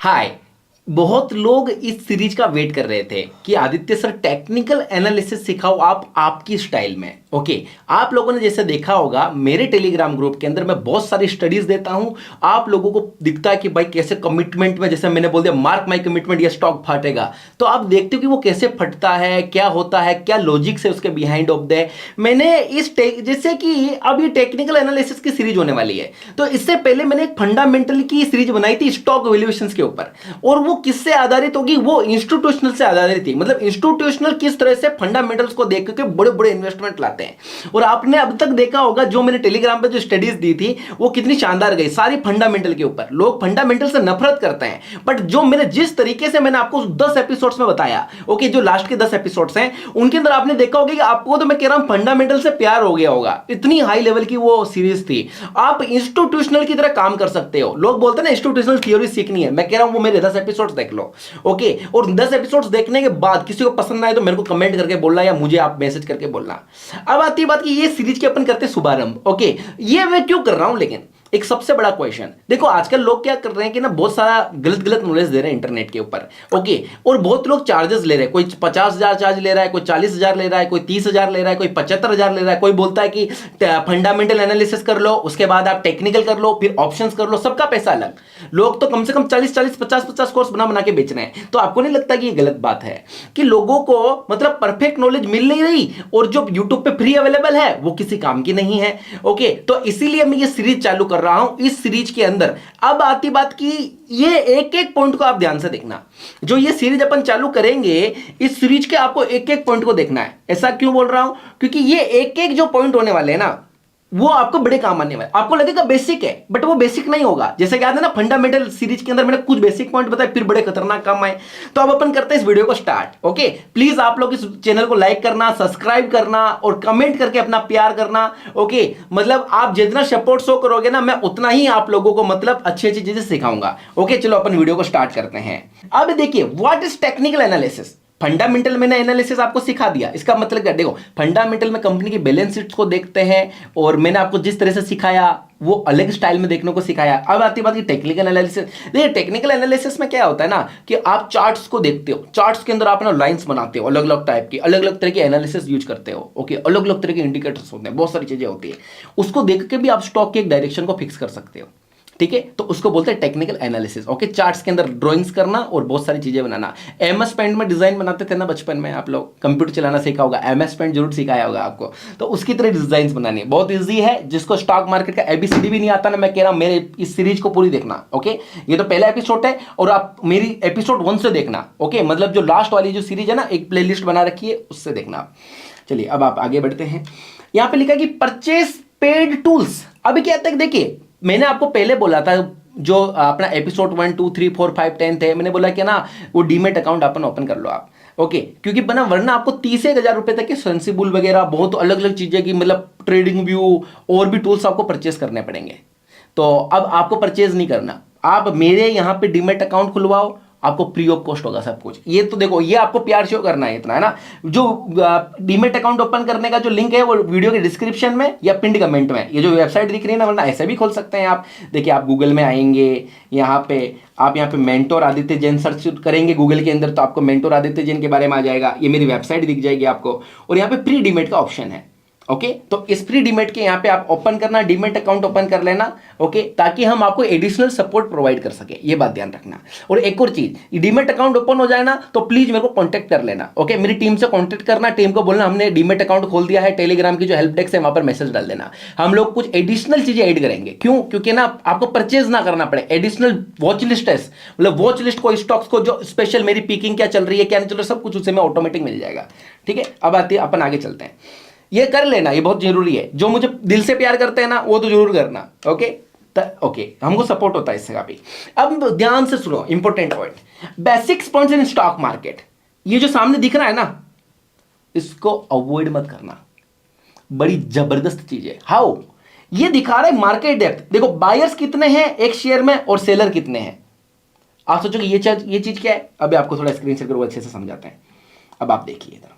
हाय। बहुत लोग इस सीरीज का वेट कर रहे थे कि आदित्य सर टेक्निकल एनालिसिस सिखाओ आप आपकी स्टाइल में। ओके, आप लोगों ने जैसे देखा होगा मेरे टेलीग्राम ग्रुप के अंदर मैं बहुत सारी स्टडीज देता हूं। आप लोगों को दिखता है कि भाई कैसे कमिटमेंट में, जैसे मैंने बोल दिया मार्क माई कमिटमेंट, ये स्टॉक फटेगा, तो आप देखते हो कि वो कैसे फटता है, क्या होता है, क्या लॉजिक्स है उसके बिहाइंड ऑफ द। मैंने जैसे कि अब ये टेक्निकल एनालिसिस की सीरीज होने वाली है, तो इससे पहले मैंने एक फंडामेंटल की सीरीज बनाई थी स्टॉक वैल्यूएशंस के ऊपर, और वो किससे आधारित होगी, वो इंस्टीट्यूशनल से आधारित थी। मतलब इंस्टीट्यूशनल किस तरह से फंडामेंटल्स को देख करके बड़े बड़े इन्वेस्टमेंट लाते हैं। और आपने अब तक देखा होगा जो मैंने टेलीग्राम पे जो स्टडीज दी थी वो कितनी शानदार गई, सारी फंडामेंटल के ऊपर। लोग फंडामेंटल से नफरत करते हैं, बट जो मैंने जिस तरीके से मैंने आपको 10 एपिसोड्स में बताया, ओके, जो लास्ट के 10 एपिसोड्स हैं उनके अंदर आपने देखा होगा कि आपको, तो मैं कह रहा हूं फंडामेंटल से प्यार हो गया होगा, इतनी हाई लेवल की वो सीरीज थी। आप इंस्टीट्यूशनल की तरह काम कर सकते हो। लोग बोलते हैं ना इंस्टीट्यूशनल थ्योरी सीखनी है, मैं कह रहा हूं वो मेरे 10 एपिसोड्स देख लो। ओके, और 10 एपिसोड्स देखने के बाद किसी को पसंद ना आए तो मेरे को कमेंट करके बोलना, या मुझे आप मैसेज करके बोलना। अब आती है बात कि ये सीरीज के अपन करते शुभारंभ। ओके, ये मैं क्यों कर रहा हूं, लेकिन एक सबसे बड़ा क्वेश्चन देखो, आजकल लोग क्या कर रहे हैं कि ना बहुत सारा गलत गलत नॉलेज दे रहे हैं इंटरनेट के ऊपर। ओके, और बहुत लोग चार्जेस ले रहे हैं, कोई 50,000 चार्ज ले रहा है, कोई 40,000 ले रहा है, कोई 30,000 ले रहा है, कोई 75,000 ले रहा है, कोई बोलता है कि फंडामेंटल एनालिसिस कर लो, उसके बाद आप टेक्निकल कर लो, फिर ऑप्शंस कर लो, सबका पैसा अलग। लोग तो कम से कम 40-40, 50-50 कोर्स बना बना के बेच रहे हैं। तो आपको नहीं लगता कि ये गलत बात है कि लोगों को मतलब परफेक्ट नॉलेज मिल नहीं रही, और जो यूट्यूब पे फ्री अवेलेबल है वो किसी काम की नहीं है। ओके, तो इसीलिए मैं ये सीरीज चालू कर रहा हूं। इस सीरीज के अंदर अब आती बात की ये एक एक पॉइंट को आप ध्यान से देखना। जो ये सीरीज अपन चालू करेंगे, इस सीरीज के आपको एक एक पॉइंट को देखना है। ऐसा क्यों बोल रहा हूं, क्योंकि ये एक एक जो पॉइंट होने वाले हैं ना, वो आपको बड़े काम आने वाले। आपको लगेगा बेसिक है, बट वो बेसिक नहीं होगा। जैसे याद है ना फंडामेंटल सीरीज के अंदर मैंने कुछ बेसिक पॉइंट बताए, फिर बड़े खतरनाक काम आए। तो अब अपन करते हैं इस वीडियो को स्टार्ट। ओके, प्लीज आप लोग इस चैनल को लाइक करना, सब्सक्राइब करना और कमेंट करके अपना प्यार करना। ओके, मतलब आप जितना सपोर्ट शो करोगे ना, मैं उतना ही आप लोगों को मतलब अच्छी अच्छी चीजें सिखाऊंगा। ओके, चलो अपन वीडियो को स्टार्ट करते हैं। अब देखिए what is technical analysis. Fundamental मैंने एनालिसिस आपको सिखा दिया, इसका मतलब क्या, देखो फंडामेंटल में कंपनी की बैलेंस शीट्स को देखते हैं, और मैंने आपको जिस तरह से सिखाया वो अलग स्टाइल में देखने को सिखाया। अब आती बात की टेक्निकल एनालिसिस। देखिए टेक्निकल एनालिसिस में क्या होता है ना कि आप चार्ट्स को देखते हो, चार्ट्स के अंदर आप ना लाइंस बनाते हो, अलग अलग टाइप की, अलग अलग तरह की एनालिसिस यूज करते हो। ओके, अलग अलग तरह के इंडिकेटर्स होते हैं, बहुत सारी चीजें होती है, उसको देख के भी आप स्टॉक के एक डायरेक्शन को फिक्स कर सकते हो। ठीक है, तो उसको बोलते हैं टेक्निकल एनालिसिस। ओके, चार्ट्स के अंदर ड्राइंग्स करना और बहुत सारी चीजें बनाना। एमएस पेंट में डिजाइन बनाते थे ना बचपन में, आप लोग कंप्यूटर चलाना सीखा होगा, एमएस पेंट जरूर सिखाया होगा आपको। तो उसकी तरह डिजाइन बनानी है, बहुत ईजी है। जिसको स्टॉक मार्केट का एबीसीडी भी नहीं आता ना, मैं कह रहा हूं मेरे इस सीरीज को पूरी देखना। ओके, ये तो पहला एपिसोड है, और आप मेरी एपिसोड 1 से देखना। ओके, मतलब जो लास्ट वाली जो सीरीज है ना, एक प्ले बना रखी है, उससे देखना। चलिए अब आप आगे बढ़ते हैं। यहां पर लिखा कि परचेस पेड टूल्स। अभी क्या तक देखिए, मैंने आपको पहले बोला था, जो अपना एपिसोड 1, 2, 3, 4, 5, 10 थे, मैंने बोला कि ना वो डीमेट अकाउंट अपन ओपन कर लो आप। ओके, क्योंकि बना वरना आपको 30,000 रुपए तक के सेंसिबल वगैरह बहुत अलग अलग चीजें की, मतलब ट्रेडिंग व्यू और भी टूल्स आपको परचेस करने पड़ेंगे। तो अब आपको परचेज नहीं करना, आप मेरे यहां पे डीमेट अकाउंट खुलवाओ, आपको फ्री ऑफ कॉस्ट होगा सब कुछ। ये तो देखो, ये आपको प्यार शो करना है इतना, है ना। जो डीमेट अकाउंट ओपन करने का जो लिंक है वो वीडियो के डिस्क्रिप्शन में या पिंड कमेंट में, ये जो वेबसाइट दिख रही है ना, वरना ऐसे भी खोल सकते हैं आप। देखिए आप गूगल में आएंगे, यहाँ पे आप यहाँ पे मेंटोर आदित्य जैन सर्च करेंगे गूगल के अंदर, तो आपको मेंटोर आदित्य जैन के बारे में आ जाएगा, ये मेरी वेबसाइट दिख जाएगी आपको, और यहाँ पे प्री डीमेट का ऑप्शन है। ओके, तो इस फ्री डीमेट के यहाँ पे आप ओपन करना, डीमेट अकाउंट ओपन कर लेना। ओके, ताकि हम आपको एडिशनल सपोर्ट प्रोवाइड कर सके, ये बात ध्यान रखना। और एक और चीज, डीमेट अकाउंट ओपन हो जाए ना तो प्लीज मेरे को कांटेक्ट कर लेना। ओके, मेरी टीम से कांटेक्ट करना, टीम को बोलना हमने डीमेट अकाउंट खोल दिया है, टेलीग्राम की जो हेल्प डेस्क है वहां पर मैसेज डाल देना। हम लोग कुछ एडिशनल चीजें ऐड करेंगे। क्यों, क्योंकि ना आपको परचेज ना करना पड़े, एडिशनल वॉच लिस्ट है, मतलब वॉच लिस्ट को, स्टॉक्स को, जो स्पेशल मेरी पीकिंग क्या चल रही है क्या नहीं चल रहा है, सब कुछ उससे में ऑटोमेटिक मिल जाएगा। ठीक है, अब आते अपन आगे चलते हैं। ये कर लेना, ये बहुत जरूरी है। जो मुझे दिल से प्यार करते हैं ना वो तो जरूर करना। ओके, ओके, हमको सपोर्ट होता है इससे काफी। अब ध्यान से सुनो, important point, basics points in stock market. ये जो सामने दिख रहा है ना, इसको अवॉइड मत करना, बड़ी जबरदस्त चीज है। हाउ, ये दिखा रहा है मार्केट डेप्थ। देखो बायर्स कितने हैं एक शेयर में और सेलर कितने हैं। आप सोचोगे ये चीज क्या है, अभी आपको थोड़ा स्क्रीन शेयर करो, अच्छे से समझाते हैं। अब आप देखिए इधर,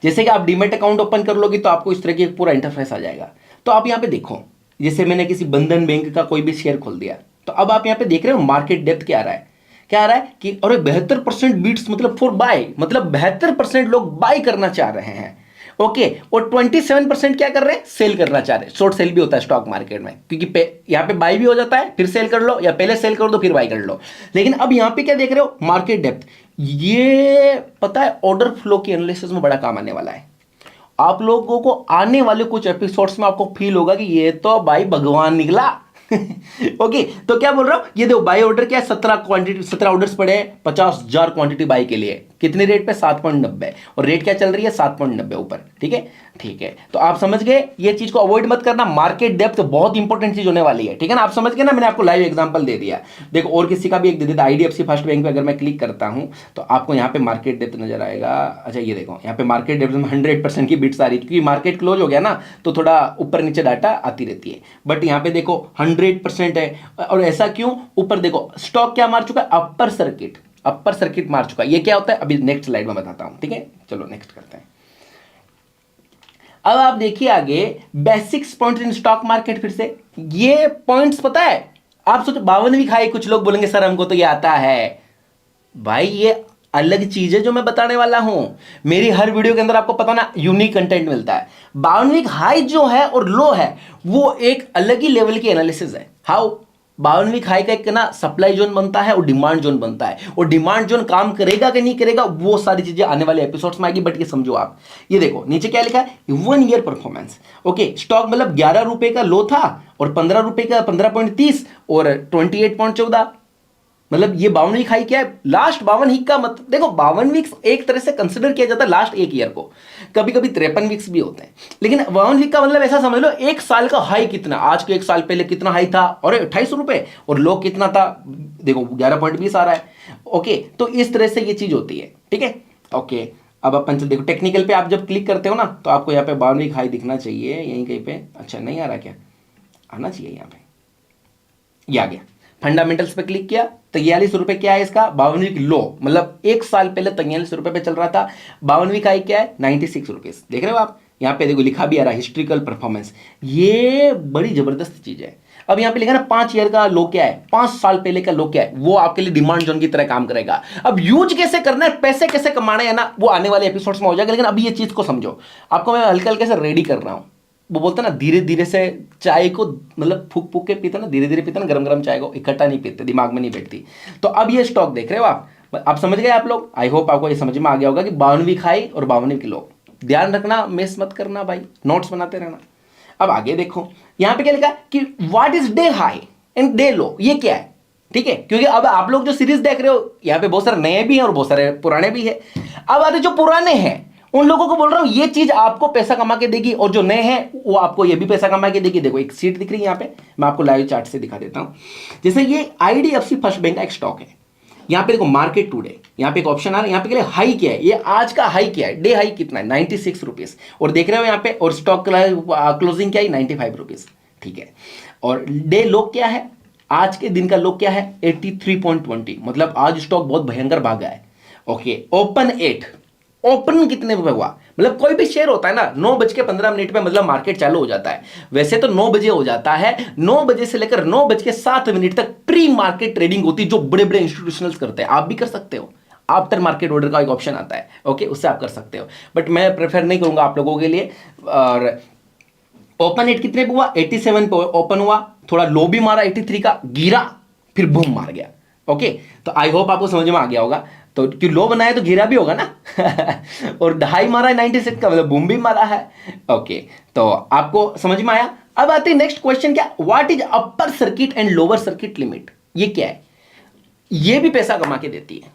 जैसे कि आप डीमेट अकाउंट ओपन कर लोगे तो आपको इस तरह की एक पूरा इंटरफेस आ जाएगा। तो आप यहाँ पे देखो, जैसे मैंने किसी बंधन बैंक का कोई भी शेयर खोल दिया, तो अब आप यहां पे देख रहे हो मार्केट डेप्थ क्या आ रहा है, क्या आ रहा है कि और 72% बीट्स मतलब फॉर बाय, मतलब 72% लोग बाय करना चाह रहे हैं। ओके, और 27% क्या कर रहे हैं, सेल करना चाह रहे हैं। शॉर्ट सेल भी होता है स्टॉक मार्केट में, क्योंकि यहां पे बाय भी हो जाता है फिर सेल कर लो, या पहले सेल कर दो फिर बाय कर लो। लेकिन अब यहां पे क्या देख रहे हो, मार्केट डेप्थ। ये पता है ऑर्डर फ्लो की एनालिसिस में बड़ा काम आने वाला है। आप लोगों को आने वाले कुछ एपिसोड्स में आपको फील होगा कि ये तो भाई भगवान निकला। ओके, तो क्या बोल रहा हूं, ये देखो बाई ऑर्डर क्या है, 17 ऑर्डर्स पड़े हैं 50,000 क्वांटिटी बाई के लिए, कितने रेट पे 7.90, और रेट क्या चल रही है 7.90 ऊपर। ठीक है, ठीक है, तो आप समझ गए, ये चीज को अवॉइड मत करना। मार्केट डेप्थ बहुत इंपॉर्टेंट चीज होने वाली है, ठीक है ना, आप समझ गए ना, मैंने आपको लाइव एग्जांपल दे दिया। देखो और किसी का भी एक दे देता, आईडीएफसी फर्स्ट बैंक पे अगर मैं क्लिक करता हूं तो आपको यहाँ पे मार्केट डेप्थ नजर आएगा। अच्छा ये देखो यहाँ पे मार्केट डेप्थ में 100% की बिट्स आ रही है, क्योंकि मार्केट क्लोज हो गया ना तो थोड़ा ऊपर नीचे डाटा आती रहती है, बट यहाँ पे देखो 100% है। और ऐसा क्यों, ऊपर देखो स्टॉक क्या मार चुका है, अपर सर्किट, अपर सर्किट मार चुका है। ये क्या होता है अभी नेक्स्ट स्लाइड में बताता हूं, ठीक है, चलो नेक्स्ट करते हैं। अब आप देखिए आगे basics points in stock market, फिर से ये पॉइंट्स पता है, आप सोचो 52वीं खाई, कुछ लोग बोलेंगे सर हमको तो ये आता है, भाई ये अलग चीज है जो मैं बताने वाला हूं। मेरी हर वीडियो के अंदर आपको पता ना यूनिक कंटेंट मिलता है। 52वीं हाई जो है और लो है वो एक अलग ही लेवल की एनालिसिस है। हाउ, 52वीं हाई का एक ना सप्लाई जोन बनता है और डिमांड जोन बनता है, और डिमांड जोन काम करेगा कि नहीं करेगा वो सारी चीजें आने वाले एपिसोड्स में आएगी, बट ये समझो आप, ये देखो नीचे क्या लिखा है, 1 ईयर परफॉर्मेंस। ओके, स्टॉक मतलब 11 रुपए का लो था और 15 रुपए का 15.30 और 28.14, मतलब ये 52वीं हाई क्या है, लास्ट 52 वीक का मतलब देखो 52 वीक्स एक तरह से कंसिडर किया जाता है लास्ट एक ईयर को, कभी कभी 53 वीक्स भी होते हैं, लेकिन 52 वीक का मतलब ऐसा समझ लो एक साल का हाई कितना, आज के एक साल पहले कितना हाई था, और 28 रुपए, और लो कितना था देखो 11.20 आ रहा है। ओके, तो इस तरह से ये चीज होती है, ठीक है। ओके, अब अपन चल देखो टेक्निकल पे आप जब क्लिक करते हो ना तो आपको यहाँ पे 52वीं हाई दिखना चाहिए यहीं कहीं पे, अच्छा नहीं आ रहा, क्या आना चाहिए यहाँ पे, ये आ गया। फंडामेंटल्स पे क्लिक किया, 43 रुपए क्या है इसका, 52वीं लो, मतलब एक साल पहले 43 रुपए पे चल रहा था, 52वीं का क्या है 96 रुपीज, देख रहे हो आप, यहाँ पे देखो लिखा भी आ रहा है हिस्ट्रिकल परफॉर्मेंस, ये बड़ी जबरदस्त चीज है। अब यहाँ पे लिखा ना 5 ईयर का लो क्या है, 5 साल पहले का लो क्या है, वो आपके लिए डिमांड जोन की तरह काम करेगा। अब यूज कैसे करना है, पैसे कैसे कमाने हैं ना, वो आने वाले एपिसोड्स में हो जाएगा, लेकिन अभी ये चीज को समझो, आपको मैं हल्के हल्के से रेडी कर रहा हूं। वो बोलता ना धीरे धीरे से चाय को, मतलब फूक फूक के पीता ना, धीरे धीरे पीता ना, गरम गरम चाय को इकट्ठा नहीं पीते, दिमाग में नहीं बैठती। तो अब ये स्टॉक देख रहे हो आप समझ गए आप लोग, आई होप आपको ये समझ में आ गया होगा कि 52वीं हाई और 52वीं लो, ध्यान रखना, मिस मत करना भाई, नोट्स बनाते रहना। अब आगे देखो यहां पे क्या लिखा कि what is day high and day लो, ये क्या है, ठीक है, क्योंकि अब आप लोग जो सीरीज देख रहे हो यहाँ पे बहुत सारे नए भी हैं और बहुत सारे पुराने भी है। अब आते जो पुराने हैं उन लोगों को बोल रहा हूं ये चीज आपको पैसा कमा के देगी, और जो नए हैं वो आपको ये भी पैसा कमा के देगी। देखो एक सीट दिख रही है यहाँ पे, मैं आपको लाइव चार्ट से दिखा देता हूं। जैसे ये आईडीएफसी फर्स्ट बैंक का एक स्टॉक है, यहाँ पे देखो मार्केट टुडे, यहाँ पे एक ऑप्शन आ रहा है, यहाँ पे हाई क्या है, ये आज का हाई क्या है, डे हाई कितना है 96 रुपीज, और देख रहे हो यहाँ पे, और स्टॉक क्लोजिंग क्या है 95 रुपीज, ठीक है। और डे लो क्या है, आज के दिन का लो क्या है 83.20, मतलब आज स्टॉक बहुत भयंकर भागा है। ओके, ओपन कितने रुपए हुआ, मतलब कोई भी शेयर होता है ना 9:15 पे मतलब मार्केट चालू हो जाता है, वैसे तो 9 बजे हो जाता है, 9 बजे से लेकर 9:07 तक प्री मार्केट ट्रेडिंग होती है, जो बड़े बड़े इंस्टीट्यूशनल्स करते हैं, आप भी कर सकते हो। आफ्टर मार्केट ऑर्डर का एक ऑप्शन आता है, ओके, उससे आप कर सकते हो, बट मैं प्रेफर नहीं करूंगा आप लोगों के लिए। और ओपन एट कितने पे हुआ 87 पे ओपन हुआ, थोड़ा लो भी मारा 83 का, गिरा फिर बूम मार गया। ओके, तो आई होप आपको समझ में आ गया होगा, तो क्यों लो बनाया तो गिरा भी होगा ना। और हाई मारा है 96 का, मतलब बूम भी मारा है। ओके, तो आपको समझ में आया। अब आते हैं नेक्स्ट क्वेश्चन, क्या what is upper circuit and lower circuit limit, ये क्या है, ये भी पैसा कमा के देती है।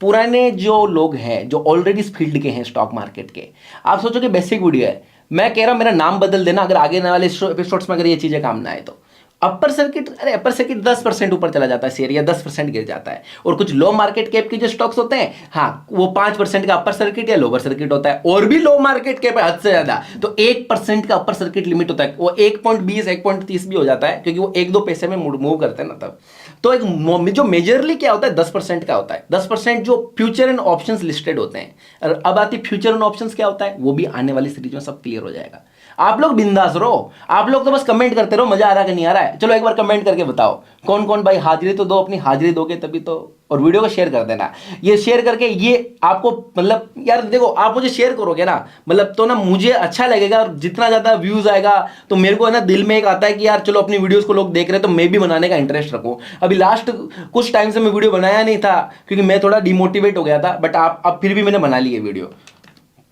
पुराने जो लोग हैं जो ऑलरेडी इस फील्ड के हैं स्टॉक मार्केट के, आप सोचो कि बेसिक वीडियो है, मैं कह रहा हूं मेरा नाम बदल देना अगर आगे वाले एपिसोड्स में अगर ये चीजें काम ना आए तो। अपर सर्किट, अरे अपर सर्किट 10% ऊपर चला जाता है शेयर, या 10% गिर जाता है, और कुछ लो मार्केट कैप के जो स्टॉक्स होते हैं, हाँ वो 5% का अपर सर्किट या लोअर सर्किट होता है, और भी लो मार्केट कैप है हद से ज्यादा तो 1% का अपर सर्किट लिमिट होता है, वो 1.20 1.30 भी हो जाता है, क्योंकि वो 1-2 पैसे में मूव करते हैं ना तब। तो एक जो मेजरली क्या होता है 10% का होता है, 10% जो फ्यूचर एंड ऑप्शंस लिस्टेड होते हैं। और अब आती फ्यूचर एंड ऑप्शंस क्या होता है, वो भी आने वाली सीरीज में सब क्लियर हो जाएगा। आप लोग बिंदास रहो, आप लोग तो बस कमेंट करते रहो, मजा आ रहा है कि नहीं आ रहा है। चलो एक बार कमेंट करके बताओ कौन कौन भाई हाजिरी तो दो, अपनी हाजिरी दोगे तभी तो। और वीडियो को शेयर कर देना, ये शेयर करके ये आपको मतलब यार देखो, आप मुझे शेयर करोगे ना मतलब तो ना मुझे अच्छा लगेगा, और जितना ज्यादा व्यूज आएगा तो मेरे को है ना दिल में एक आता है कि यार चलो अपनी वीडियोस को लोग देख रहे हैं तो मैं भी बनाने का इंटरेस्ट रखूं। अभी लास्ट कुछ टाइम से मैं वीडियो बनाया नहीं था क्योंकि मैं थोड़ा डिमोटिवेट हो गया था, बट आप अब फिर भी मैंने बना ली है वीडियो।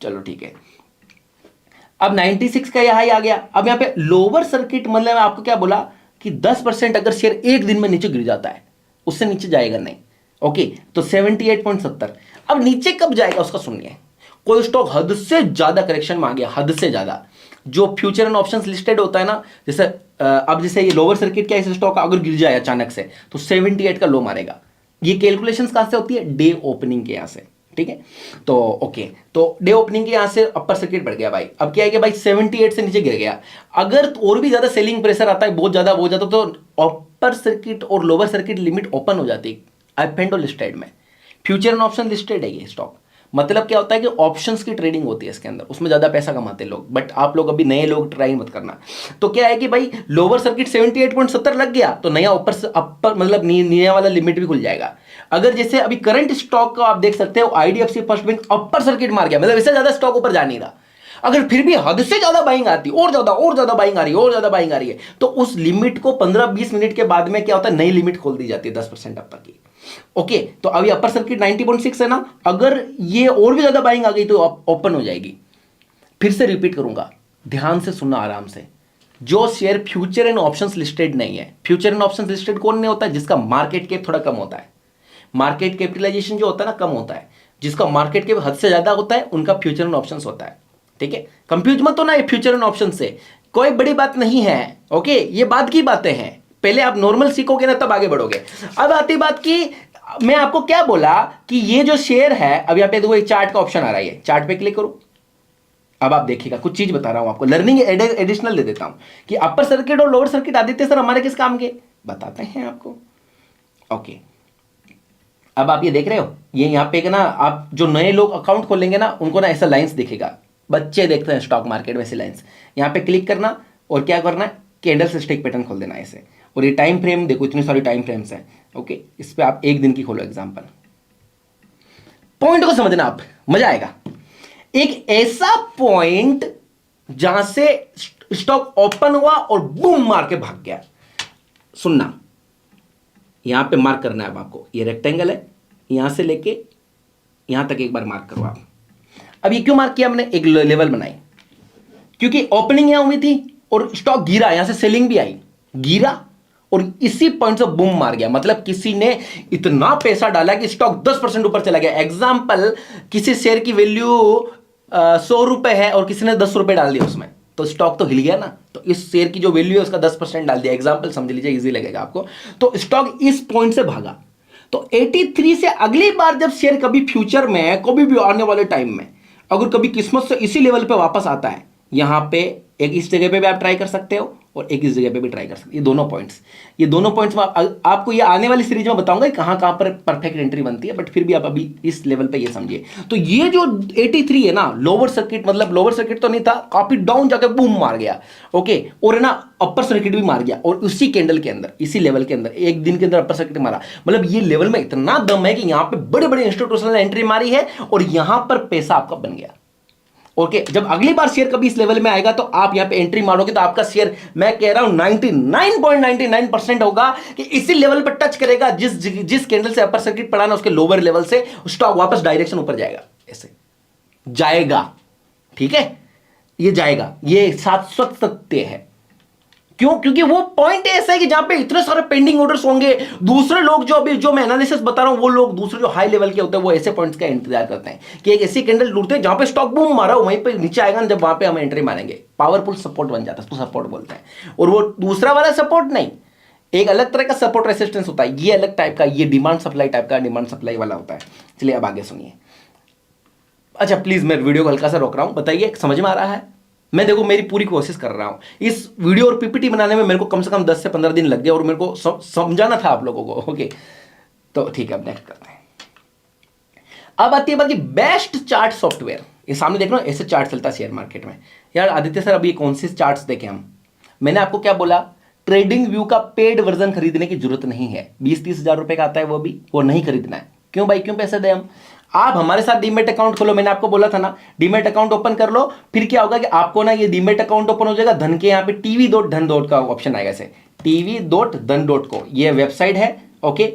चलो ठीक है, अब 96 का हाई आ गया। अब यहां पे लोअर सर्किट मतलब आपको क्या बोला कि 10% अगर शेयर एक दिन में नीचे गिर जाता है, उससे नीचे जाएगा नहीं। ओके, तो 78.70। अब नीचे कब जाएगा उसका सुनिए। कोई स्टॉक हद से ज्यादा करेक्शन में आ गया, हद से ज्यादा, जो फ्यूचर एंड ऑप्शंस लिस्टेड होता है ना, जैसे अब जैसे ये लोअर सर्किट क्या, इस स्टॉक अगर गिर जाए अचानक से तो 78 का लो मारेगा। ये कैलकुलेशंस कहां से होती है, डे ओपनिंग के यहां से, ठीक है। तो ओके, तो डे ओपनिंग के यहां से अपर सर्किट बढ़ गया भाई। अब क्या है कि भाई 78 से नीचे गिर गया, अगर और भी ज्यादा सेलिंग प्रेशर आता है, बहुत ज्यादा हो जाता तो अपर सर्किट और लोअर सर्किट लिमिट ओपन हो जाती एफ लिस्टेड में। फ्यूचर एंड ऑप्शन लिस्टेड है ये स्टॉक, मतलब क्या होता है कि ऑप्शंस की ट्रेडिंग होती है इसके अंदर, उसमें ज्यादा पैसा कमाते हैं लोग, बट आप लोग अभी नए लोग ट्राई मत करना। तो क्या है कि भाई लोअर सर्किट 78.70 लग गया तो नया ऊपर से अपर मतलब नया वाला लिमिट भी खुल जाएगा। अगर जैसे अभी करंट स्टॉक का आप देख सकते हो, IDFC first bank upper circuit मार गया, मतलब इससे ज्यादा स्टॉक ऊपर जा नहीं रहा, अगर फिर भी हद से ज्यादा बाइंग आती, और ज्यादा बाइंग आ रही है, और ज्यादा बाइंग आ रही है, तो उस लिमिट को 15-20 मिनट के बाद में क्या होता है, नई लिमिट खोल दी जाती है 10% अपर की। ओके, तो अभी अपर सर्किट 90.6 है ना, अगर ये और भी ज्यादा बाइंग आ गई तो ओपन हो जाएगी। फिर से रिपीट करूंगा, ध्यान से सुनना आराम से। जो share future and options listed नहीं है, फ्यूचर एंड ऑप्शंस लिस्टेड कौन नहीं होता, जिसका मार्केट कैप थोड़ा कम होता है, मार्केट कैपिटलाइजेशन जो होता है ना कम होता है, जिसका मार्केट कैप हद से ज्यादा होता है उनका फ्यूचर एंड ऑप्शंस होता है, ठीक है। कंफ्यूज मत होना, ये फ्यूचर एंड ऑप्शन से कोई बड़ी बात नहीं है। ओके, ये बाद की बातें हैं, पहले आप नॉर्मल सीखोगे ना तब आगे बढ़ोगे। अब आती बात की, मैं आपको क्या बोला कि ये जो शेयर है, अब यहां पे देखो एक चार्ट का ऑप्शन आ रहा है, चार्ट पे क्लिक करो। अब आप देखिएगा, कुछ चीज बता रहा हूं आपको, लर्निंग एडिशनल दे देता हूं कि अपर सर्किट और लोअर सर्किट आदित्य सर हमारे किस काम के बताते हैं आपको। ओके, अब आप ये देख रहे हो, ये यहां पे ना आप जो नए लोग अकाउंट खोलेंगे ना उनको ना ऐसा लाइंस दिखेगा, बच्चे देखते हैं स्टॉक मार्केट में ऐसे लाइंस। यहां पे क्लिक करना और क्या करना है, कैंडल से स्टिक पैटर्न खोल देना है ऐसे, और ये टाइम फ्रेम देखो, इतनी सारी टाइम फ्रेम्स हैं। ओके, इस पे आप एक दिन की खोलो एग्जांपल, पॉइंट को समझना आप, मजा आएगा। एक ऐसा पॉइंट जहां से स्टॉक ओपन हुआ और बूम मार के भाग गया। सुनना, यहां पे मार्क करना है अब आपको, ये रेक्टेंगल है, यहां से लेके यहां तक एक बार मार्क करो आप। अब ये क्यों मार्क किया हमने, एक लेवल बनाई, क्योंकि ओपनिंग यहां हुई थी और स्टॉक गिरा, यहां से सेलिंग भी आई, गिरा और इसी पॉइंट से बूम मार गया। मतलब किसी ने इतना पैसा डाला कि स्टॉक 10% ऊपर चला गया। एग्जांपल, किसी शेयर की वैल्यू 100 रुपए है और किसी ने 10 रुपए डाल दिया उसमें, तो स्टॉक तो हिल गया ना। तो इस शेयर की जो वैल्यू है उसका 10% डाल दिया, एग्जांपल समझ लीजिए, इजी लगेगा आपको। तो स्टॉक इस पॉइंट से भागा। तो 83 से अगली बार जब शेयर कभी फ्यूचर में, कभी भी आने वाले टाइम में अगर कभी किस्मत से इसी लेवल पे वापस आता है, यहां पे एक इस जगह पे भी आप ट्राई कर सकते हो और एक इस जगह पे भी ट्राई कर सकते हो। ये दोनों पॉइंट्स में आपको ये आने वाली सीरीज में बताऊंगा कहां कहां पर परफेक्ट एंट्री बनती है, बट फिर भी आप अभी इस लेवल पे ये समझिए। तो ये जो 83 है ना, लोअर सर्किट, मतलब लोअर सर्किट तो नहीं था, काफी डाउन जाकर बूम मार गया। ओके, और है ना अपर सर्किट भी मार गया, और उसी कैंडल के अंदर, इसी लेवल के अंदर एक दिन के अंदर अपर सर्किट मारा। मतलब ये लेवल में इतना दम है कि यहां पे बड़े बड़े इंस्टीट्यूशनल एंट्री मारी है और यहां पर पैसा आपका बन गया। ओके, जब अगली बार शेयर कभी इस लेवल में आएगा तो आप यहां पे एंट्री मारोगे तो आपका शेयर, मैं कह रहा हूं 99.99% होगा कि इसी लेवल पर टच करेगा, जिस कैंडल से अपर सर्किट पड़ा ना उसके लोअर लेवल से स्टॉक वापस डायरेक्शन ऊपर जाएगा, ऐसे जाएगा, ठीक है, ये जाएगा, ये शाश्वत सत्य है। क्यों? क्योंकि वो पॉइंट ऐसा है कि जहां पे इतने सारे पेंडिंग ऑर्डर्स होंगे, दूसरे लोग जो अभी जो मैं एनालिसिस बता रहा हूं, वो लोग दूसरे जो हाई लेवल के होते हैं वो ऐसे पॉइंट्स का इंतजार करते हैं कि एक ऐसी कैंडल ढूंढते हैं जहां पे स्टॉक बूम मारा हो, वहीं पे नीचे आएगा ना, जब वहां पे हम एंट्री मारेंगे, पावरफुल सपोर्ट बन जाता है, उसको सपोर्ट बोलते हैं। और वो दूसरा वाला सपोर्ट नहीं, एक अलग तरह का सपोर्ट रेसिस्टेंस होता है, ये अलग टाइप का, ये डिमांड सप्लाई टाइप का, डिमांड सप्लाई वाला होता है। चलिए अब आगे सुनिए। अच्छा प्लीज, मैं वीडियो को हल्का सा रोक रहा हूं, बताइए समझ में आ रहा है? मैं देखो मेरी पूरी कोशिश कर रहा हूं, इस वीडियो और पीपीटी बनाने में मेरे को कम से कम 10 से 15 दिन लग गए और मेरे को समझाना था आप लोगों को। ओके, तो ठीक है, अब नेक्स्ट करते हैं। अब आती है बात की बेस्ट चार्ट सॉफ्टवेयर। ये सामने देख रहे हो, ऐसे चार्ट चलता है शेयर मार्केट में। यार आदित्य सर, अभी कौन से चार्ट्स देखें हम? मैंने आपको क्या बोला, ट्रेडिंग व्यू का पेड वर्जन खरीदने की जरूरत नहीं है। 20-30 हजार रुपए का आता है, वो नहीं खरीदना है। क्यों भाई, क्यों पैसे दें हम? आप हमारे साथ डीमेट अकाउंट खोलो, मैंने आपको बोला था ना, डीमेट अकाउंट ओपन कर लो। फिर क्या होगा कि आपको ना ये डीमेट अकाउंट ओपन हो जाएगा, धन के यहाँ पे tv.dhan का ऑप्शन आएगा, ऐसे tv.dhan.co ये वेबसाइट है। ओके,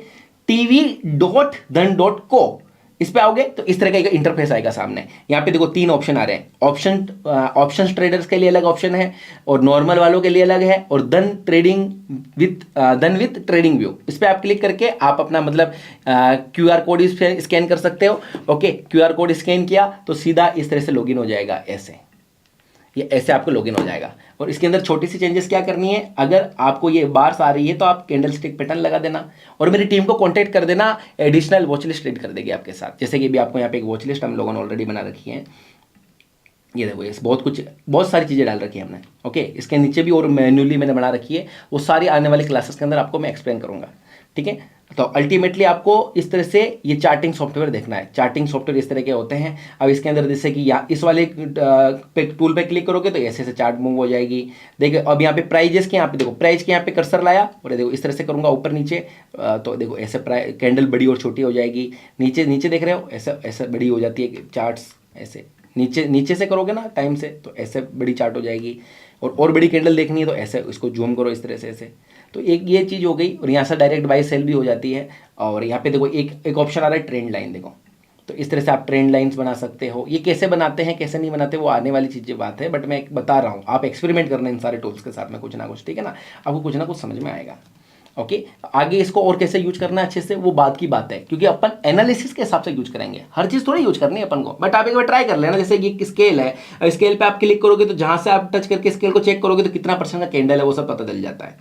tv.dhan.co, इस पे आओगे तो इस तरह का इंटरफेस आएगा सामने। यहाँ पे देखो 3 ऑप्शन आ रहे हैं। ऑप्शन ट्रेडर्स के लिए अलग ऑप्शन है, और नॉर्मल वालों के लिए अलग है, और धन विथ ट्रेडिंग व्यू, इस पे आप क्लिक करके आप अपना मतलब QR कोड इस पे स्कैन कर सकते हो। ओके, QR कोड स्कैन किया तो सीधा इस तरह से लॉगिन हो जाएगा, ऐसे आपको लॉगिन हो जाएगा। और इसके अंदर छोटी सी चेंजेस क्या करनी है, अगर आपको ये बार्स आ रही है तो आप कैंडल स्टिक पैटर्न लगा देना, और मेरी टीम को कांटेक्ट कर देना, एडिशनल वॉच लिस्ट एड कर देगी आपके साथ। जैसे कि भी आपको यहाँ पे एक वॉच लिस्ट हम लोगों ने ऑलरेडी बना रखी है, ये देखो, ये बहुत सारी चीज़ें डाल रखी है हमने। ओके, इसके नीचे भी और मैन्युअली मैंने बना रखी है, वो सारी आने वाली क्लासेस के अंदर आपको मैं एक्सप्लेन करूँगा। ठीक है, तो अल्टीमेटली आपको इस तरह से ये चार्टिंग सॉफ्टवेयर देखना है। चार्टिंग सॉफ्टवेयर इस तरह के होते हैं। अब इसके अंदर जैसे कि यहाँ इस वाले टूल पे क्लिक करोगे तो ऐसे ऐसे चार्ट मूव हो जाएगी। देखिए अब यहाँ पे प्राइजेस के, यहाँ पे देखो प्राइस के यहाँ पे कर्सर लाया, और देखो इस तरह से करूँगा ऊपर नीचे, तो देखो ऐसे कैंडल बड़ी और छोटी हो जाएगी। नीचे देख रहे हो, ऐसे बड़ी हो जाती है चार्ट्स, ऐसे नीचे से करोगे ना टाइम से तो ऐसे बड़ी चार्ट हो जाएगी। और बड़ी कैंडल देखनी है तो ऐसे इसको जूम करो इस तरह से ऐसे, तो एक ये चीज़ हो गई। और यहाँ से डायरेक्ट बाई सेल भी हो जाती है। और यहाँ पे देखो एक ऑप्शन आ रहा है ट्रेंड लाइन, देखो तो इस तरह से आप ट्रेंड लाइंस बना सकते हो। ये कैसे बनाते हैं कैसे नहीं बनाते वो आने वाली चीज़ें बात है, बट मैं बता रहा हूँ, आप एक्सपेरिमेंट करना इन सारे टूल्स के साथ में कुछ ना कुछ, ठीक है ना, आपको कुछ ना कुछ समझ में आएगा। ओके, आगे इसको और कैसे यूज करना है अच्छे से वो बात की बात है, क्योंकि अपन एनालिसिस के हिसाब से यूज करेंगे, हर चीज़ थोड़ी यूज करनी है अपन को। बट आप एक बार ट्राई कर लेना, जैसे ये स्केल है, स्केल पे आप क्लिक करोगे तो जहाँ से आप टच करके स्केल को चेक करोगे तो कितना % का कैंडल है वो सब पता चल जाता है।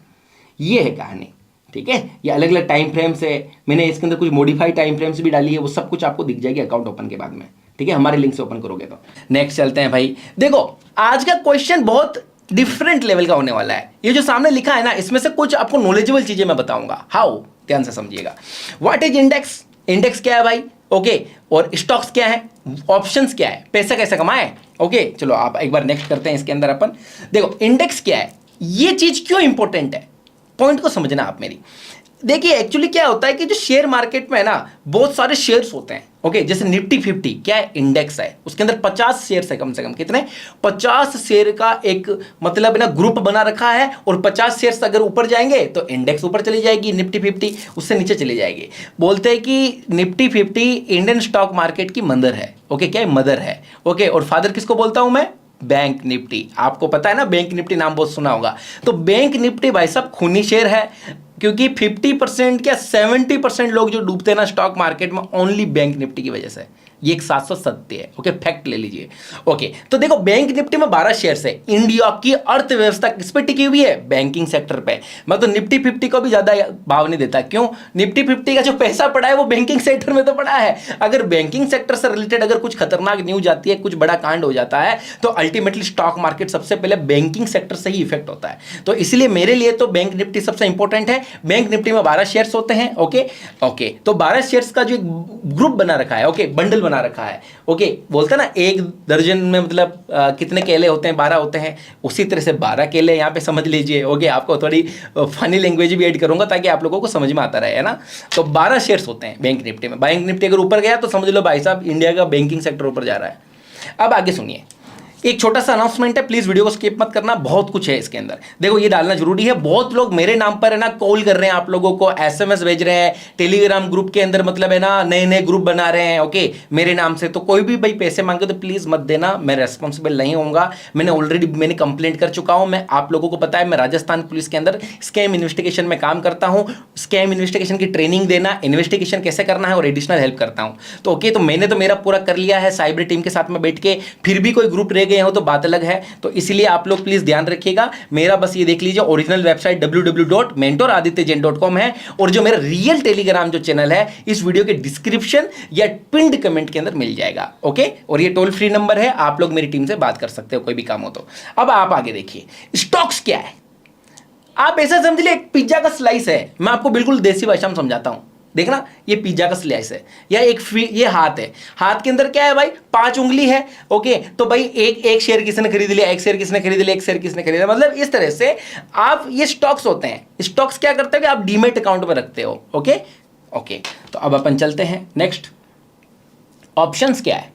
ये है कहानी, ठीक है। ये अलग अलग टाइम फ्रेम्स है, मैंने इसके अंदर कुछ मॉडिफाइड टाइम फ्रेम्स भी डाली है, वो सब कुछ आपको दिख जाएगी अकाउंट ओपन के बाद में, ठीक है, हमारे लिंक से ओपन करोगे तो। नेक्स्ट चलते हैं भाई। देखो आज का क्वेश्चन बहुत डिफरेंट लेवल का होने वाला है। ये जो सामने लिखा है ना, इसमें से कुछ आपको नॉलेजेबल चीजें मैं बताऊंगा। हाउ, ध्यान से समझिएगा। व्हाट इज इंडेक्स, इंडेक्स क्या है भाई, ओके, और स्टॉक्स क्या है, ऑप्शंस क्या है, पैसा कैसे कमाए। ओके, चलो आप एक बार नेक्स्ट करते हैं इसके अंदर अपन। देखो इंडेक्स क्या है, ये चीज क्यों इंपॉर्टेंट है, पॉइंट को समझना आप मेरी। देखिए एक्चुअली क्या होता है कि जो शेयर मार्केट में है ना, बहुत सारे शेयर्स होते हैं। ओके, जैसे निफ्टी 50 क्या है, इंडेक्स है, उसके अंदर 50 शेयर्स है, कम से कम कितने, 50 शेयर का एक मतलब ना ग्रुप बना रखा है। और 50 शेयर्स अगर ऊपर जाएंगे तो इंडेक्स ऊपर चली जाएगी, निफ्टी 50 उससे नीचे चली जाएगी। बोलते हैं कि निफ्टी 50 इंडियन स्टॉक मार्केट की मदर है। ओके, क्या है, मदर है। ओके, और फादर किसको बोलता हूं मैं, बैंक निफ्टी। आपको पता है ना, बैंक निफ्टी नाम बहुत सुना होगा। तो बैंक निफ्टी भाई साहब खूनी शेयर है, क्योंकि 50% क्या 70% लोग जो डूबते हैं ना स्टॉक मार्केट में, ओनली बैंक निफ्टी की वजह से। ये एक शाश्वत सत्य है। ओके, फैक्ट ले लीजिए। ओके, तो देखो बैंक निफ्टी में 12 शेयर्स है। इंडिया की अर्थव्यवस्था किस पे टिकी हुई है, बैंकिंग सेक्टर पे। मैं तो निफ्टी 50 को भी ज्यादा भाव नहीं देता। क्यों, निफ्टी 50 का जो पैसा पड़ा है वो बैंकिंग सेक्टर में तो पड़ा है। अगर बैंकिंग सेक्टर से रिलेटेड अगर कुछ खतरनाक न्यूज आती है, कुछ बड़ा कांड हो जाता है, तो अल्टीमेटली स्टॉक मार्केट सबसे पहले बैंकिंग सेक्टर से ही इफेक्ट होता है। तो इसलिए मेरे लिए तो बैंक निफ्टी सबसे इंपॉर्टेंट है। बैंक निफ्टी में 12 शेयर्स होते हैं। ओके ओके, तो 12 शेयर्स का जो एक ग्रुप बना रखा है, ओके, बंडल बना रखा है। ओके, बोलते हैं ना एक दर्जन में मतलब कितने केले होते हैं, 12 होते हैं, उसी तरह से 12 केले यहाँ पे समझ लीजिए। ओके, आपको थोड़ी फनी लैंग्वेज भी ऐड करूंगा ताकि आप लोगों को समझ में आता रहे, है ना। तो 12 शेयर्स होते हैं बैंक निफ्टी में। बैंक निफ्टी अगर ऊपर गया तो समझ लो भाई साहब इंडिया का बैंकिंग सेक्टर ऊपर जा रहा है। अब आगे सुनिए, एक छोटा सा अनाउंसमेंट है, प्लीज वीडियो को स्किप मत करना, बहुत कुछ है इसके अंदर। देखो ये डालना जरूरी है। बहुत लोग मेरे नाम पर है ना कॉल कर रहे हैं, आप लोगों को एसएमएस भेज रहे हैं, टेलीग्राम ग्रुप के अंदर मतलब है ना नए नए ग्रुप बना रहे हैं। ओके, मेरे नाम से तो कोई भी भाई पैसे मांगे तो प्लीज मत देना, मैं रेस्पॉन्सिबल नहीं होऊंगा। मैंने कंप्लेंट कर चुका हूं। मैं आप लोगों को पता है मैं राजस्थान पुलिस के अंदर स्कैम इन्वेस्टिगेशन में काम करता हूं। स्कैम इन्वेस्टिगेशन की ट्रेनिंग देना, इन्वेस्टिगेशन कैसे करना है और एडिशनल हेल्प करता हूं। तो ओके, तो मैंने तो मेरा पूरा कर लिया है साइबर टीम के साथ में बैठ के, फिर भी कोई ग्रुप रह गए हो तो बात अलग है। तो इसलिए आप लोग प्लीज ध्यान रखिएगा। मेरा बस ये देख लीजिए, ओरिजिनल वेबसाइट www.mentoradityajain.com है, और जो मेरा रियल टेलीग्राम जो चैनल है इस वीडियो के डिस्क्रिप्शन या पिन्ड कमेंट के अंदर मिल जाएगा। ओके, और ये टोल फ्री नंबर है, आप लोग मेरी टीम से बात कर सकते हो कोई भी काम हो तो। अब आप आगे देखिए, स्टॉक्स क्या है। आप ऐसा समझ लीजिए एक पिज्जा का स्लाइस है। मैं आपको बिल्कुल देसी भाषा में समझाता हूं। देखना ये पिज्जा का स्लाइस है, या ये हाथ है, हाथ के अंदर क्या है भाई, 5 उंगली है। ओके, तो भाई एक शेयर किसने खरीद लिया, एक शेयर किसने खरीद लिया, एक शेयर किसने खरीद लिया, मतलब इस तरह से आप, ये स्टॉक्स होते हैं। स्टॉक्स क्या करते हैं कि आप डीमेट अकाउंट में रखते हो। ओके ओके, तो अब अपन चलते हैं नेक्स्ट। ऑप्शंस क्या है,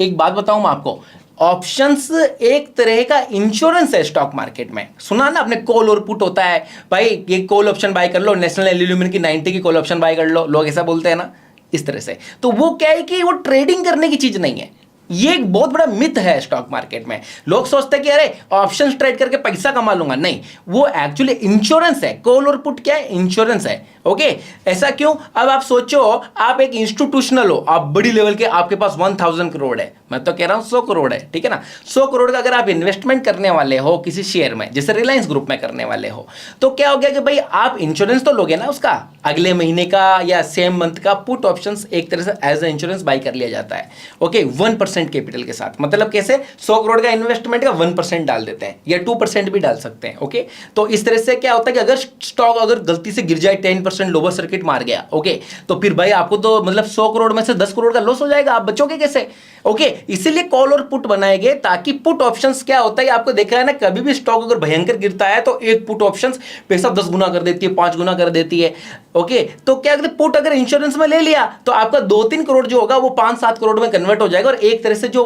एक बात बताऊं मैं आपको, ऑप्शंस एक तरह का इंश्योरेंस है स्टॉक मार्केट में। सुना ना आपने, कॉल और पुट होता है भाई, ये कॉल ऑप्शन बाय कर लो, नेशनल एल्यूमिनियम की 90 की कॉल ऑप्शन बाय कर लो, लोग ऐसा बोलते हैं ना, इस तरह से। तो वो क्या है कि वो ट्रेडिंग करने की चीज नहीं है, ये एक बहुत बड़ा मिथ है स्टॉक मार्केट में। लोग सोचते हैं कि अरे ऑप्शंस ट्रेड करके पैसा कमा लूंगा, नहीं, वो एक्चुअली इंश्योरेंस है। कॉल और पुट क्या है, इंश्योरेंस है। ओके, ऐसा क्यों, अब आप सोचो, आप एक इंस्टीट्यूशनल हो, आप बड़ी लेवल के, आपके पास 1000 करोड़ है, मैं तो कह रहा हूं 100 करोड़ है, ठीक है ना, 100 करोड़ का अगर आप इन्वेस्टमेंट करने वाले हो किसी शेयर में, जैसे रिलायंस ग्रुप में करने वाले हो, तो क्या हो गया कि भाई आप इंश्योरेंस तो लोगे ना उसका, अगले महीने का या सेम मंथ का पुट ऑप्शंस एक तरह से एज ए इंश्योरेंस बाय कर लिया जाता है। ओके, 1% कैपिटल के साथ, मतलब कैसे, 100 करोड़ का इन्वेस्टमेंट का 1% डाल देते हैं, या 2% भी डाल सकते हैं। ओके, तो इस तरह से क्या होता है कि अगर स्टॉक अगर गलती से गिर जाए 10% लोअर सर्किट मार गया, ओके, तो फिर भाई आपको तो मतलब 100 करोड़ में से 10 करोड़ का लॉस हो जाएगा, आप बचोगे कैसे। ओके, इसीलिए कॉल और पुट बनाए गए, ताकि पुट ऑप्शंस क्या होता है, आपको देखा है ना, कभी भी स्टॉक अगर भयंकर गिरता है तो एक पुट ऑप्शंस पैसा 10 गुना कर देती है, 5 गुना कर देती है। ओके, तो क्या कहते, पुट अगर इंश्योरेंस में ले लिया तो आपका 2-3 करोड़ जो होगा वो 5-7 करोड़ में कन्वर्ट हो जाएगा, और एक तरह से जो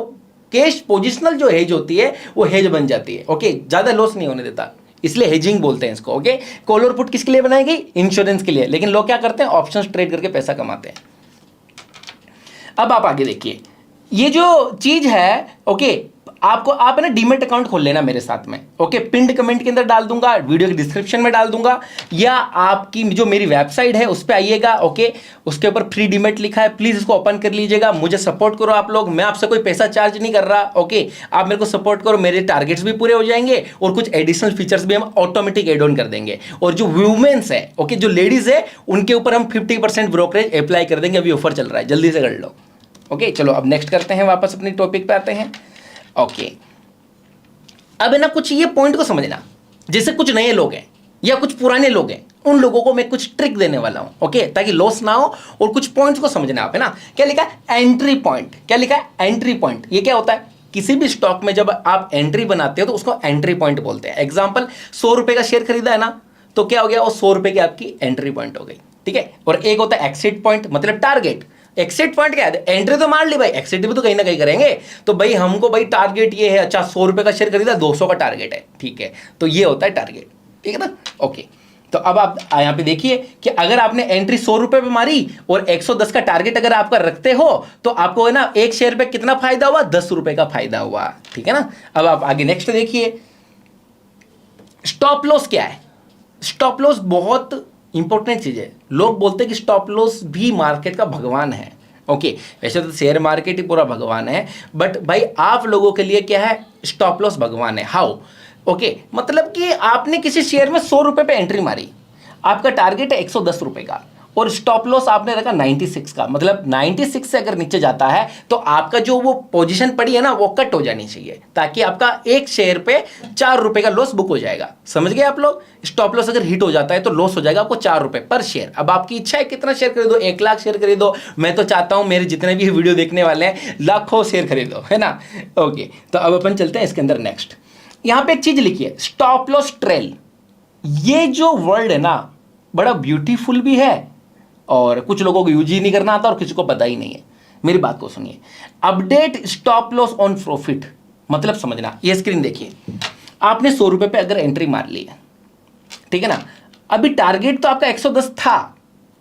कैश पोजिशनल जो हेज होती है वो हेज बन जाती है। ओके, ज्यादा लॉस नहीं होने देता, इसलिए हेजिंग बोलते हैं इसको। ओके, कॉल और पुट किसके लिए बनाई गई, इंश्योरेंस के लिए, लेकिन लोग क्या करते हैं, ऑप्शंस ट्रेड करके पैसा कमाते हैं। अब आप आगे देखिए, ये जो चीज है, ओके, आपको, आप है ना डीमेट अकाउंट खोल लेना मेरे साथ में। ओके, पिंड कमेंट के अंदर डाल दूंगा, वीडियो के डिस्क्रिप्शन में डाल दूंगा, या आपकी जो मेरी वेबसाइट है उस पर आइएगा। ओके, उसके ऊपर फ्री डीमेट लिखा है, प्लीज इसको ओपन कर लीजिएगा, मुझे सपोर्ट करो आप लोग, मैं आपसे कोई पैसा चार्ज नहीं कर रहा। ओके, आप मेरे को सपोर्ट करो, मेरे टारगेट्स भी पूरे हो जाएंगे, और कुछ एडिशनल फीचर्स भी हम ऑटोमेटिक एड ऑन कर देंगे। और जो वुमेन्स है, ओके, जो लेडीज है, उनके ऊपर हम 50% ब्रोकरेज अप्लाई कर देंगे, अभी ऑफर चल रहा है, जल्दी से कर लो। ओके, चलो अब नेक्स्ट करते हैं, वापस अपनी टॉपिक पे आते हैं। ओके, अब है ना कुछ ये पॉइंट को समझना, जैसे कुछ नए लोग हैं या कुछ पुराने लोग हैं, उन लोगों को मैं कुछ ट्रिक देने वाला हूं। ओके, ताकि लॉस ना हो, और कुछ पॉइंट्स को समझना आप, है ना। क्या लिखा है, एंट्री पॉइंट, क्या लिखा है, एंट्री पॉइंट। ये क्या होता है, किसी भी स्टॉक में जब आप एंट्री बनाते हो तो उसको एंट्री पॉइंट बोलते हैं। एग्जाम्पल, 100 रुपए का शेयर खरीदा है ना, तो क्या हो गया, वो 100 रुपए की आपकी एंट्री पॉइंट हो गई, ठीक है। और एक होता है एक्सिट पॉइंट, मतलब टारगेट। एक्सिट पॉइंट क्या है, एंट्री तो मार ली भाई, एक्सिट भी तो कहीं ना कहीं करेंगे, तो भाई हमको भाई टारगेट ये है, अच्छा 100 रुपए का शेयर खरीदा, 200 का टारगेट है, ठीक है, तो ये होता है टारगेट, ठीक है ना। ओके, तो अब आप यहां पे देखिए कि अगर आपने एंट्री 100 रुपए पे मारी और 110 का टारगेट अगर आपका रखते हो, तो आपको है ना एक शेयर पे कितना फायदा हुआ, 10 रुपए का फायदा हुआ, ठीक है ना। अब आप आगे नेक्स्ट देखिए, स्टॉप लॉस क्या है। स्टॉप लॉस बहुत इंपॉर्टेंट चीज है। लोग बोलते हैं कि स्टॉप लॉस भी मार्केट का भगवान है। ओके, वैसे तो शेयर मार्केट ही पूरा भगवान है, बट भाई आप लोगों के लिए क्या है, स्टॉप लॉस भगवान है। हाउ, ओके, मतलब कि आपने किसी शेयर में 100 रुपए पे एंट्री मारी, आपका टारगेट है 110 रुपए का, और स्टॉप लॉस आपने रखा 96 का, मतलब 96 से अगर नीचे जाता है तो आपका जो वो पोजीशन पड़ी है ना वो कट हो जानी चाहिए, ताकि आपका एक शेयर पे 4 रुपए का लॉस बुक हो जाएगा। समझ गए आप लोग, स्टॉप लॉस अगर हिट हो जाता है तो लॉस हो जाएगा आपको 4 रुपए पर शेयर। अब आपकी इच्छा है कितना शेयर खरीदो, 1 लाख शेयर खरीदो, मैं तो चाहता हूं मेरे जितने भी वीडियो देखने वाले हैं लाखों शेयर खरीदो, है ना। ओके, तो अब अपन चलते हैं इसके अंदर नेक्स्ट। यहां पे एक चीज लिखी है, स्टॉप लॉस ट्रेल। ये जो वर्ड है ना बड़ा ब्यूटीफुल भी है, और कुछ लोगों को यूज ही नहीं करना आता और किसी को पता ही नहीं है। मेरी बात को सुनिए, update stop loss on profit, मतलब समझना, ये स्क्रीन देखिए, आपने 100 रुपए पे अगर एंट्री मार ली है, ठीक है ना, अभी टारगेट तो आपका 110 था,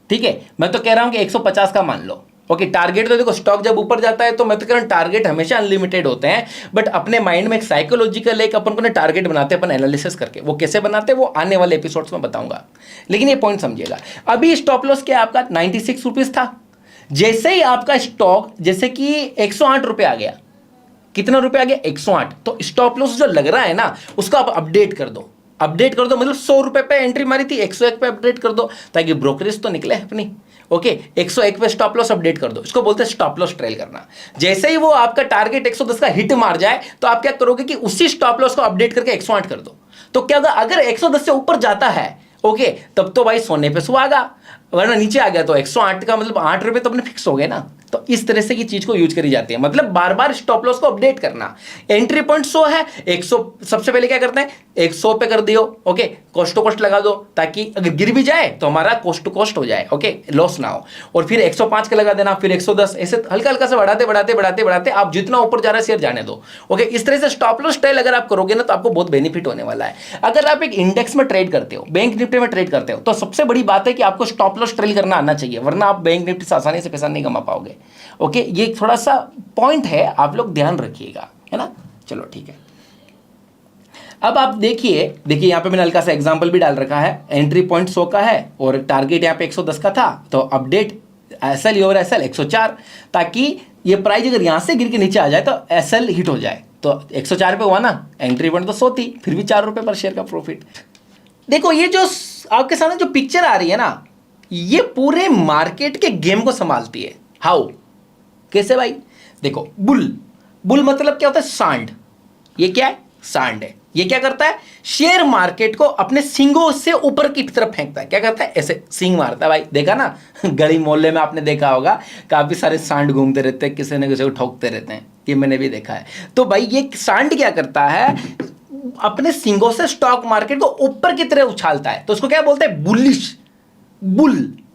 ठीक है, मैं तो कह रहा हूं कि 150 का मान लो। ओके, टारगेट तो देखो, स्टॉक जब ऊपर जाता है तो मैं तो कह रहा हूं टारगेट हमेशा अनलिमिटेड होते हैं, बट अपने माइंड में एक साइकोलॉजिकल एक अपन को टारगेट बनाते हैं अपन एनालिसिस करके, वो कैसे बनाते हैं वो आने वाले एपिसोड्स में बताऊंगा, लेकिन ये पॉइंट समझिएगा। अभी स्टॉप लॉस क्या आपका 96 रुपीज था, जैसे ही आपका स्टॉक जैसे कि 108 रुपए आ गया, कितना रुपए आ गया 108, तो स्टॉप लॉस जो लग रहा है ना उसको आप अपडेट कर दो, अपडेट कर दो, मतलब 100 रुपए पे एंट्री मारी थी 101 पे अपडेट कर दो, ताकि ब्रोकरेज तो निकले अपनी। ओके, 101 पे स्टॉप लॉस अपडेट कर दो, इसको बोलते हैं स्टॉप लॉस ट्रेल करना। जैसे ही वो आपका टारगेट 110 का हिट मार जाए तो आप क्या करोगे कि उसी स्टॉप लॉस को अपडेट करके 108 कर दो। तो क्या होगा, अगर 110 से ऊपर जाता है ओके, तब तो भाई सोने पे सुहागा, वरना नीचे आ गया तो 108 का मतलब 8 रुपए तो अपने फिक्स हो गए ना। तो इस तरह से की चीज को यूज करी जाती है, मतलब बार बार स्टॉप लॉस को अपडेट करना। एंट्री पॉइंट 100 है, 100 सबसे पहले क्या करते हैं 100 पे कर दियो, ओके, कॉस्ट टू कॉस्ट लगा दो, ताकि अगर गिर भी जाए तो हमारा कॉस्ट टू कॉस्ट हो जाए, ओके, लॉस ना हो। और फिर 105 का लगा देना, फिर 110, ऐसे हल्का हल्का से बढ़ाते बढ़ाते बढ़ाते बढ़ाते आप जितना ऊपर जा रहा है शेयर जाने दो, ओके। इस तरह से स्टॉप लॉस स्टाइल अगर आप करोगे ना तो आपको बहुत बेनिफिट होने वाला है। अगर आप एक इंडेक्स में ट्रेड करते हो, बैंक निफ्टी में ट्रेड करते हो, तो सबसे बड़ी बात है कि आपको स्टॉप लॉस ट्रेड करना आना चाहिए, वरना आप बैंक निफ्टी से आसानी से पैसा नहीं कमा पाओगे, ओके। ये थोड़ा सा पॉइंट है, आप लोग ध्यान रखिएगा, है ना। चलो ठीक है, अब आप देखिए यहां पे मैंने हल्का सा एग्जांपल भी डाल रखा है। एंट्री पॉइंट 100 का है और टारगेट यहां पे 110 का था, तो अपडेट एसएल ओवर एसएल 104, ताकि ये प्राइस अगर यहां से गिर के नीचे आ जाए तो एसएल हिट हो जाए। तो 104 पे हुआ ना, एंट्री पॉइंट तो 100 थी, फिर भी 4 रुपए पर शेयर का प्रॉफिट। देखो ये जो आपके सामने जो पिक्चर आ रही है ना, ये पूरे मार्केट के गेम को संभालती है। हाउ, कैसे भाई? देखो बुल मतलब क्या होता है? सांड। ये क्या है? सांड है। ये क्या करता है? शेयर मार्केट को अपने सींगों से ऊपर की तरफ फेंकता है। क्या करता है? ऐसे सींग मारता है भाई, देखा ना गली मोहल्ले में आपने देखा होगा, काफी सारे सांड घूमते रहते हैं, किसी न किसी को ठोकते रहते हैं, ये मैंने भी देखा है। तो भाई ये सांड क्या करता है? अपने सींगों से स्टॉक मार्केट को ऊपर की तरह उछालता है, तो उसको क्या बोलते हैं?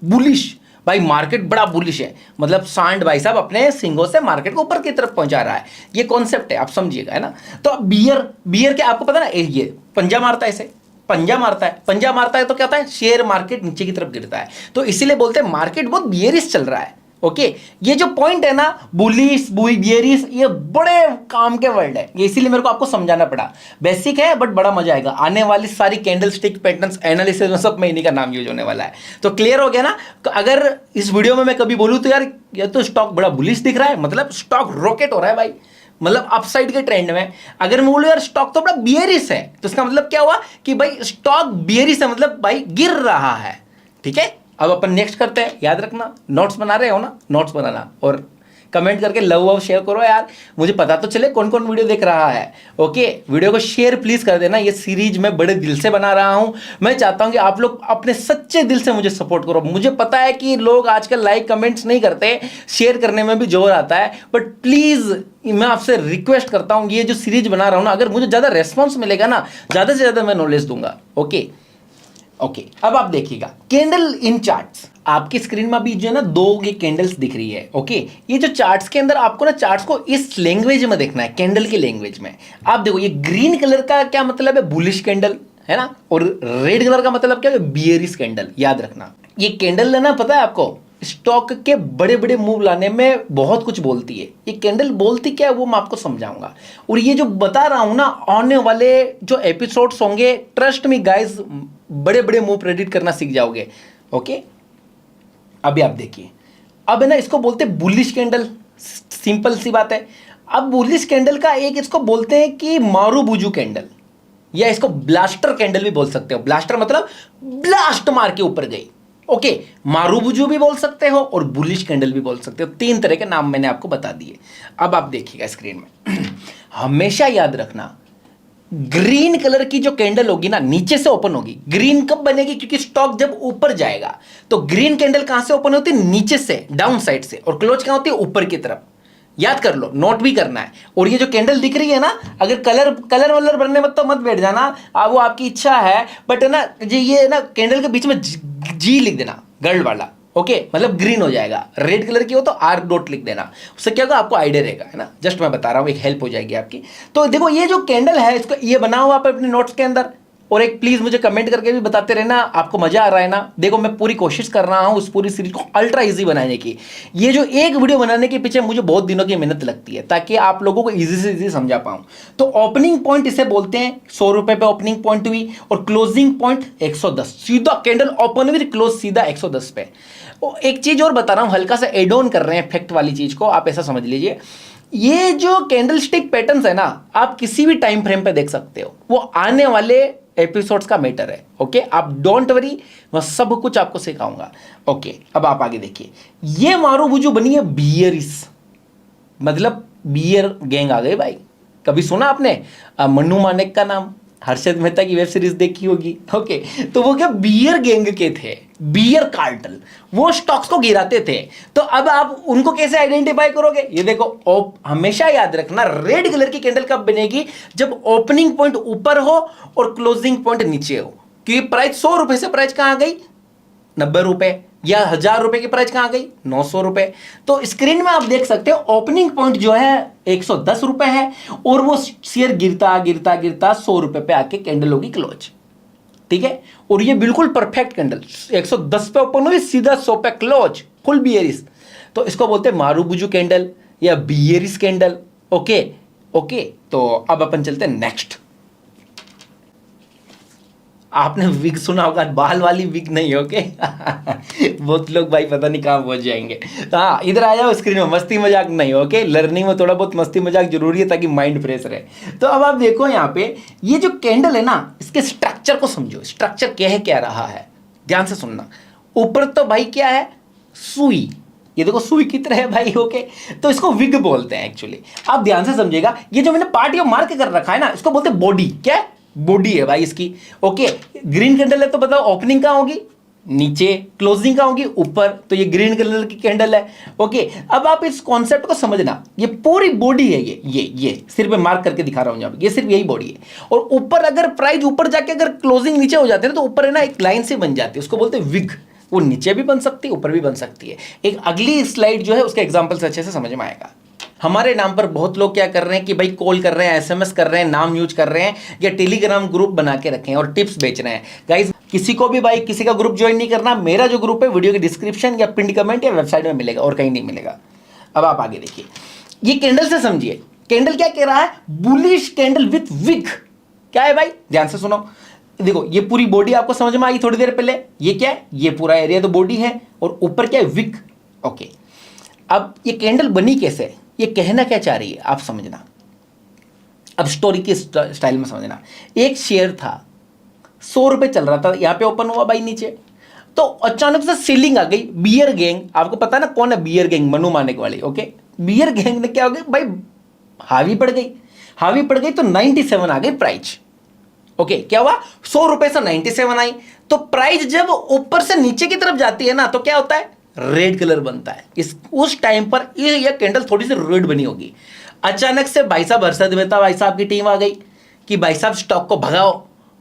बुलिश। भाई मार्केट बड़ा बुलिश है, मतलब सांड भाई साहब अपने सिंगों से मार्केट को ऊपर की तरफ पहुंचा रहा है। ये कॉन्सेप्ट है, आप समझिएगा, है ना। तो बियर क्या आपको पता ना, ये पंजा मारता है, इसे पंजा मारता है तो क्या होता है? शेयर मार्केट नीचे की तरफ गिरता है। तो इसीलिए बोलते हैं मार्केट बहुत बियरिश चल रहा है, ओके। ये जो पॉइंट है ना, बुलिश बियरिश, ये बड़े काम के वर्ड है, ये इसीलिए मेरे को आपको समझाना पड़ा। बेसिक है बट बड़ा मजा आएगा। आने वाली सारी कैंडल स्टिक पैटर्न्स एनालिसिस में सब में इन्हीं का नाम यूज होने वाला है। तो क्लियर हो गया ना। अगर इस वीडियो में मैं कभी बोलूं तो यार ये तो स्टॉक बड़ा बुलिश दिख रहा है, मतलब स्टॉक रॉकेट हो रहा है भाई, मतलब अपसाइड के ट्रेंड में। अगर मैं बोलूं यार स्टॉक तो बड़ा बियरिश है, तो इसका मतलब क्या हुआ कि भाई स्टॉक बियरिश है, मतलब भाई गिर रहा है, ठीक है। अब अपन नेक्स्ट करते हैं, याद रखना, नोट्स बना रहे हो ना, नोट्स बनाना और कमेंट करके लव शेयर करो यार, मुझे पता तो चले कौन कौन वीडियो देख रहा है, ओके। वीडियो को शेयर प्लीज कर देना। ये सीरीज मैं बड़े दिल से बना रहा हूं, मैं चाहता हूं कि आप लोग अपने सच्चे दिल से मुझे सपोर्ट करो। मुझे पता है कि लोग आजकल लाइक कमेंट्स नहीं करते, शेयर करने में भी जोर आता है, बट प्लीज मैं आपसे रिक्वेस्ट करता हूं, ये जो सीरीज बना रहा हूं ना, अगर मुझे ज्यादा रेस्पॉन्स मिलेगा ना, ज्यादा से ज्यादा मैं नॉलेज दूंगा, ओके। अब आप देखिएगा कैंडल इन चार्ट्स, आपकी स्क्रीन में अभी जो है ना 2 ये कैंडल्स दिख रही है, ओके। ये जो चार्ट्स के अंदर आपको ना चार्ट्स को इस लैंग्वेज में देखना है, कैंडल की लैंग्वेज में। आप देखो ये ग्रीन कलर का क्या मतलब है? बुलिश कैंडल, है ना। और रेड कलर का मतलब क्या है? Bearish candle. याद रखना ये कैंडल लेना, पता है आपको, स्टॉक के बड़े बड़े मूव लाने में बहुत कुछ बोलती है। ये कैंडल बोलती क्या है वो मैं आपको समझाऊंगा। और ये जो बता रहा हूं ना, आने वाले जो एपिसोड्स होंगे, ट्रस्ट मी गाइस, बड़े बड़े मूव प्रेडिक्ट करना सीख जाओगे, ओके। अभी आप देखिए, अब है ना इसको बोलते हैं बुलिश कैंडल, सिंपल सी बात है। अब बुलिश कैंडल का एक इसको बोलते हैं कि मारूबुजू कैंडल, या इसको ब्लास्टर कैंडल भी बोल सकते हो। ब्लास्टर मतलब ब्लास्ट मार के ऊपर गई, ओके। मारूबुजू भी बोल सकते हो और बुलिश कैंडल भी बोल सकते हो। 3 तरह के नाम मैंने आपको बता दिए। अब आप देखिएगा स्क्रीन में हमेशा याद रखना, ग्रीन कलर की जो कैंडल होगी ना, नीचे से ओपन होगी। ग्रीन कब बनेगी? क्योंकि स्टॉक जब ऊपर जाएगा तो ग्रीन कैंडल कहां से ओपन होती है? नीचे से, डाउन साइड से। और क्लोज कहां होती है? ऊपर की तरफ। याद कर लो, नोट भी करना है। और ये जो कैंडल दिख रही है ना, अगर कलर वलर भरने में तो मत बैठ जाना, वो आपकी इच्छा है, बट है ना ये ना कैंडल के बीच में जी लिख देना, गर्ल वाला, ओके। मतलब ग्रीन हो जाएगा। रेड कलर की हो तो आर डॉट लिख देना, उससे क्या होगा आपको आइडिया रहेगा, है ना। जस्ट मैं बता रहा हूं, एक हेल्प हो जाएगी आपकी। तो देखो ये जो कैंडल है, इसको ये बना हुआ आप अपने नोट्स के अंदर। और एक प्लीज मुझे कमेंट करके भी बताते रहना आपको मजा आ रहा है ना। देखो मैं पूरी कोशिश कर रहा हूं उस पूरी सीरीज को अल्ट्रा इजी बनाने की। ये जो एक वीडियो बनाने के पीछे मुझे बहुत दिनों की मेहनत लगती है, ताकि आप लोगों को इजी से इजी समझा पाऊं। तो ओपनिंग पॉइंट इसे बोलते हैं, 100 रुपए पे ओपनिंग पॉइंट हुई, और क्लोजिंग पॉइंट 110। सीधा कैंडल ओपन हुई, क्लोज सीधा 110 पे। एक चीज और बता रहा हूं, हल्का सा एड ऑन कर रहे हैं फैक्ट वाली चीज को, आप ऐसा समझ लीजिए। ये जो कैंडल स्टिक पैटर्न्स है ना, आप किसी भी टाइम फ्रेम पे देख सकते हो, वो आने वाले एपिसोड्स का मैटर है, ओके। आप डोंट वरी, मैं सब कुछ आपको सिखाऊंगा, ओके। अब आप आगे देखिए, ये मारूबुजू बनी है बियरिश, मतलब बियर गैंग आ गए भाई। कभी सुना आपने मन्नू मानेक का नाम? हर्षद मेहता की वेब सीरीज देखी होगी। ओके, तो वो क्या बियर गैंग के थे, बियर कार्टल, वो स्टॉक्स को गिराते थे। तो अब आप उनको कैसे आइडेंटिफाई करोगे? ये देखो, हमेशा याद रखना रेड कलर की कैंडल कब बनेगी? जब ओपनिंग पॉइंट ऊपर हो और क्लोजिंग पॉइंट नीचे हो। क्योंकि प्राइस 100 रुपए से प्राइस कहां गई? 90 रुपए। या 1000 रुपए की प्राइस कहां गई? 900 रुपए। तो स्क्रीन में आप देख सकते हो ओपनिंग पॉइंट जो है 110 रुपए है और वो शेयर गिरता गिरता गिरता 100 रुपए पे आके कैंडल होगी क्लोज। ठीक है, और ये बिल्कुल परफेक्ट कैंडल 110 पे ओपन हुई, सीधा 100 पे क्लोज, फुल बियरिश। तो इसको बोलते हैं मारूबुजू कैंडल या बियरिश कैंडल। ओके ओके, तो अब अपन चलते हैं नेक्स्ट। आपने विग सुना होगा, बाल वाली विग नहीं। ओके बहुत लोग भाई पता नहीं कहां पहुंच जाएंगे। तो हाँ, इधर आ जाओ स्क्रीन में, मस्ती मजाक नहीं। ओके, लर्निंग में थोड़ा बहुत मस्ती मजाक जरूरी है ताकि माइंड फ्रेश रहे। तो अब आप देखो यहाँ पे ये जो कैंडल है ना, इसके स्ट्रक्चर को समझो। स्ट्रक्चर क्या रहा है, ध्यान से सुनना। ऊपर तो भाई क्या है? सुई। ये देखो सुई की तरह है भाई। ओके, तो इसको विग बोलते हैं एक्चुअली। आप ध्यान से समझिएगा, ये जो मैंने पार्ट ये मार्क कर रखा है ना, इसको बोलते हैं बॉडी। क्या? बॉडी है भाई इसकी। ओके, ग्रीन कैंडल है तो बताओ ओपनिंग कहां होगी? नीचे। क्लोजिंग कहां होगी? ऊपर। तो ये ग्रीन कलर की कैंडल है। ओके, अब आप इस कॉन्सेप्ट को समझना, ये पूरी बॉडी है। ये सिर्फ मैं मार्क करके दिखा रहा हूं, ये सिर्फ यही बॉडी है। और ऊपर अगर प्राइस ऊपर जाके अगर क्लोजिंग नीचे हो जाती है ना, तो ऊपर है ना एक लाइन से बन जाती है, उसको बोलते हैं विग। वो नीचे भी बन सकती है, ऊपर भी बन सकती है। एक अगली स्लाइड जो है उसके एग्जाम्पल से अच्छे से समझ में आएगा। हमारे नाम पर बहुत लोग क्या कर रहे हैं कि भाई कॉल कर रहे हैं, एसएमएस कर रहे हैं, नाम यूज कर रहे हैं, या टेलीग्राम ग्रुप बना के रखे हैं और टिप्स बेच रहे हैं। गाइस, किसी को भी भाई किसी का ग्रुप ज्वाइन नहीं करना। मेरा जो ग्रुप है वीडियो के डिस्क्रिप्शन या पिन कमेंट या वेबसाइट में मिलेगा, और कहीं नहीं मिलेगा। अब आप आगे देखिए, ये कैंडल से समझिए। कैंडल क्या कह रहा है? Bullish candle with wick. क्या है भाई? ध्यान से सुनो। देखो, ये पूरी बॉडी आपको समझ में आई थोड़ी देर पहले। ये क्या है? ये पूरा एरिया तो बॉडी है, और ऊपर क्या है? विग। ओके, अब ये कैंडल बनी कैसे? ये कहना क्या चाह रही है आप समझना। अब स्टोरी के स्टाइल में समझना। एक शेयर था, 100 रुपए चल रहा था, यहां पे ओपन हुआ भाई नीचे, तो अचानक से सेलिंग आ गई। बियर गैंग, आपको पता है ना कौन है बियर गैंग? मनु मानिक वाली। ओके, बियर गैंग ने क्या हो गया भाई, हावी पड़ गई। हावी पड़ गई तो 97 आ गई प्राइस। ओके, क्या हुआ? 100 रुपए से 97 आई। तो प्राइस जब ऊपर से नीचे की तरफ जाती है ना, तो क्या होता है? रेड कलर बनता है। उस टाइम पर ये कैंडल थोड़ी सी रेड बनी होगी। अचानक से भाई साहब हर्षद मेहता भाई साहब की टीम आ गई कि भाई साहब स्टॉक को भगाओ।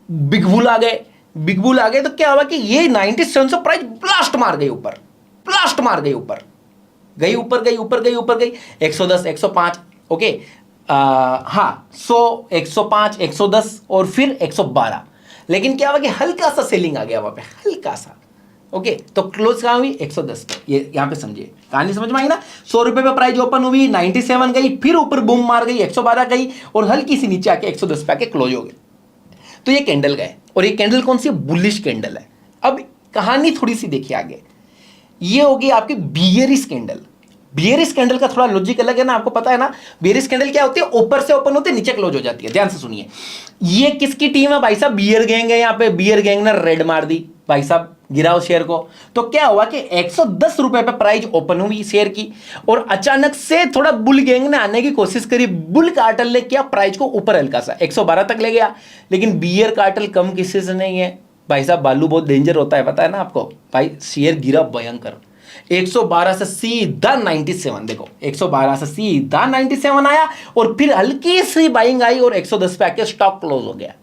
बिग बुल आ गए। बिग बुल आ गए तो क्या हुआ कि ये 97 से प्राइस ब्लास्ट मार गई ऊपर। ब्लास्ट मार गई ऊपर, गई ऊपर, गई ऊपर, गई ऊपर, गई 110, 105। ओके, हाँ 100, 105, 110 और फिर 112। लेकिन क्या हुआ कि हल्का सा सेलिंग आ गया वहां पे, हल्का सा। ओके, तो क्लोज कहां हुई? 110 पे। ये यहां पे समझिए, कहानी समझ में आई ना। 100 रुपए पे प्राइस ओपन हुई, 97 गई, फिर ऊपर बूम मार गई, 112 गई, और हल्की सी नीचे आके 110 पे आके क्लोज हो गई। तो ये कैंडल गए, और ये कैंडल कौन सी? बुलिश कैंडल है। अब कहानी थोड़ी सी देखिए आगे। ये होगी आपकी बियरिश कैंडल। बियरिश कैंडल का थोड़ा लॉजिक अलग है ना, आपको पता है ना। बियरिश कैंडल क्या होती है? ऊपर से ओपन होती है, नीचे क्लोज हो जाती है। ध्यान से सुनिए, ये किसकी टीम है भाई साहब? बियर गैंग है। यहाँ पे बियर गैंग ने रेड मार दी भाई साहब, गिराओ शेयर को। तो क्या हुआ कि 110 रुपए पे प्राइस ओपन हुई शेयर की, और अचानक से थोड़ा बुल गैंग ने आने की कोशिश करी। बुल कार्टल ने क्या, प्राइस को ऊपर हल्का सा 112 तक ले गया। लेकिन बियर कार्टल कम किसी से नहीं है भाई साहब। बालू बहुत डेंजर होता है, पता है ना आपको भाई। शेयर गिरा भयंकर, 112 से सीधा 97। देखो 112 से सीधा 97 आया, और फिर हल्की सी बाइंग आई और 110 पे आके स्टॉक क्लोज हो गया।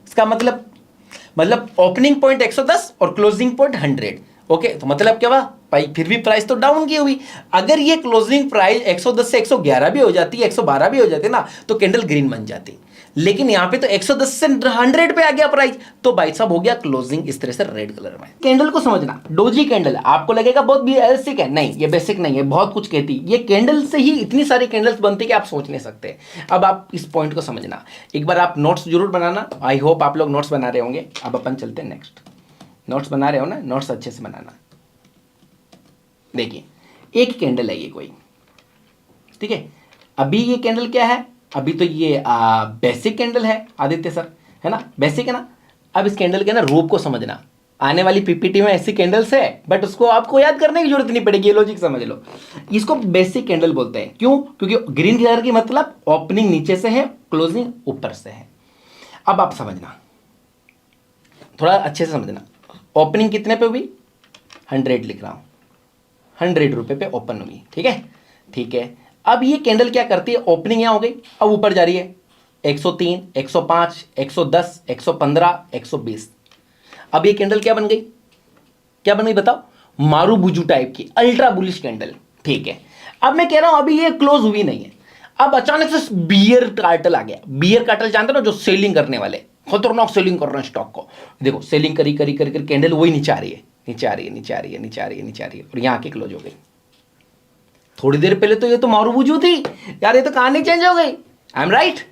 इसका मतलब ओपनिंग पॉइंट 110 और क्लोजिंग पॉइंट 100। ओके, तो मतलब क्या हुआ भाई? फिर भी प्राइस तो डाउन की हुई। अगर ये क्लोजिंग प्राइस 110 से 111 भी हो जाती, 112 भी हो जाती ना, तो कैंडल ग्रीन बन जाती। लेकिन यहां पे तो 110 से 100 पे आ गया प्राइस, तो भाई साहब हो गया क्लोजिंग इस तरह से रेड कलर में। कैंडल को समझना, डोजी कैंडल आपको लगेगा बहुत बेसिक है, नहीं ये बेसिक नहीं है, बहुत कुछ कहती। ये कैंडल से ही इतनी सारी कैंडल्स बनती कि आप सोच नहीं सकते। अब आप इस पॉइंट को समझना, एक बार आप नोट्स जरूर बनाना। आई होप आप लोग नोट्स बना रहे होंगे। अब अपन चलते हैं नेक्स्ट। नोट्स बना रहे हो ना? नोट्स अच्छे से बनाना। देखिए, एक कैंडल है ये कोई, ठीक है। अभी ये कैंडल क्या है? अभी तो ये बेसिक कैंडल है आदित्य सर, है ना, बेसिक है ना। अब इस कैंडल के ना रूप को समझना। आने वाली पीपीटी में ऐसी कैंडल्स है, बट उसको आपको याद करने की जरूरत नहीं पड़ेगी, ये लॉजिक समझ लो। इसको बेसिक कैंडल बोलते हैं। क्यों? क्योंकि ग्रीन कलर की मतलब ओपनिंग नीचे से है, क्लोजिंग ऊपर से है। अब आप समझना, थोड़ा अच्छे से समझना। ओपनिंग कितने पे हुई? 100 लिख रहा हूं, 100 रुपए पे ओपन हुई, ठीक है, ठीक है। अब ये कैंडल क्या करती है, ओपनिंग यहां हो गई, अब ऊपर जा रही है 103, 105, 110, 115, 120। अब ये कैंडल क्या बन गई, क्या बन गई बताओ? मारूबुजू टाइप की अल्ट्रा बुलिश कैंडल, ठीक है। अब मैं कह रहा हूं अभी ये क्लोज हुई नहीं है, अब अचानक से बियर कार्टल आ गया। बियर कार्टल जानते हो ना, जो सेलिंग करने वाले, खतरनाक सेलिंग कर रहे हैं स्टॉक को। देखो सेलिंग करी करी करी कर कैंडल वही नीचे आ रही है, नीचे आ रही है, नीचे आ रही है, नीचे आ रही है, नीचे आ रही है, और यहां के क्लोज हो गई। थोड़ी देर पहले तो ये तो मारूबुजू थी यार, ये तो कहानी चेंज हो गई। I am right?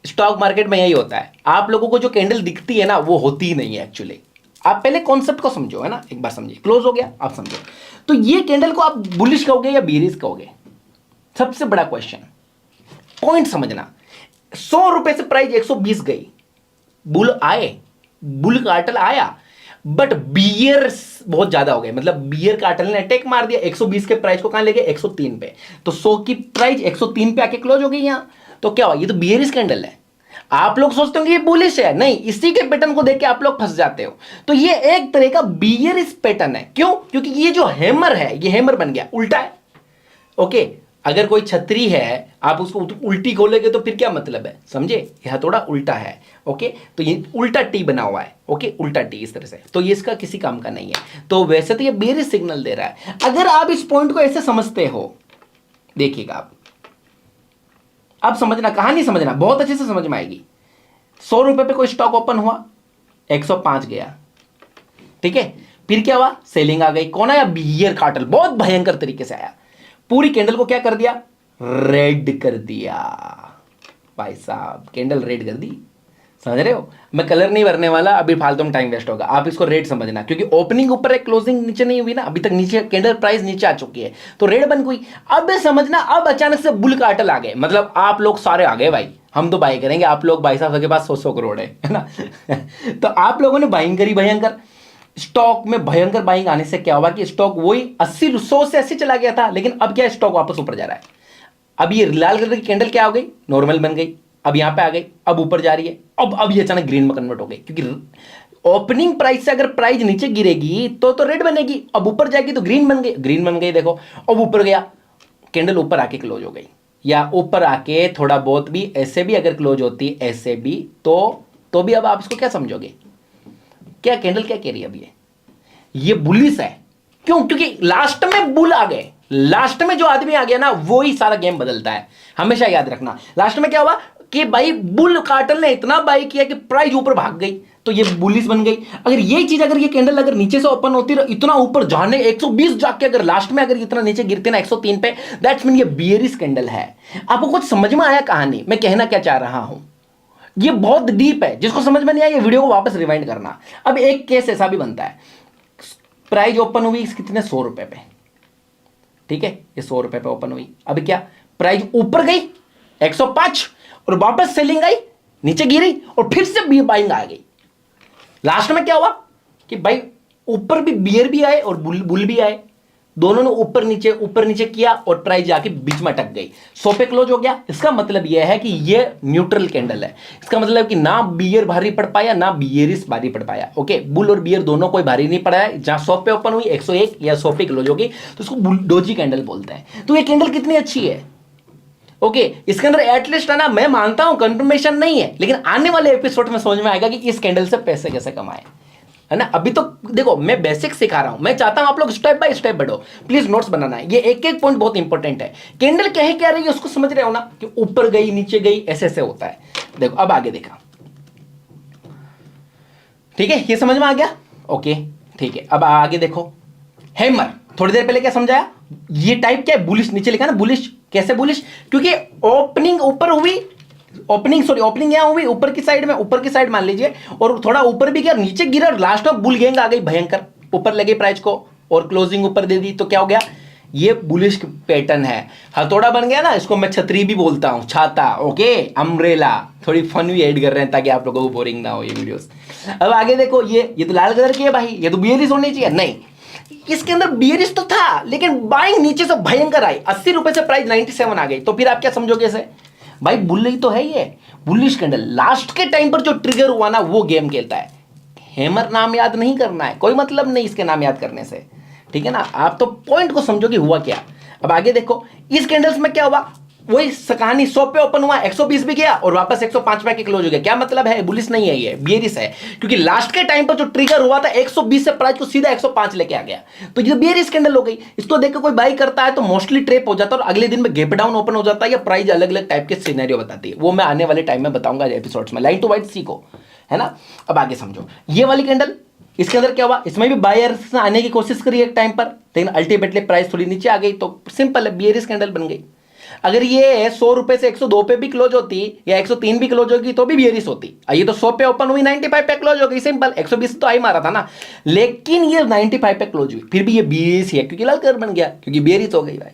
Stock market में यही होता है, आप लोगों को जो कैंडल दिखती है ना वो होती ही नहीं है एक्चुअली। आप पहले कॉन्सेप्ट को समझो, है ना, एक बार समझिए। क्लोज हो गया, आप समझो। तो ये कैंडल को आप बुलिश कहोगे या बीरिश कहोगे? सबसे बड़ा क्वेश्चन, पॉइंट समझना। 100 रुपए से प्राइस 120 गई, बुल आए, बुल कार्टल आया, बट बियर बहुत ज्यादा हो गए, मतलब बियर कार्टल ने अटैक मार दिया। 120 के प्राइस को कहां ले गए? 103 पे। तो 100 की प्राइस 103 पे आके क्लोज हो गई यहां। तो क्या हुआ? ये तो बियरिश कैंडल है। आप लोग सोचते हो कि ये बुलिश है, नहीं, इसी के पैटर्न को देख के आप लोग फंस जाते हो। तो ये एक तरह का बियरिश पैटर्न है। क्यों? क्योंकि ये जो हैमर है, ये हैमर बन गया, उल्टा है। ओके, अगर कोई छतरी है, आप उसको उल्टी खोलेंगे तो फिर क्या मतलब है, समझे? यह थोड़ा उल्टा है। ओके, तो ये उल्टा टी बना हुआ है। ओके, उल्टा टी इस तरह से, तो ये इसका किसी काम का नहीं है। तो वैसे तो ये बेरिश सिग्नल दे रहा है। अगर आप इस पॉइंट को ऐसे समझते हो, देखिएगा आप समझना, कहानी समझना, बहुत अच्छे से समझ में आएगी। 100 रुपए पे कोई स्टॉक ओपन हुआ, 105 गया, ठीक है। फिर क्या हुआ? सेलिंग आ गई। कौन आया? बियर कार्टल, बहुत भयंकर तरीके से आया। पूरी कैंडल को क्या कर दिया? रेड कर दिया। भाई साहब, कैंडल रेड कर दी, समझ रहे हो? मैं कलर नहीं भरने वाला, अभी फालतू में टाइम वेस्ट होगा। आप इसको रेड समझना, क्योंकि ओपनिंग ऊपर है, क्लोजिंग नीचे नहीं हुई ना, अभी तक नीचे कैंडल प्राइस नीचे आ चुकी है, तो रेड बन गई। अब समझना, अब अचानक से बुल कार्टल आ गए, मतलब आप लोग सारे आ गए भाई, हम तो बाई करेंगे, आप लोग भाई साहब के पास 100 करोड़ है ना तो आप लोगों ने बाइंग करी भयंकर। स्टॉक में भयंकर बाइंग आने से क्या हुआ कि स्टॉक वही 80, 100 से 80 चला गया था, लेकिन अब क्या, स्टॉक वापस ऊपर जा रहा है। अब ये लाल कलर की कैंडल क्या हो गई? नॉर्मल बन गई। अब यहां पे आ गई, अब ऊपर जा रही है। अब ये अचानक ग्रीन में कन्वर्ट हो गई, क्योंकि ओपनिंग प्राइस से अगर प्राइस नीचे गिरेगी तो रेड बनेगी, अब ऊपर जाएगी तो ग्रीन बन गई, ग्रीन बन गई। देखो, अब ऊपर गया, कैंडल ऊपर आके क्लोज हो गई, या ऊपर आके थोड़ा बहुत भी ऐसे भी अगर क्लोज होती, ऐसे भी, तो भी अब आप इसको क्या समझोगे? क्या कैंडल क्या कह रही है? अब ये बुलिश है। क्यों? क्योंकि लास्ट में बुल आ गए। लास्ट में जो आदमी आ गया ना, वो ही सारा गेम बदलता है, हमेशा याद रखना। लास्ट में क्या हुआ कि भाई बुल कार्टल ने इतना बाई किया कि प्राइस ऊपर भाग गई, तो ये बुलिश बन गई। अगर ये चीज, अगर ये कैंडल अगर नीचे से ओपन होती है, इतना ऊपर जाने 120 जाके अगर लास्ट में अगर इतना नीचे गिरते ना 103 पे, दैट्स मीन ये बियरिश कैंडल है। आपको कुछ समझ में आया कहानी, मैं कहना क्या चाह रहा हूं? ये बहुत डीप है, जिसको समझ में नहीं आया ये वीडियो को वापस रिवाइंड करना। अब एक केस ऐसा भी बनता है, प्राइस ओपन हुई कितने? 100 रुपए पे, ठीक है, ये 100 रुपए पे ओपन हुई। अब क्या, प्राइस ऊपर गई 105 और वापस सेलिंग आई, नीचे गिरी और फिर से बी बाइंग आ गई। लास्ट में क्या हुआ कि भाई ऊपर भी बियर भी आए और बुल भी आए, दोनों ने ऊपर नीचे किया और प्राइस जाके बीच में अटक गई, 100 पे क्लोज हो गया। इसका मतलब यह है कि यह न्यूट्रल कैंडल है। इसका मतलब कि ना बियर भारी पड़ पाया, ना बियरिस भारी पड़ पाया। ओके, बुल और बियर दोनों कोई भारी नहीं पड़ा है। जहां 100 पे ओपन हुई, 101 या 100 पे क्लोज होगी, तो उसको डोजी कैंडल बोलते हैं। तो ये कैंडल कितनी अच्छी है। ओके, इसके अंदर एटलीस्ट है ना, मैं मानता हूं कंफर्मेशन नहीं है, लेकिन आने वाले एपिसोड में समझ में आएगा कि इस कैंडल से पैसे कैसे कमाए, है ना। अभी तो देखो, मैं बेसिक सिखा रहा हूं, मैं चाहता हूं आप लोग स्टेप बाय स्टेप बढ़ो। प्लीज नोट्स बनाना है, ये एक एक पॉइंट बहुत इंपॉर्टेंट है। कैंडल क्या है, क्या रही है, उसको समझ रहे हो ना, कि ऊपर गई नीचे गई, ऐसे ऐसे होता है। देखो, अब आगे देखा, ठीक है, ये समझ में आ गया। ओके, ठीक है, अब आगे देखो, हैमर, थोड़ी देर पहले क्या समझाया, ये टाइप क्या है, बुलिश, नीचे लिखा ना बुलिश। कैसे बुलिश? क्योंकि ओपनिंग ऊपर हुई, ओपनिंग यहां हुई ऊपर की साइड मान लीजिए, और थोड़ा ऊपर भी गया, नीचे गिरा, लास्ट में बुल गैंग आ गई भयंकर, ऊपर लगे प्राइस को और क्लोजिंग ऊपर दे दी, तो क्या हो गया, ये बुलिश पैटर्न है। हथौड़ा बन गया ना, इसको मैं छतरी भी बोलता हूं, छाता। ओके, अम्ब्रेला, थोड़ी फन भी ऐड कर रहे हैं ताकि आप लोगों को बोरिंग ना हो ये वीडियोस। अब आगे देखो, ये तो लाल कलर की है भाई, ये तो बियरिश होनी चाहिए, नहीं, इसके अंदर बियरिश तो था, लेकिन बाइंग नीचे से भयंकर आई, 80 रुपए से प्राइस 97 आ गई। तो फिर आप क्या समझोगे इसे? भाई बुल्ली तो है ये, बुलिश कैंडल। लास्ट के टाइम पर जो ट्रिगर हुआ ना वो गेम खेलता है। हैमर नाम याद नहीं करना है, कोई मतलब नहीं इसके नाम याद करने से, ठीक है ना। आप तो पॉइंट को समझो कि हुआ क्या। अब आगे देखो इस कैंडल्स में क्या हुआ, वही कहानी 100 पे ओपन हुआ, 120 भी गया और वापस 105 पे क्लोज हो गया। क्या मतलब है, बुलिश नहीं है ये, बियरिश है, क्योंकि लास्ट के टाइम पर जो ट्रिगर हुआ था 120 से प्राइस को सीधा 105 लेके आ गया, तो ये बियरिश कैंडल हो गई। इसको देखकर कोई बाई करता है तो मोस्टली ट्रेप हो जाता है और अगले दिन में गैप डाउन ओपन हो जाता है, या प्राइस अलग अलग टाइप के सिनेरियो बताती है, वो मैं आने वाले टाइम में बताऊंगा एपिसोड्स में। लाइन टू वाइट सीखो, है ना। अब आगे समझो ये वाली कैंडल, इसके अंदर क्या हुआ, इसमें भी बायर्स आने की कोशिश करी एक टाइम पर, लेकिन अल्टीमेटली प्राइस थोड़ी नीचे आ गई, तो सिंपल है, बियरिश कैंडल बन गई। अगर ये 100 रुपए से 102 पे भी क्लोज होती या 103 भी क्लोज होगी तो भी बियरिश होती। ये तो 100 पे ओपन हुई, 95 पे क्लोज हो गई, सिंपल। 120 तो आई मारा था ना, लेकिन ये 95 पे क्लोज हुई, फिर भी ये बियरिश है क्योंकि लाल कलर बन गया, क्योंकि बियरिश हो गई भाई।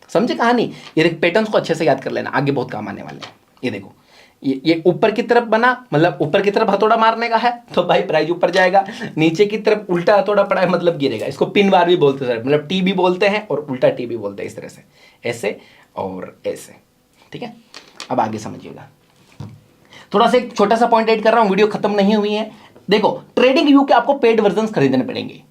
समझे कहानी। ये पैटर्न्स को अच्छे से याद कर लेना, आगे बहुत काम आने वाले हैं। ये देखो ये ऊपर की तरफ बना, मतलब ऊपर की तरफ हथौड़ा मारने का है तो भाई प्राइस ऊपर जाएगा, नीचे की तरफ उल्टा हथौड़ा पड़ा है मतलब गिरेगा। इसको पिन बार भी बोलते हैं, मतलब टी भी बोलते हैं और उल्टा टी भी बोलते हैं, इस तरह से, ऐसे और ऐसे, ठीक है। अब आगे समझिएगा, थोड़ा सा एक छोटा सा पॉइंट ऐड कर रहा हूं, वीडियो खत्म नहीं हुई है। देखो ट्रेडिंग व्यू के आपको पेड वर्जन खरीदने पड़ेंगे,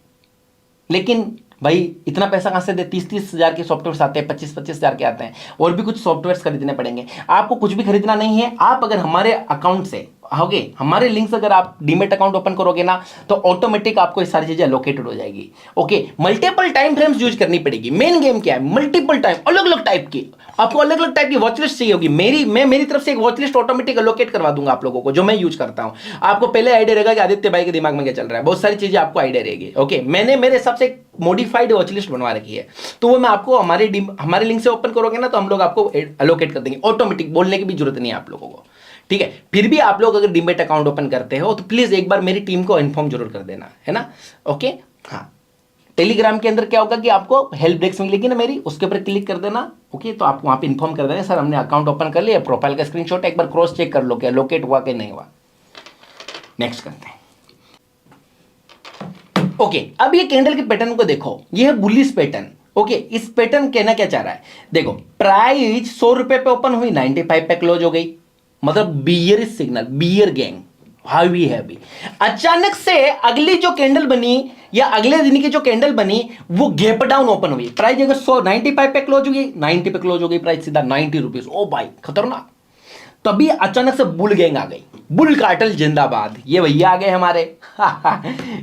लेकिन भाई इतना पैसा कहां से दे, 30-30 हजार के सॉफ्टवेयर आते हैं, 25-25 हजार के आते हैं, और भी कुछ सॉफ्टवेयर खरीदने पड़ेंगे। आपको कुछ भी खरीदना नहीं है, आप अगर हमारे अकाउंट से होगे, हमारे लिंक से अगर आप डीमेट अकाउंट ओपन करोगे ना, तो ऑटोमेटिक आपको ये सारी चीजें लोकेटेड हो जाएगी। Okay, multiple time frames use करनी पड़ेगी। मेन गेम क्या है, मल्टीपल टाइम, अलग अलग टाइप की, आपको अलग अलग टाइप की वॉच लिस्ट चाहिए होगी। मेरी तरफ से एक वॉच लिस्ट ऑटोमेटिक लोकेट करवा दूंगा आप लोगों को, जो मैं यूज करता हूं। आपको पहले आइडिया रहेगा कि आदित्य भाई के दिमाग में क्या चल रहा है, बहुत सारी चीजें आपको आइडिया रहेगी। ओके, मैंने मेरे हिसाब से एक मॉडिफाइड वॉच लिस्ट बनवा रखी है, तो वो मैं आपको हमारे लिंक से ओपन करोगे ना, तो हम लोग आपको अलोकेट कर देंगे ऑटोमेटिक, बोलने की भी जरूरत नहीं है आप लोगों को, ठीक है। फिर भी आप लोग अगर डीमेट अकाउंट ओपन करते हो तो प्लीज एक बार मेरी टीम को इन्फॉर्म जरूर कर देना, है ना। ओके, हाँ। टेलीग्राम के अंदर क्या होगा कि आपको हेल्प डेस्क मिलेगी ना मेरी, उसके ऊपर क्लिक कर देना। ओके, तो आप वहां पे इन्फॉर्म कर देना, सर हमने अकाउंट ओपन कर लिया, प्रोफाइल का स्क्रीनशॉट एक बार क्रॉस चेक कर लो क्या लोकेट हुआ कि नहीं हुआ। नेक्स्ट करते हैं। ओके, अब ये कैंडल के पैटर्न को देखो, ये है बुलिश पैटर्न। ओके, इस पैटर्न कहना क्या चाह रहा है, देखो प्राइस 100 रुपए पे ओपन हुई, 95 पे क्लोज हो गई, मतलब बियर सिग्नल, बियर गैंग हावी है अभी। अचानक से अगली जो कैंडल बनी या अगले दिन की जो कैंडल बनी वो गैप डाउन ओपन हुई, प्राइस अगर 95 पे क्लोज हुई, 90 पे क्लोज हो गई, प्राइस सीधा 90 रुपीज। ओ भाई खतरनाक। तभी अचानक से बुल गैंग आ गई, बुल कार्टल जिंदाबाद, ये भैया आ गए हमारे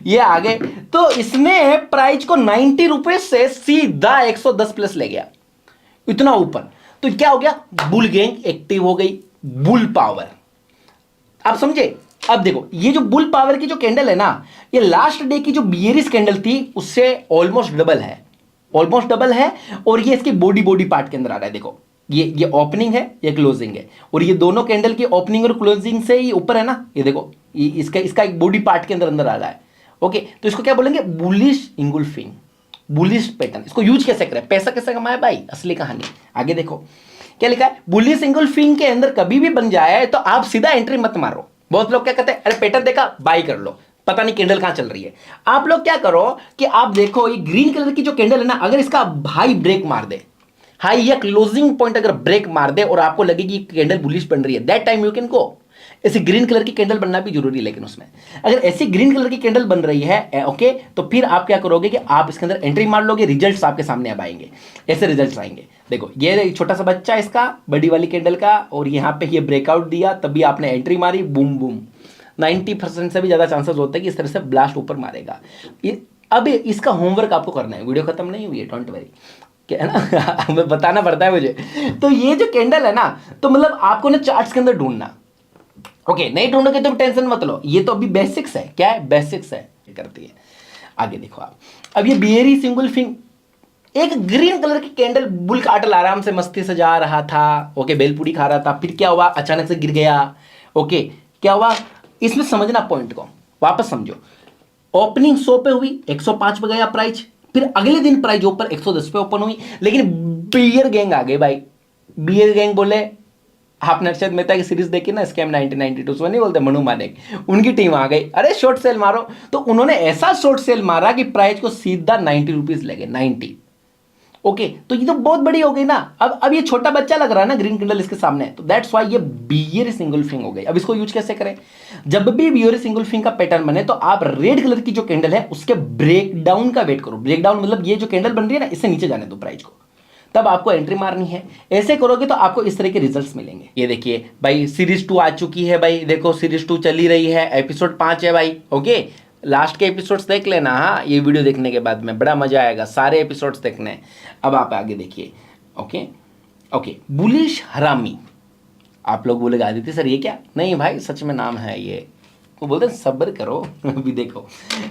ये आ गए, तो इसने प्राइस को 90 रुपए से सीधा 110 प्लस ले गया, इतना ऊपर। तो क्या हो गया, बुल गैंग एक्टिव हो गई, बुल पावर। आप समझे। अब देखो ये जो बुल पावर की जो कैंडल है ना, ये लास्ट डे की जो बियरिश कैंडल थी उससे ऑलमोस्ट डबल है, ऑलमोस्ट डबल है। और ये इसके बॉडी पार्ट के अंदर आ रहा है। देखो ये ओपनिंग है, ये क्लोजिंग है, और ये दोनों कैंडल की ओपनिंग और क्लोजिंग से ही ऊपर है ना, ये देखो ये इसका एक बॉडी पार्ट के अंदर आ रहा है। ओके, तो इसको क्या बोलेंगे, बुलिश इंगुल्फिंग, बुलिश पैटर्न। इसको यूज कैसे करें, पैसा कैसे कमाए भाई, असली कहानी आगे देखो क्या लिखा है। बुलिश इंगुल्फिंग के अंदर कभी भी बन जाए तो आप सीधा एंट्री मत मारो। बहुत लोग क्या कहते हैं, अरे पैटर्न देखा बाई कर लो, पता नहीं कैंडल कहां चल रही है। आप लोग क्या करो कि आप देखो ये ग्रीन कलर की जो कैंडल है ना, अगर इसका हाई ब्रेक मार दे, हाई या क्लोजिंग पॉइंट अगर ब्रेक मार दे और आपको लगे कि कैंडल बुलिश बन रही है, दैट टाइम यू कैन गो। ऐसी ग्रीन कलर की कैंडल बनना भी जरूरी है, लेकिन उसमें अगर ऐसी ग्रीन कलर की कैंडल बन रही है ओके, तो फिर आप क्या करोगे कि आप इसके अंदर एंट्री मार लोगे, रिजल्ट्स आपके सामने अब आएंगे, ऐसे रिजल्ट्स आएंगे। देखो ये छोटा सा बच्चा इसका बड़ी वाली कैंडल का, और यहाँ पे ये ब्रेकआउट दिया, तभी आपने एंट्री मारी, बूम बूम। 90% से भी ज्यादा चांसेस होते हैं कि इस तरह से ब्लास्ट ऊपर मारेगा। अब इसका होमवर्क आपको करना है, वीडियो खत्म नहीं हुई है, डोंट वरी, क्या है ना हमें बताना पड़ता है मुझे। तो ये जो कैंडल है ना, तो मतलब आपको ना चार्ट्स के अंदर ढूंढना। ओके, नहीं ढूंढोगे तो टेंशन मत लो, ये तो अभी बेसिक्स है, क्या है बेसिक्स है, करती है। आगे देखो आप, अब ये बियरी सिंगल फिंग, एक ग्रीन कलर की कैंडल बुल कार्टल आराम से मस्ती से जा रहा था। ओके, बेलपूरी खा रहा था, फिर क्या हुआ, अचानक से गिर गया। ओके, क्या हुआ, इसमें समझना पॉइंट को, वापस समझो। ओपनिंग 100 पे हुई, 105 पे गया प्राइस, फिर अगले दिन प्राइस ऊपर 110 पे ओपन हुई, लेकिन बियर गैंग आ गए भाई। बियर गैंग बोले, आपने अर्षद मेहता की सीरीज देखी ना, स्कैम 1992, वो नहीं बोलते मनु मानेक, उनकी टीम आ गई, अरे शॉर्ट सेल मारो। तो उन्होंने ऐसा शॉर्ट सेल मारा कि प्राइस को सीधा 90 रुपीज लगे, 90। ओके, तो ये तो बहुत बड़ी हो गई ना। अब ये छोटा बच्चा लग रहा है ना ग्रीन कैंडल इसके सामने, तो दैट्स वाई ये बियरिश इंगुल्फिंग हो गई। अब इसको यूज कैसे करें? जब भी बियरिश इंगुल्फिंग का पैटर्न बने तो आप रेड कलर की जो कैंडल है उसके ब्रेकडाउन का वेट करो। ब्रेकडाउन मतलब ये जो कैंडल बन रही है ना, इससे नीचे जाने दो प्राइस को, तब आपको एंट्री मारनी है। ऐसे करोगे तो आपको इस तरह के रिजल्ट्स मिलेंगे। ये देखिए भाई, सीरीज 2 आ चुकी है भाई, देखो सीरीज 2 चली रही है, एपिसोड 5 है भाई। ओके, लास्ट के एपिसोड्स देख लेना। हाँ, ये वीडियो देखने के बाद में बड़ा मजा आएगा, सारे एपिसोड्स देखने हैं। अब आप आगे देखिए। ओके ओके, बुलिश हरामी। आप लोग बोलेगा आदित्य सर ये क्या? नहीं भाई, सच में नाम है ये। वो बोलते हैं सब्र करो। अभी देखो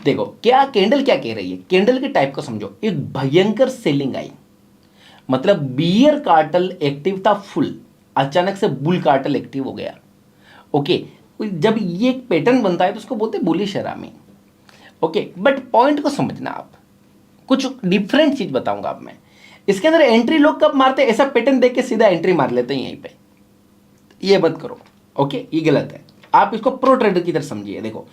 देखो क्या कैंडल क्या कह रही है, कैंडल के टाइप को समझो। एक भयंकर सेलिंग आई, मतलब बियर कार्टल एक्टिव था फुल, अचानक से बुल कार्टल एक्टिव हो गया। ओके, जब ये एक पैटर्न बनता है तो उसको बोलते हैं बुलिश हरामी। ओके, बट पॉइंट को समझना आप, कुछ डिफरेंट चीज बताऊंगा अब मैं। इसके अंदर एंट्री लोग कब मारते हैं? ऐसा पैटर्न देख के सीधा एंट्री मार लेते हैं यहीं पे, ये मत करो। ओके, ये गलत है। आप इसको प्रो ट्रेडर की तरह समझिए। देखो,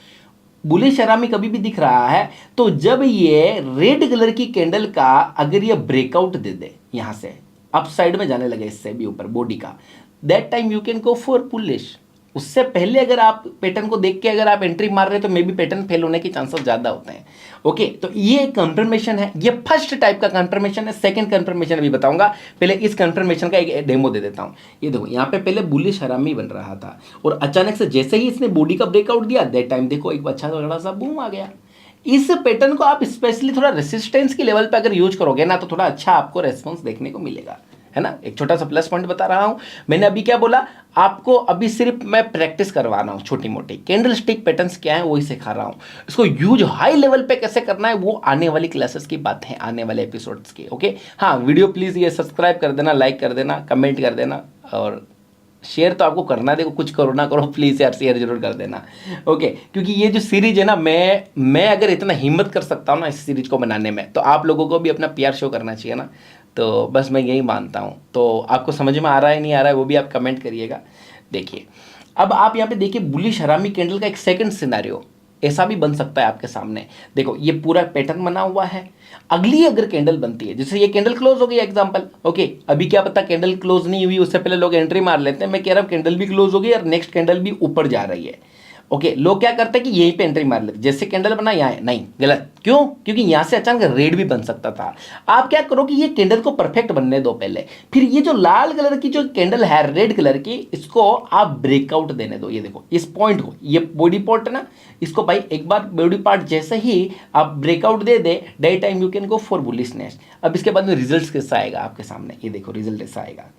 बुलिश हरामी कभी भी दिख रहा है तो जब ये रेड कलर की कैंडल का अगर ये ब्रेकआउट दे दे, यहां से अप साइड में जाने लगे, इससे भी ऊपर बॉडी का, that time you can go for bullish. उससे पहले अगर आप पैटर्न को देख के अगर आप एंट्री मार रहे हो तो मे बी पैटर्न फेल होने के चांसेस ज्यादा होते हैं। ओके, तो ये कंफर्मेशन है, ये फर्स्ट टाइप का कंफर्मेशन है। सेकंड कंफर्मेशन अभी बताऊंगा, पहले इस कंफर्मेशन का एक डेमो दे देता हूं। ये देखो, यहाँ पे पहले बुलिश हरामी बन रहा था और अचानक से जैसे ही इसने बॉडी का ब्रेकआउट दिया, दैट टाइम देखो एक अच्छा बड़ा सा बूम आ गया। इस पैटर्न को आप स्पेशली थोड़ा रेसिस्टेंस के लेवल पे अगर यूज करोगे ना तो थोड़ा अच्छा आपको रेस्पॉन्स देखने को मिलेगा, है ना। एक छोटा सा प्लस पॉइंट बता रहा हूं। मैंने अभी क्या बोला आपको, अभी सिर्फ मैं प्रैक्टिस करवा रहा हूं, छोटी मोटी कैंडल स्टिक पैटर्न्स क्या है वही सिखा रहा हूं। इसको यूज हाई लेवल पे कैसे करना है वो आने वाली क्लासेस की बात है, आने वाले एपिसोड्स की। ओके, हाँ, वीडियो प्लीज ये सब्सक्राइब कर देना, लाइक कर देना, कमेंट कर देना और शेयर तो आपको करना है। देखो, कुछ करो ना करो, प्लीज़ यार शेयर जरूर कर देना। ओके, क्योंकि ये जो सीरीज है ना, मैं अगर इतना हिम्मत कर सकता हूँ ना इस सीरीज को बनाने में, तो आप लोगों को भी अपना प्यार शो करना चाहिए ना। तो बस मैं यही मानता हूँ। तो आपको समझ में आ रहा है नहीं आ रहा है वो भी आप कमेंट करिएगा। देखिए, अब आप यहाँ पे देखिए बुलिश हरामी कैंडल का एक सेकंड सिनेरियो ऐसा भी बन सकता है आपके सामने। देखो, ये पूरा पैटर्न बना हुआ है। अगली अगर कैंडल बनती है, जैसे ये कैंडल क्लोज हो गई एग्जांपल, ओके, अभी क्या पता कैंडल क्लोज नहीं हुई, उससे पहले लोग एंट्री मार लेते हैं। मैं कह रहा हूं कैंडल भी क्लोज हो गई और नेक्स्ट कैंडल भी ऊपर जा रही है। ओके, लोग क्या करते हैं कि यहीं पे एंट्री मार लेते, जैसे कैंडल बना यहाँ है, नहीं, गलत। क्यों? क्योंकि यहां से अचानक रेड भी बन सकता था। आप क्या करो कि ये कैंडल को परफेक्ट बनने दो पहले, फिर ये जो लाल कलर की जो कैंडल है रेड कलर की, इसको आप ब्रेकआउट देने दो। ये देखो, इस पॉइंट को, ये बॉडी पार्ट है ना, इसको भाई एक बार बॉडी पार्ट जैसे ही आप breakout they they, day time you can go for bullishness. अब इसके बाद में रिजल्ट कैसा आएगा आपके सामने, ये देखो रिजल्ट ऐसा आएगा।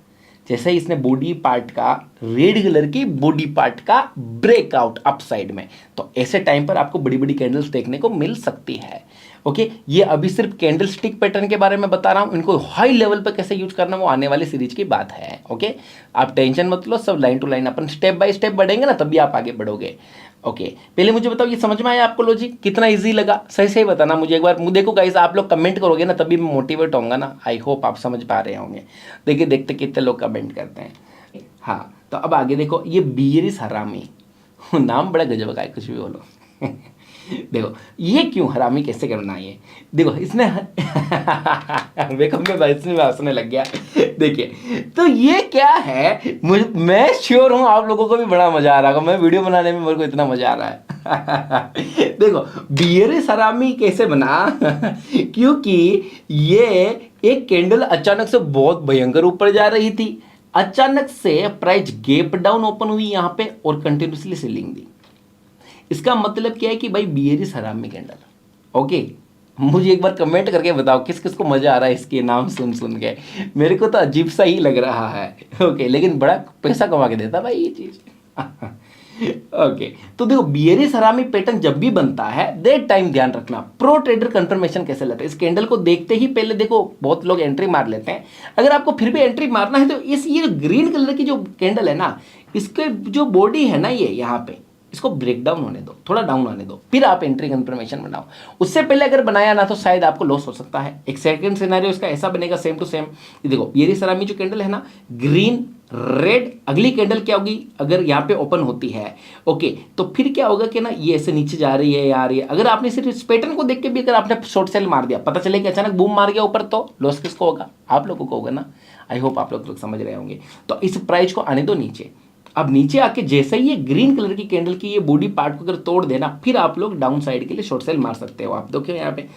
जैसे ही इसने बॉडी पार्ट का, रेड कलर की बॉडी पार्ट का ब्रेकआउट अप साइड में, तो ऐसे टाइम पर आपको बड़ी बड़ी कैंडल्स देखने को मिल सकती है। ओके, ये अभी सिर्फ कैंडल स्टिक पैटर्न के बारे में बता रहा हूं, इनको हाई लेवल पर कैसे यूज करना वो आने वाली सीरीज की बात है। ओके, आप टेंशन मत लो, सब लाइन टू लाइन अपन स्टेप बाय स्टेप बढ़ेंगे ना, तभी आप आगे बढ़ोगे। ओके, पहले मुझे बताओ ये समझ में आया आपको लॉजिक? कितना इजी लगा? सही सही बताना मुझे एक बार। देखो गाइस, आप लोग कमेंट करोगे ना तभी मैं मोटिवेट होऊंगा ना। आई होप आप समझ पा रहे होंगे। देखिए, देखते कितने लोग कमेंट करते हैं। हाँ, तो अब आगे देखो, ये बियरिश हरामी नाम बड़ा गजब का है, कुछ भी बोलो। देखो, ये क्यों हरामी कैसे करना है ये देखो, इसने देखो मैं इसमें हंसने लग गया। देखिए, तो ये क्या है, मैं श्योर हूं आप लोगों को भी बड़ा मजा आ रहा होगा। मैं वीडियो बनाने में मेरे को इतना मजा आ रहा है। देखो, बियरिश हरामी कैसे बना क्योंकि ये एक कैंडल अचानक से बहुत भयंकर ऊपर जा रही थी, अचानक से प्राइस गैप डाउन ओपन हुई यहां पे और कंटिन्यूसली सेलिंग दी। इसका मतलब क्या है कि भाई बियरिश हरामी कैंडल। ओके, मुझे एक बार कमेंट करके बताओ किस किस को मजा आ रहा है इसके नाम सुन सुन के। मेरे को तो अजीब सा ही लग रहा है। ओके, लेकिन बड़ा पैसा कमा के देता भाई ये चीज। ओके, तो देखो, बियरिश हरामी पैटर्न जब भी बनता है, दैट टाइम ध्यान रखना प्रो ट्रेडर कंफर्मेशन कैसे लेते हैं। इस कैंडल को देखते ही पहले देखो बहुत लोग एंट्री मार लेते हैं। अगर आपको फिर भी एंट्री मारना है तो इस ये ग्रीन कलर की जो कैंडल है ना, इसके जो बॉडी है ना, ये यहाँ पे इसको ब्रेक डाउन होने दो, थोड़ा डाउन होने दो, फिर आप एंट्री कंफर्मेशन बनाओ। उससे पहले अगर बनाया ना तो शायद आपको लॉस हो सकता है। एक सेकंड सिनेरियो इसका ऐसा बनेगा सेम टू सेम। देखो ये रही सलामी जो कैंडल है ना, ग्रीन रेड, अगली कैंडल क्या होगी अगर यहाँ पे ओपन होती है, ओके, तो फिर क्या होगा कि ना ये ऐसे नीचे जा रही है आ रही है। अगर आपने सिर्फ इस पैटर्न को देख के भी अगर आपने शॉर्ट सेल मार दिया, पता चले कि अचानक बूम मार गया ऊपर, तो लॉस किसको होगा? आप लोगों को होगा ना। आई होप आप लोग समझ रहे होंगे। तो इस प्राइस को आने दो नीचे। अब नीचे आके जैसे ही ये ग्रीन कलर की कैंडल की ये बॉडी पार्ट को अगर तोड़ देना, फिर आप लोग डाउन साइड के लिए शॉर्ट सेल मार सकते हो। आप देखो यहाँ पे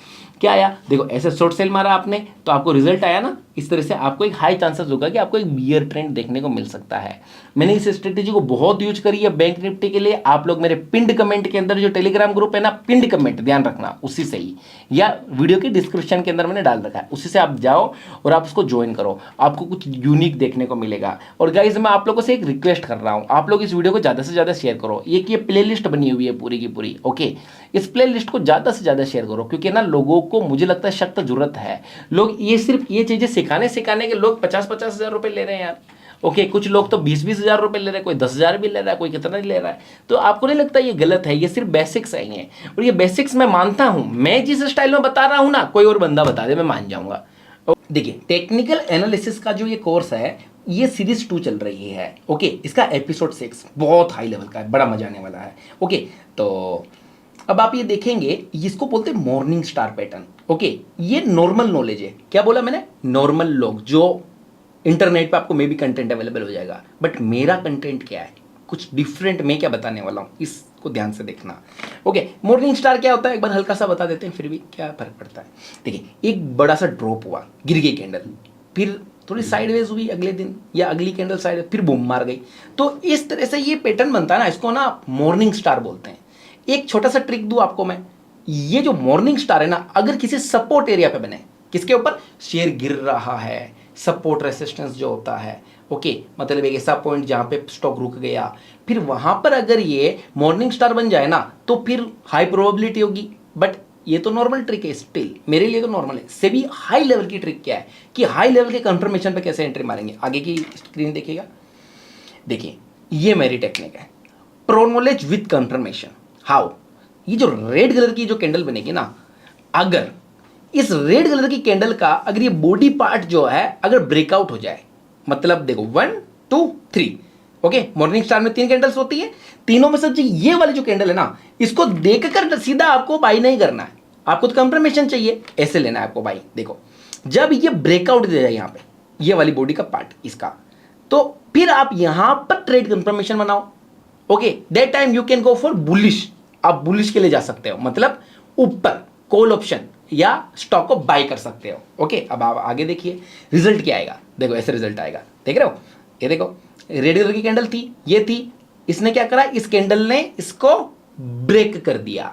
क्या आया, देखो ऐसे शॉर्ट सेल मारा आपने तो आपको रिजल्ट आया ना। इस तरह से आपको एक हाई चांसेस होगा कि आपको एक बियर ट्रेंड देखने को मिल सकता है। मैंने इस स्ट्रेटेजी को बहुत यूज करी है बैंक निफ्टी के लिए। आप लोग मेरे पिंड कमेंट के अंदर जो टेलीग्राम ग्रुप है ना, पिंड कमेंट ध्यान रखना उसी से ही, या वीडियो के डिस्क्रिप्शन के अंदर मैंने डाल रखा है, उसी से आप जाओ और आप उसको ज्वाइन करो, आपको कुछ यूनिक देखने को मिलेगा। और गाइज मैं आप लोगों से एक रिक्वेस्ट कर रहा हूँ, आप लोग इस वीडियो को ज़्यादा से ज़्यादा शेयर करो। एक ये प्ले लिस्ट बनी हुई है पूरी की पूरी, ओके, इस प्ले लिस्ट को ज़्यादा से ज़्यादा शेयर करो, क्योंकि ना लोगों को मुझे लगता है सख्त जरूरत है। लोग ये सिर्फ ये चीज़ें सिखाने के लोग 50-50 हज़ार रुपये ले रहे हैं यार, ओके, कुछ लोग तो 20-20 हज़ार रुपये ले रहे हैं, कोई 10,000 भी ले रहा है, कोई कितना नहीं ले रहा है। तो आपको नहीं लगता ये गलत है? ये सिर्फ बेसिक्स है ये, और ये बेसिक्स मैं मानता हूँ। मैं जिस स्टाइल में बता रहा हूँ ना, कोई और बंदा बता दे मैं मान जाऊँगा। देखिए टेक्निकल एनालिसिस का जो ये कोर्स है, ये सीरीज 2 चल रही है, ओके, इसका एपिसोड 6 बहुत हाई लेवल का है, बड़ा मजा आने वाला है, ओके। तो अब आप ये देखेंगे, इसको बोलते हैं मॉर्निंग स्टार पैटर्न, ओके। ये नॉर्मल नॉलेज है। क्या बोला मैंने? नॉर्मल लोग, जो इंटरनेट पे आपको मे भी कंटेंट अवेलेबल हो जाएगा, बट मेरा कंटेंट क्या है, कुछ डिफरेंट मैं क्या बताने वाला हूँ, इसको ध्यान से देखना, ओके। मॉर्निंग स्टार क्या होता है एक बार हल्का सा बता देते हैं, फिर भी क्या फर्क पड़ता है। देखिए एक बड़ा सा ड्रॉप हुआ, गिर गई कैंडल, फिर थोड़ी साइडवेज हुई अगले दिन, या अगली कैंडल साइड, फिर बूम मार गई। तो इस तरह से ये पैटर्न बनता है ना, इसको ना मॉर्निंग स्टार बोलते हैं। एक छोटा सा ट्रिक दूं आपको मैं, ये जो मॉर्निंग स्टार है ना, अगर किसी सपोर्ट एरिया पे बने, किसके ऊपर शेयर गिर रहा है, सपोर्ट रेसिस्टेंस जो होता है, ओके, मतलब एक ऐसा पॉइंट जहां पे स्टॉक रुक गया, फिर वहां पर अगर ये मॉर्निंग स्टार बन जाए ना, तो फिर हाई प्रोबेबिलिटी होगी। बट ये तो नॉर्मल ट्रिक है, स्टिल मेरे लिए तो नॉर्मल है। इससे भी हाई लेवल की ट्रिक क्या है कि हाई लेवल के कंफर्मेशन पे कैसे एंट्री मारेंगे। आगे की स्क्रीन देखिएगा, देखिए ये मेरी टेक्निक है, pro knowledge with confirmation. How? ये जो रेड कलर की जो कैंडल बनेगी ना, अगर इस रेड कलर की कैंडल का अगर ये बॉडी पार्ट जो है अगर ब्रेकआउट हो जाए, मतलब देखो 1 2 3, ओके, मॉर्निंग स्टार में 3 कैंडल्स होती है, तीनों में से ये वाली जो कैंडल है ना, इसको देखकर सीधा आपको बाई नहीं करना है, आपको तो कंफर्मेशन चाहिए, ऐसे लेना है आपको बाई। देखो जब ये ब्रेकआउट दे जाए यहाँ पे, ये वाली बॉडी का पार्ट इसका, तो फिर आप यहां पर ट्रेड कंफर्मेशन बनाओ, okay. That time you can go for bullish, आप बुलिश के लिए जा सकते हो, मतलब ऊपर कॉल ऑप्शन या स्टॉक को बाय कर सकते हो, ओके। अब आप आगे देखिए रिजल्ट क्या आएगा, देखो ऐसे रिजल्ट आएगा, देख रहे हो, ये देखो रेड कलर की कैंडल थी, ये थी, इसने क्या करा, इस कैंडल ने इसको ब्रेक कर दिया,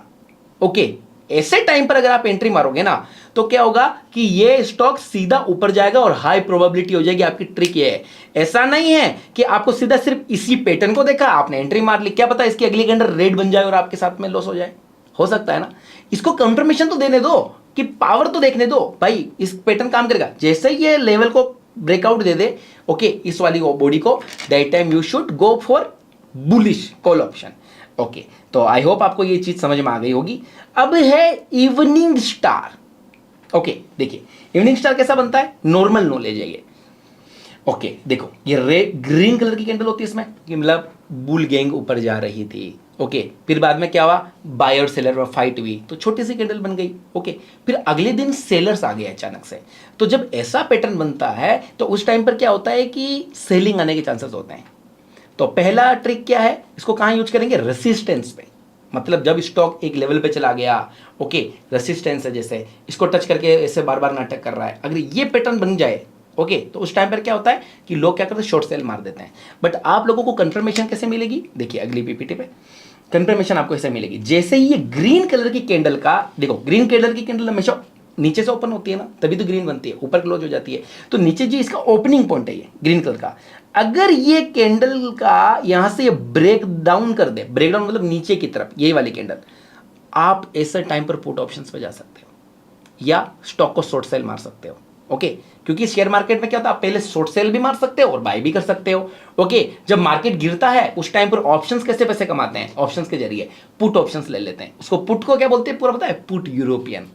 ओके। ऐसे टाइम पर अगर आप एंट्री मारोगे ना, तो क्या होगा कि ये स्टॉक सीधा ऊपर जाएगा और हाई प्रोबेबिलिटी हो जाएगी। आपकी ट्रिक ये है, ऐसा नहीं है कि आपको सीधा सिर्फ इसी पैटर्न को देखा आपने एंट्री मार ली, क्या पता इसकी अगली कैंडल रेड बन जाए और आपके साथ में लॉस हो जाए, हो सकता है ना। इसको कंफर्मेशन तो देने दो, कि पावर तो देखने दो भाई, इस पैटर्न काम करेगा। जैसे ही ये लेवल को ब्रेकआउट दे दे, ओके, इस वाली बॉडी को, that time you should go for bullish call option, okay. तो आई होप आपको ये चीज समझ में आ गई होगी। अब है इवनिंग स्टार, ओके। देखिए इवनिंग स्टार कैसा बनता है, नॉर्मल नॉलेज है ये, ओके। देखो ये रेड ग्रीन कलर की कैंडल होती है इसमें, कि मतलब बुल गैंग ऊपर जा रही थी, ओके। फिर बाद में क्या हुआ, बायर सेलर में फाइट हुई, तो छोटी सी कैंडल बन गई, ओके। फिर अगले दिन सेलर्स आ गए अचानक से। तो जब ऐसा पैटर्न बनता है तो उस टाइम पर क्या होता है कि सेलिंग आने के चांसेस होते हैं। तो पहला ट्रिक क्या है, इसको कहाँ यूज करेंगे, रेसिस्टेंस पे, मतलब जब स्टॉक एक लेवल पे चला गया, ओके, रेसिस्टेंस है, जैसे इसको टच करके ऐसे बार बार नाटक कर रहा है, अगर ये पैटर्न बन जाए, ओके, तो उस टाइम पर क्या होता है कि लोग क्या करते हैं, शॉर्ट सेल मार देते हैं। बट आप लोगों को कंफर्मेशन कैसे मिलेगी, देखिए अगली पीपीटी पे कंफर्मेशन आपको ऐसे मिलेगी, जैसे ही ये ग्रीन कलर की कैंडल का, देखो ग्रीन कलर की कैंडल हमेशा नीचे से ओपन होती है ना, तभी तो ग्रीन बनती है, ऊपर क्लोज हो जाती है। तो नीचे जी इसका ओपनिंग पॉइंट है ये ग्रीन कलर का, अगर ये कैंडल का यहां से ब्रेक डाउन कर दे, ब्रेक डाउन मतलब नीचे की तरफ, यही वाली कैंडल, आप ऐसे टाइम पर पुट ऑप्शंस पे जा सकते हो या स्टॉक को शॉर्ट सेल मार सकते हो, ओके, क्योंकि शेयर मार्केट में क्या होता है, आप पहले शॉर्ट सेल भी मार सकते हो और बाय भी कर सकते हो। ओके, जब मार्केट गिरता है उस टाइम पर ऑप्शंस कैसे पैसे कमाते हैं, ऑप्शंस के जरिए पुट ऑप्शंस ले लेते हैं। उसको पुट को क्या बोलते हैं पूरा पता है, पुट यूरोपियन,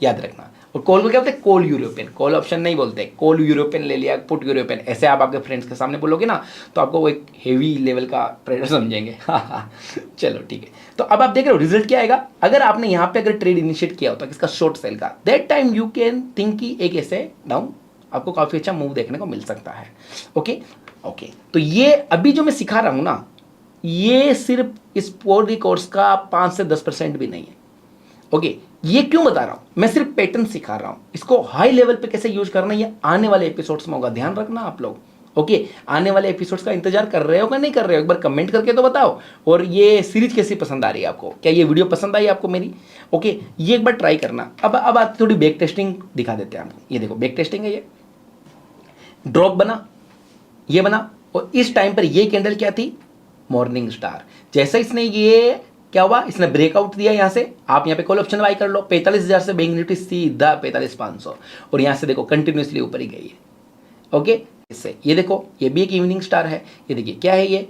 याद रखना। और कॉल को क्या बोलते हैं, कॉल यूरोपियन, कॉल ऑप्शन नहीं बोलते, कॉल यूरोपियन ले लिया, पुट यूरोपियन। ऐसे आप आपके फ्रेंड्स के सामने बोलोगे ना तो आपको वो एक हेवी लेवल का ट्रेडर समझेंगे। चलो ठीक है, तो अब आप देख रहे हो रिजल्ट क्या आएगा। अगर आपने यहाँ पे अगर ट्रेड इनिशिएट किया होता किसका, शॉर्ट सेल का, that time you can think कि एक ऐसे डाउन आपको काफी अच्छा मूव देखने को मिल सकता है। ओके ओके, तो ये अभी जो मैं सिखा रहा हूं ना, ये सिर्फ इस पूरी कोर्स का 5 से 10% भी नहीं है। ओके, ये क्यों बता रहा हूं, मैं सिर्फ पैटर्न सिखा रहा हूं, इसको हाई लेवल पे कैसे यूज करना है ये आने वाले एपिसोड्स में होगा, ध्यान रखना आप लोग। ओके, आने वाले एपिसोड्स का इंतजार कर रहे हो या नहीं कर रहे हो, एक बार कमेंट करके तो बताओ। और ये सीरीज कैसी पसंद आ रही है आपको, क्या ये वीडियो पसंद आई आपको मेरी। ओके, ये एक बार ट्राई करना। अब आज थोड़ी बैक टेस्टिंग दिखा देते हैं आपको। ये देखो बैक टेस्टिंग है, ये ड्रॉप बना, ये बना, और इस टाइम पर ये कैंडल क्या थी, मॉर्निंग स्टार। जैसा इसने ये क्या हुआ, इसने ब्रेकआउट दिया यहां से, आप यहां पे कॉल ऑप्शन बाय कर लो, 45,000 से बैंक निफ्टी सीधा 45,500, और यहां से देखो कंटिन्यूसली ऊपर ही गई है। ओके, इससे ये देखो ये भी एक इवनिंग स्टार है। ये देखिए क्या है, ये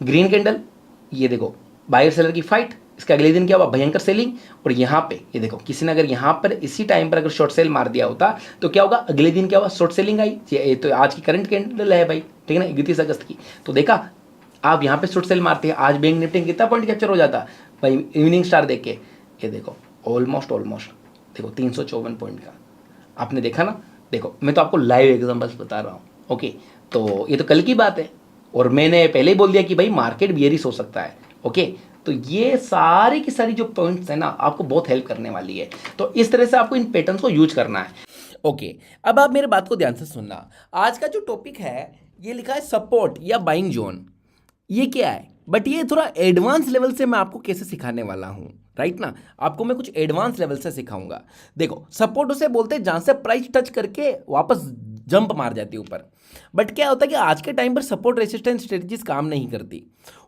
ग्रीन कैंडल, ये देखो बायर सेलर की फाइट, इसका अगले दिन क्या हुआ, भयंकर सेलिंग। और यहाँ पे ये देखो किसी ने अगर यहाँ पर इसी टाइम पर अगर शॉर्ट सेल मार दिया होता तो क्या होगा, अगले दिन क्या हुआ, शॉर्ट सेलिंग आई। ये तो आज की करंट कैंडल है भाई, ठीक है ना, 31 अगस्त की। तो देखा आप यहाँ पे शॉर्ट सेल मारते हैं, आज बैंक निफ्टी कितना पॉइंट कैप्चर हो जाता भाई इवनिंग स्टार देख के। ये देखो ऑलमोस्ट देखो 354 पॉइंट का, आपने देखा ना। देखो मैं तो आपको लाइव एग्जांपल्स बता रहा हूँ। ओके, तो ये तो कल की बात है, और मैंने पहले ही बोल दिया कि भाई मार्केट बियरिश हो सकता है। ओके, तो ये सारी की सारी जो पॉइंट्स है ना आपको बहुत हेल्प करने वाली है। तो इस तरह से आपको इन पैटर्न्स को यूज करना है। ओके, अब आप मेरे बात को ध्यान से सुनना। आज का जो टॉपिक है ये लिखा है सपोर्ट या बाइंग जोन। ये क्या है, बट ये थोड़ा एडवांस लेवल से मैं आपको कैसे सिखाने वाला हूं, राइट ना। आपको मैं कुछ एडवांस लेवल से सिखाऊंगा। देखो सपोर्ट उसे बोलते हैं जहां से प्राइस टच करके वापस जंप मार जाती है ऊपर। बट क्या होता है कि आज के टाइम पर सपोर्ट रेसिस्टेंस स्ट्रेटजीज काम नहीं करती,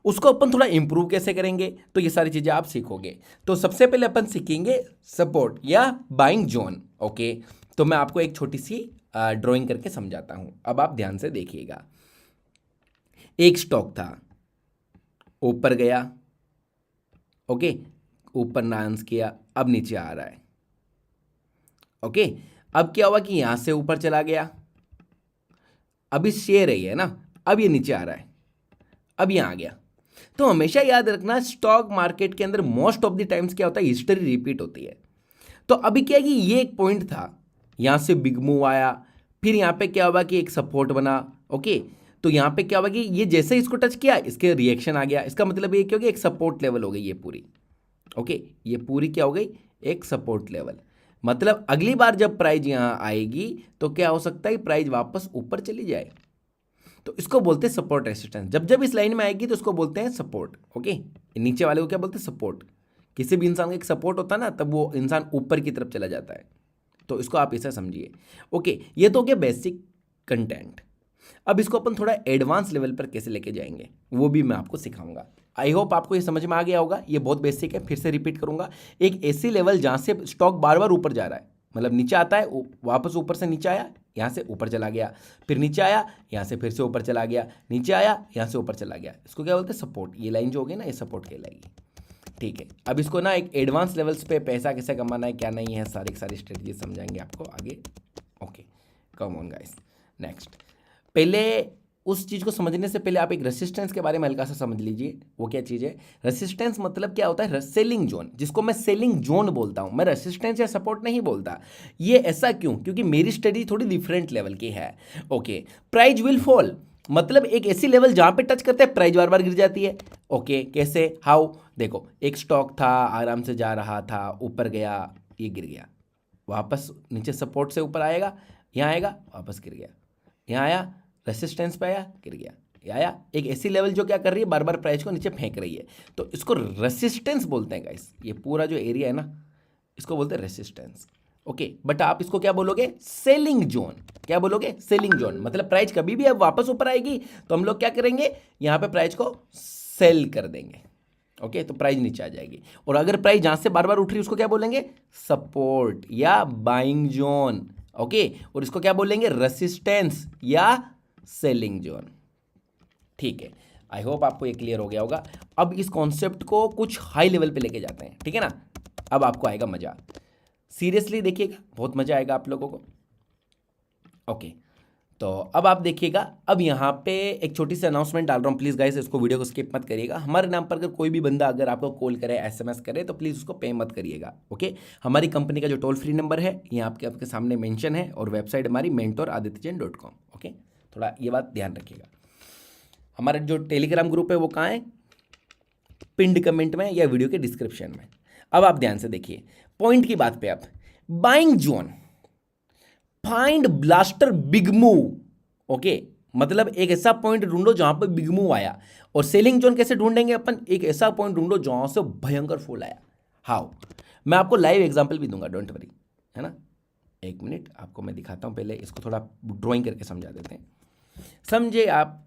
उसको अपन थोड़ा इंप्रूव कैसे करेंगे, तो ये सारी चीजें आप सीखोगे। तो सबसे पहले अपन सीखेंगे सपोर्ट या बाइंग जोन। ओके, तो मैं आपको एक छोटी सी ड्राइंग करके समझाता हूं, अब आप ध्यान से देखिएगा। एक स्टॉक था, ऊपर गया, ओके, ऊपर डांस किया, अब नीचे आ रहा है। ओके, अब क्या हुआ कि यहां से ऊपर चला गया, अभी शेयर है ना, अब ये नीचे आ रहा है, अब यहां आ गया। तो हमेशा याद रखना स्टॉक मार्केट के अंदर मोस्ट ऑफ द टाइम्स क्या होता है, हिस्ट्री रिपीट होती है। तो अभी क्या है कि ये एक पॉइंट था, यहां से बिग मूव आया, फिर यहां पे क्या हुआ कि एक सपोर्ट बना। ओके, तो यहां पे क्या हुआ कि ये जैसे इसको टच किया इसके रिएक्शन आ गया, इसका मतलब ये क्या हो गया, एक सपोर्ट लेवल हो गई ये पूरी। ओके, ये पूरी क्या हो गई, एक सपोर्ट लेवल। मतलब अगली बार जब प्राइस यहां आएगी तो क्या हो सकता है, प्राइस वापस ऊपर चली जाए, तो इसको बोलते हैं सपोर्ट रेसिस्टेंस। जब जब इस लाइन में आएगी तो इसको बोलते हैं सपोर्ट। ओके, नीचे वाले को क्या बोलते हैं, सपोर्ट। किसी भी इंसान का एक सपोर्ट होता है ना, तब वो इंसान ऊपर की तरफ चला जाता है, तो इसको आप ऐसा समझिए। ओके, ये तो हो गया बेसिक कंटेंट। अब इसको अपन थोड़ा एडवांस लेवल पर कैसे लेके जाएंगे वो भी मैं आपको सिखाऊंगा। आई होप आपको ये समझ में आ गया होगा। ये बहुत बेसिक है, फिर से रिपीट करूंगा। एक ऐसी लेवल जहां से स्टॉक बार बार ऊपर जा रहा है, मतलब नीचे आता है, वापस ऊपर से नीचे आया, यहां से ऊपर चला गया, फिर नीचे आया, यहां से फिर से ऊपर चला गया, नीचे आया, यहां से ऊपर चला गया, इसको क्या बोलते हैं, सपोर्ट। ये लाइन जो होगी ना, ये सपोर्ट कहलाएगी। ठीक है, अब इसको ना एक एडवांस लेवल्स पे पैसा कैसे कमाना है, क्या नहीं है, सारी स्ट्रेटजी समझाएंगे आपको आगे। Okay, come on guys, next. पहले उस चीज़ को समझने से पहले आप एक रेसिस्टेंस के बारे में हल्का सा समझ लीजिए। वो क्या चीज़ है, रेसिस्टेंस मतलब क्या होता है, सेलिंग जोन, जिसको मैं सेलिंग जोन बोलता हूं। मैं रेसिस्टेंस या सपोर्ट नहीं बोलता। ये ऐसा क्यों, क्योंकि मेरी स्टडी थोड़ी डिफरेंट लेवल की है। ओके, प्राइस विल फॉल मतलब एक ऐसी लेवल जहां पे टच करते हैं प्राइस बार बार गिर जाती है। ओके, कैसे, हाउ, देखो एक स्टॉक था, आराम से जा रहा था, ऊपर गया, ये गिर गया, वापस नीचे सपोर्ट से ऊपर आएगा, यहाँ आएगा, वापस गिर गया, यहाँ आया, रेसिस्टेंस पे आया, गिर गया, ये आया। एक ऐसी लेवल जो क्या कर रही है, बार बार प्राइस को नीचे फेंक रही है, तो इसको रेसिस्टेंस बोलते हैं गाइस। ये पूरा जो एरिया है ना, इसको बोलते हैं रेसिस्टेंस। ओके, बट आप इसको क्या बोलोगे, सेलिंग जोन। क्या बोलोगे, सेलिंग जोन। मतलब प्राइस कभी भी अब वापस ऊपर आएगी तो हम लोग क्या करेंगे, यहां पे प्राइस को सेल कर देंगे। ओके, तो प्राइस नीचे आ जाएगी। और अगर प्राइस जहां से बार बार उठ रही है उसको क्या बोलेंगे, सपोर्ट या बाइंग जोन। ओके, और इसको क्या बोलेंगे, रेसिस्टेंस या सेलिंग जोन। ठीक है, आई होप आपको ये क्लियर हो गया होगा। अब इस कॉन्सेप्ट को कुछ हाई लेवल पे लेके जाते हैं, ठीक है ना, अब आपको आएगा मजा, सीरियसली देखिएगा, बहुत मजा आएगा आप लोगों को। ओके, तो अब आप देखिएगा, अब यहाँ पे एक छोटी सी अनाउंसमेंट डाल रहा हूँ, प्लीज़ गाइस इसको वीडियो को स्किप मत करिएगा। हमारे नाम पर अगर कोई भी बंदा अगर आपको कॉल करे, एसएमएस करे, तो प्लीज़ उसको पे मत करिएगा। ओके, हमारी कंपनी का जो टोल फ्री नंबर है ये आपके सामने मेंशन है, और वेबसाइट हमारी mentoradityajain.com। ओके, थोड़ा ये बात ध्यान रखिएगा। हमारा जो टेलीग्राम ग्रुप है वो कहाँ है, पिंड कमेंट में या वीडियो के डिस्क्रिप्शन में। अब आप ध्यान से देखिए, पॉइंट की बात पे आप, buying zone, find blaster big move. Okay, मतलब एक ऐसा पॉइंट ढूंढो जहां पर बिग मूव आया। और सेलिंग जोन कैसे ढूंढेंगे अपन, एक ऐसा पॉइंट ढूंढो जहां से भयंकर फॉल आया। हाउ, मैं आपको लाइव एग्जांपल भी दूंगा, डोंट वरी, है ना। एक मिनट आपको मैं दिखाता हूं, पहले इसको थोड़ा ड्राइंग करके समझा देते हैं। समझे आप,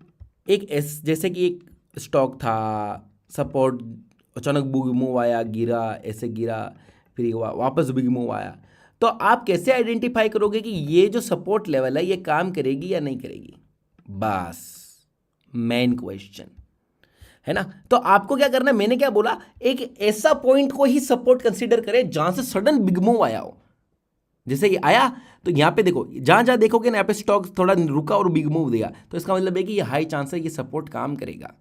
एक जैसे कि एक स्टॉक था, सपोर्ट, अचानक बिग मूव आया, गिरा, ऐसे गिरा, फिर वापस बिग मूव आया। तो आप कैसे आइडेंटिफाई करोगे कि ये जो सपोर्ट लेवल है ये काम करेगी या नहीं करेगी, बस मेन क्वेश्चन है ना। तो आपको क्या करना है, मैंने क्या बोला, एक ऐसा पॉइंट को ही सपोर्ट कंसीडर करें जहां से सडन बिग मूव आया हो। जैसे ये आया तो यहां पे देखो, जहां जहां देखोगे ना, यहाँ पे स्टॉक थोड़ा रुका और बिग मूव दिया, तो इसका मतलब है कि ये हाई चांस है ये सपोर्ट काम करेगा।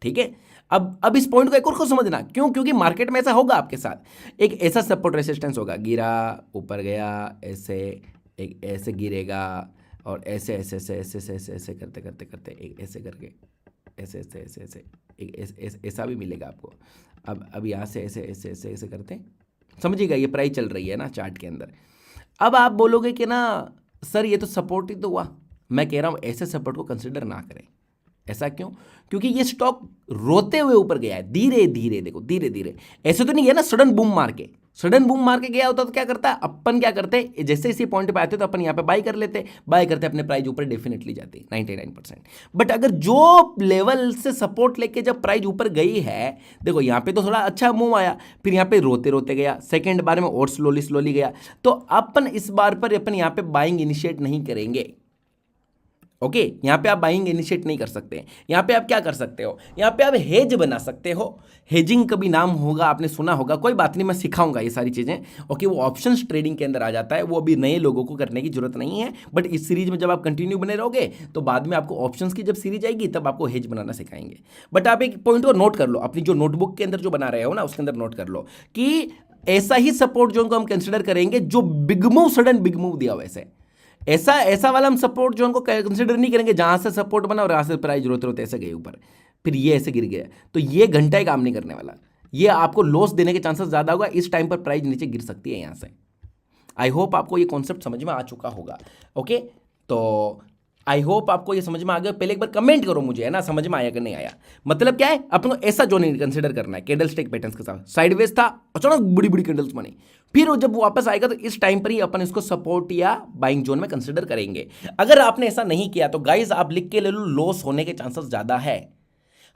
ठीक है, अब इस पॉइंट को एक और को समझना, क्यों, क्योंकि मार्केट में ऐसा होगा आपके साथ, एक ऐसा सपोर्ट रेसिस्टेंस होगा, गिरा, ऊपर गया, ऐसे, एक ऐसे गिरेगा, और ऐसे ऐसे ऐसे ऐसे ऐसे ऐसे ऐसे करते करते करते एक ऐसे करके ऐसे ऐसे ऐसे ऐसे एक ऐसा भी मिलेगा आपको। अब यहाँ से ऐसे ऐसे ऐसे ऐसे करते, समझिएगा, ये प्राइस चल रही है ना चार्ट के अंदर। अब आप बोलोगे कि ना सर ये तो सपोर्ट ही तो हुआ, मैं कह रहा हूँ ऐसे सपोर्ट को कंसिडर ना करें। ऐसा क्यों, क्योंकि ये स्टॉक रोते हुए ऊपर गया है, धीरे धीरे, देखो धीरे धीरे, ऐसे तो नहीं गया ना सडन बूम मार के। सडन बूम मार के गया होता तो क्या करता है, अपन क्या करते, जैसे इसी पॉइंट पे आते तो अपन यहाँ पे बाय कर लेते, बाय करते अपने प्राइस ऊपर डेफिनेटली जाती 99%। बट अगर जो लेवल से सपोर्ट लेके जब प्राइस ऊपर गई है, देखो यहाँ पे तो थोड़ा अच्छा मूव आया, फिर यहाँ पे रोते रोते गया, सेकेंड बार में और स्लोली स्लोली गया, तो अपन इस बार पर अपन यहाँ पे बाइंग इनिशिएट नहीं करेंगे। ओके, यहाँ पे आप बाइंग इनिशिएट नहीं कर सकते। यहाँ पे आप क्या कर सकते हो, यहाँ पे आप हेज बना सकते हो। हेजिंग कभी नाम होगा, आपने सुना होगा, कोई बात नहीं, मैं सिखाऊंगा ये सारी चीज़ें। ओके, वो ऑप्शंस ट्रेडिंग के अंदर आ जाता है, वो अभी नए लोगों को करने की जरूरत नहीं है। बट इस सीरीज में जब आप कंटिन्यू बने रहोगे तो बाद में आपको ऑप्शंस की जब सीरीज आएगी तब आपको हेज बनाना सिखाएंगे। बट आप एक पॉइंट को नोट कर लो, अपनी जो नोटबुक के अंदर जो बना रहे हो ना उसके अंदर नोट कर लो कि ऐसा ही सपोर्ट जोन को हम कंसिडर करेंगे जो big move, sudden big move दिया वैसे। ऐसा वाला हम सपोर्ट जोन को कंसिडर नहीं करेंगे जहां से सपोर्ट बना और यहां से प्राइस रोते रोते ऐसे गए ऊपर, फिर ये ऐसे गिर गया, तो ये घंटा ही काम नहीं करने वाला, ये आपको लॉस देने के चांसेस ज्यादा होगा। इस टाइम पर प्राइस नीचे गिर सकती है यहां से। आई होप आपको ये कॉन्सेप्ट समझ में आ चुका होगा। ओके, तो आई होप आपको ये समझ में आ गया। पहले एक बार कमेंट करो मुझे, है ना, समझ में आया कि नहीं आया। मतलब क्या है, अपन को ऐसा जोन कंसिडर करना है, कैंडल स्टिक पैटर्न्स के साथ, साइडवेज था, अचानक बड़ी बड़ी कैंडल्स बनी, फिर वो जब वापस आएगा तो इस टाइम पर ही अपन इसको सपोर्ट या बाइंग जोन में कंसिडर करेंगे। अगर आपने ऐसा नहीं किया तो गाइज आप लिख के ले लो, लॉस होने के चांसेस ज्यादा है।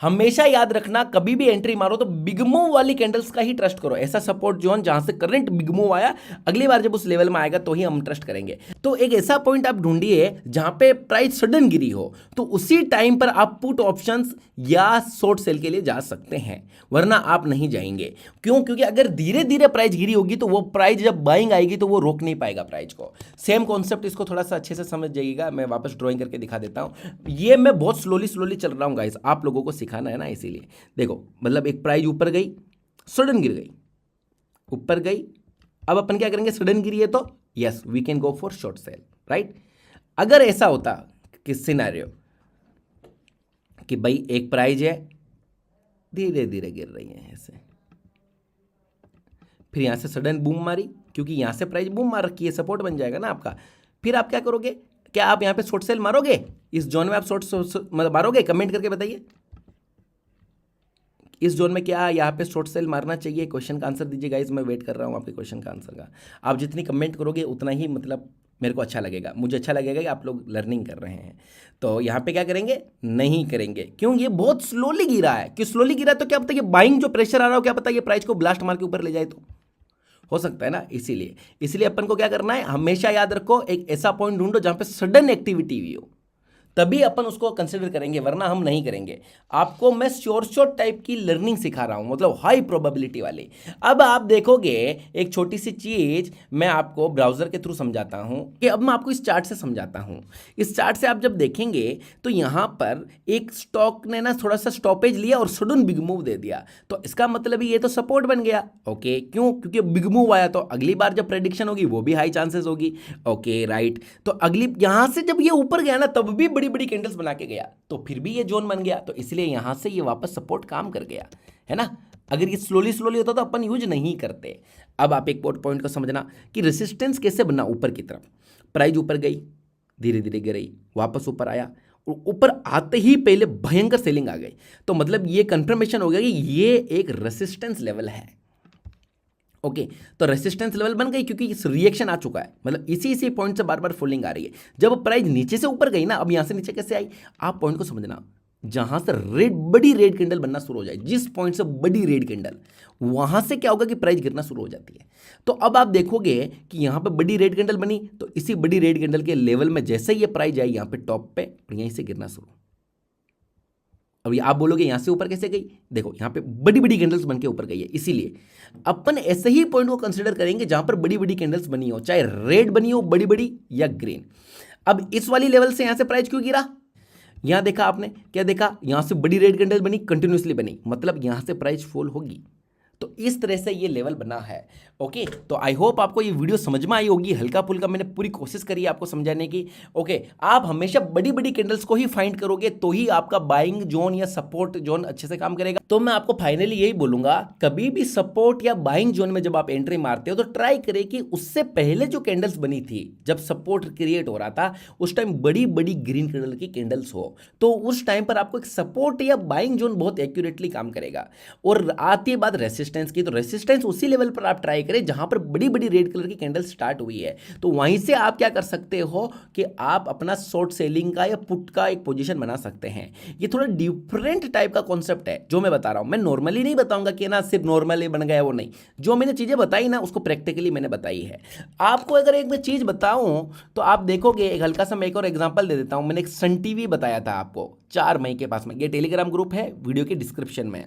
हमेशा याद रखना, कभी भी एंट्री मारो तो बिग मूव वाली कैंडल्स का ही ट्रस्ट करो। ऐसा सपोर्ट जोन जहां से करंट बिग मूव आया, अगली बार जब उस लेवल में आएगा तो ही हम ट्रस्ट करेंगे। तो एक ऐसा पॉइंट आप ढूंढिए जहां पे प्राइस सडन गिरी हो, तो उसी टाइम पर आप पुट ऑप्शंस या शॉर्ट सेल के लिए जा सकते हैं, वरना आप नहीं जाएंगे। क्यों, क्योंकि अगर धीरे धीरे प्राइस गिरी होगी तो वो प्राइस जब बाइंग आएगी तो वो रोक नहीं पाएगा प्राइस को। सेम कॉन्सेप्ट, इसको थोड़ा सा अच्छे से समझ जाइएगा। मैं वापस ड्रॉइंग करके दिखा देता हूं। ये मैं बहुत स्लोली स्लोली चल रहा हूं गाइस, आप लोगों को सिखाना है ना, इसीलिए देखो, मतलब एक प्राइस ऊपर गई, सडन गिर गई, ऊपर गई, अब अपन क्या करेंगे, सडन गिरी है तो yes we can go for short sell, right. अगर ऐसा होता कि सिनेरियो कि भाई एक प्राइस है, धीरे धीरे गिर रही है ऐसे, फिर यहां से सडन बूम मारी, क्योंकि यहां से प्राइस बूम मार रखी है, सपोर्ट बन जाएगा ना आपका, फिर आप क्या करोगे, क्या आप यहां पे शॉर्ट सेल मारोगे, इस जोन में आप शॉर्ट मतलब मारोगे, कमेंट करके बताइए इस जोन में क्या यहाँ पे शॉर्ट सेल मारना चाहिए। क्वेश्चन का आंसर दीजिए गाइस, मैं वेट कर रहा हूँ आपके क्वेश्चन का आंसर का। आप जितनी कमेंट करोगे उतना ही मतलब मेरे को अच्छा लगेगा, मुझे अच्छा लगेगा कि आप लोग लर्निंग कर रहे हैं। तो यहाँ पे क्या करेंगे, नहीं करेंगे, क्यों, ये बहुत स्लोली गिरा है। क्यों स्लोली गिरा, तो क्या पता ये बाइंग जो प्रेशर आ रहा हो, क्या पता ये प्राइस को ब्लास्ट मार के ऊपर ले जाए, तो हो सकता है ना, इसीलिए इसीलिए अपन को क्या करना है, हमेशा याद रखो एक ऐसा पॉइंट ढूंढो जहां पे सडन एक्टिविटी हुई हो, तभी अपन उसको कंसिडर करेंगे, वरना हम नहीं करेंगे। आपको मैं श्योर शॉट टाइप की लर्निंग सिखा रहा हूं, मतलब हाई प्रोबेबिलिटी वाली। अब आप देखोगे एक छोटी सी चीज मैं आपको ब्राउजर के थ्रू समझाता हूं, कि अब मैं आपको इस चार्ट से समझाता हूं। इस चार्ट से आप जब देखेंगे तो यहां पर एक स्टॉक ने ना थोड़ा सा स्टॉपेज लिया और सडन बिग मूव दे दिया, तो इसका मतलब ये तो सपोर्ट बन गया। ओके, क्यों? क्योंकि बिग मूव आया, तो अगली बार जब प्रेडिक्शन होगी वो भी हाई चांसेस होगी। ओके राइट, तो अगली यहां से जब ये ऊपर गया ना तब भी बड़ी बड़ी कैंडल्स बना के गया, तो फिर भी ये जोन बन गया, तो इसलिए यहां से ये वापस सपोर्ट काम कर गया, है ना। अगर ये स्लोली स्लोली होता तो अपन यूज नहीं करते। अब आप एक पॉइंट को समझना कि रेसिस्टेंस कैसे बना ऊपर की तरफ। प्राइस ऊपर गई, धीरे धीरे गिरी, वापस ऊपर आया, और ऊपर आते ही पहले भयंकर सेलिंग आ गई, तो मतलब ये कंफर्मेशन हो गया कि ये एक रेसिस्टेंस लेवल है। ओके, तो रेसिस्टेंस लेवल बन गई क्योंकि इस रिएक्शन आ चुका है, मतलब इसी पॉइंट से बार बार फॉलिंग आ रही है। जब प्राइस नीचे से ऊपर गई ना, अब यहां से नीचे कैसे आई, आप पॉइंट को समझना। जहां से बड़ी रेड कैंडल बनना शुरू हो जाए, जिस पॉइंट से बड़ी रेड कैंडल, वहां से क्या होगा कि प्राइस गिरना शुरू हो जाती है। तो अब आप देखोगे कि यहां पे बड़ी रेड कैंडल बनी, तो इसी बड़ी रेड कैंडल के लेवल में जैसे ये प्राइस जाए यहां पे टॉप पे, और यहीं से गिरना शुरू। अब आप बोलोगे यहां से ऊपर कैसे गई, देखो यहां पे बड़ी बड़ी कैंडल्स बन के ऊपर गई है, इसीलिए अपन ऐसे ही पॉइंट को कंसीडर करेंगे जहां पर बड़ी बड़ी कैंडल्स बनी हो, चाहे रेड बनी हो बड़ी बड़ी या ग्रीन। अब इस वाली लेवल से यहां से प्राइस क्यों गिरा, यहां देखा आपने, क्या देखा, यहां से बड़ी रेड कैंडल बनी, कंटिन्यूसली बनी, मतलब यहां से प्राइस फॉल होगी। तो इस तरह से ये लेवल बना है। ओके, तो आई होप आपको ये वीडियो समझ में आई होगी। हल्का फुल्का मैंने पूरी कोशिश करी है आपको समझाने की। ओके, आप हमेशा बड़ी बड़ी कैंडल्स को ही फाइंड करोगे तो ही आपका बाइंग जोन या सपोर्ट जोन अच्छे से काम करेगा। तो मैं आपको फाइनली यही बोलूंगा, कभी भी सपोर्ट या बाइंग जोन में जब आप एंट्री मारते हो तो ट्राई करें कि उससे पहले जो कैंडल्स बनी थी, जब सपोर्ट क्रिएट हो रहा था, उस टाइम बड़ी बड़ी ग्रीन कलर की कैंडल्स हो, तो उस टाइम पर आपको एक सपोर्ट या बाइंग जोन बहुत एक्यूरेटली काम करेगा। और आती है बात रेसिस्टेंस की, तो रेसिस्टेंस उसी लेवल पर आप ट्राई करें जहां पर बड़ी बड़ी रेड कलर की कैंडल स्टार्ट हुई है, तो वहीं से आप क्या कर सकते हो कि आप अपना शॉर्ट सेलिंग का या पुट का एक पोजीशन बना सकते हैं। ये थोड़ा डिफरेंट टाइप का कॉन्सेप्ट है जो मैं बता रहा हूं। मैं नॉर्मली नहीं बताऊंगा कि ना सिर्फ नॉर्मली बन गया, वो नहीं, जो मैंने चीजें बताई ना उसको प्रैक्टिकली मैंने बताई है। आपको अगर एक मैं चीज बताऊं तो आप देखोगे, एक हल्का सा मैं एक और एग्जांपल दे देता हूं। मैंने एक सन टीवी बताया था आपको 4 मई के पास में, ये टेलीग्राम ग्रुप है, वीडियो के डिस्क्रिप्शन में।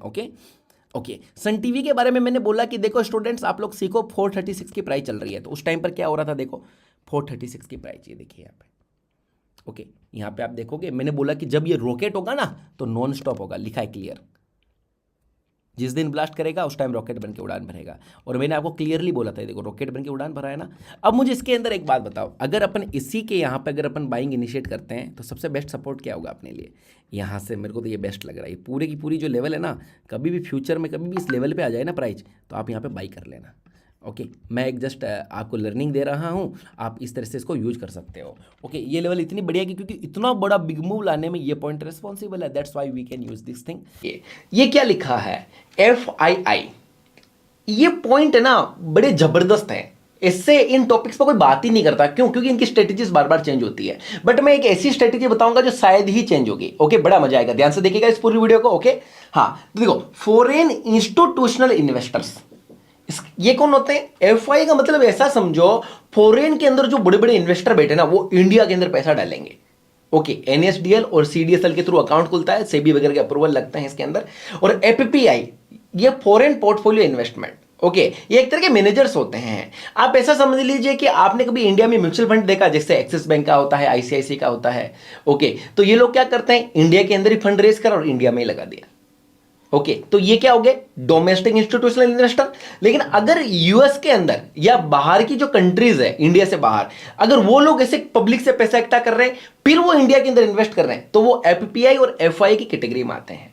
ओके, सन टीवी के बारे में मैंने बोला कि देखो स्टूडेंट्स, आप लोग सीखो, 436 की प्राइस चल रही है, तो उस टाइम पर क्या हो रहा था, देखो 436 की प्राइस, ये देखिए यहाँ पे। ओके, यहाँ पे आप देखोगे मैंने बोला कि जब ये रॉकेट होगा ना तो नॉन स्टॉप होगा, लिखा है क्लियर। जिस दिन ब्लास्ट करेगा उस टाइम रॉकेट बन के उड़ान भरेगा, और मैंने आपको क्लियरली बोला था, देखो रॉकेट बन के उड़ान भरा है ना। अब मुझे इसके अंदर एक बात बताओ, अगर अपन इसी के यहाँ पे अगर अपन बाइंग इनिशिएट करते हैं तो सबसे बेस्ट सपोर्ट क्या होगा अपने लिए, यहाँ से मेरे को तो ये बेस्ट लग रहा है। पूरे की पूरी जो लेवल है ना, कभी भी फ्यूचर में कभी भी इस लेवल पे आ जाए ना प्राइस, तो आप यहाँ पे बाई कर लेना। ओके, मैं एक जस्ट आपको लर्निंग दे रहा हूँ, आप इस तरह से इसको यूज कर सकते हो। ओके, ये लेवल इतनी बढ़िया कि क्योंकि इतना बड़ा बिग मूव लाने में ये पॉइंट रिस्पॉन्सिबल है, that's why we can use this thing. ये क्या लिखा है, FII, ये पॉइंट है ना बड़े जबरदस्त है। इससे इन टॉपिक्स पर कोई बात ही नहीं करता, क्यों? क्योंकि इनकी स्ट्रेटेजीज बार बार चेंज होती है। बट मैं एक ऐसी स्ट्रेटेजी बताऊंगा जो शायद ही चेंज होगी। ओके, बड़ा मजा आएगा, ध्यान से देखिएगा इस पूरी वीडियो को। ओके, हाँ, तो देखो, फॉरेन इंस्टीट्यूशनल इन्वेस्टर्स, ये कौन होते हैं? FI का मतलब ऐसा समझो, फॉरेन के अंदर जो बड़े बड़े इन्वेस्टर बैठे ना, वो इंडिया के अंदर पैसा डालेंगे। ओके, NSDL और CDSL के थ्रू अकाउंट खुलता है, सेबी वगैरह के अप्रूवल लगते हैं इसके अंदर। और FPI, ये फॉरेन पोर्टफोलियो इन्वेस्टमेंट। ओके, ये एक तरह के मैनेजर्स होते हैं। आप ऐसा समझ लीजिए कि आपने कभी इंडिया में म्यूचुअल फंड देखा, जैसे एक्सिस बैंक का होता है, ICICI का होता है। ओके, तो ये लोग क्या करते हैं, इंडिया के अंदर ही फंड रेज कर और इंडिया में ही लगा दिया। ओके, तो ये क्या हो गए, डोमेस्टिक इंस्टीट्यूशनल इन्वेस्टर। लेकिन अगर US के अंदर या बाहर की जो कंट्रीज है, इंडिया से बाहर, अगर वो लोग ऐसे पब्लिक से पैसा इकट्ठा कर रहे हैं, फिर वो इंडिया के अंदर इन्वेस्ट कर रहे हैं, तो वो FPI और FI की कैटेगरी में आते हैं।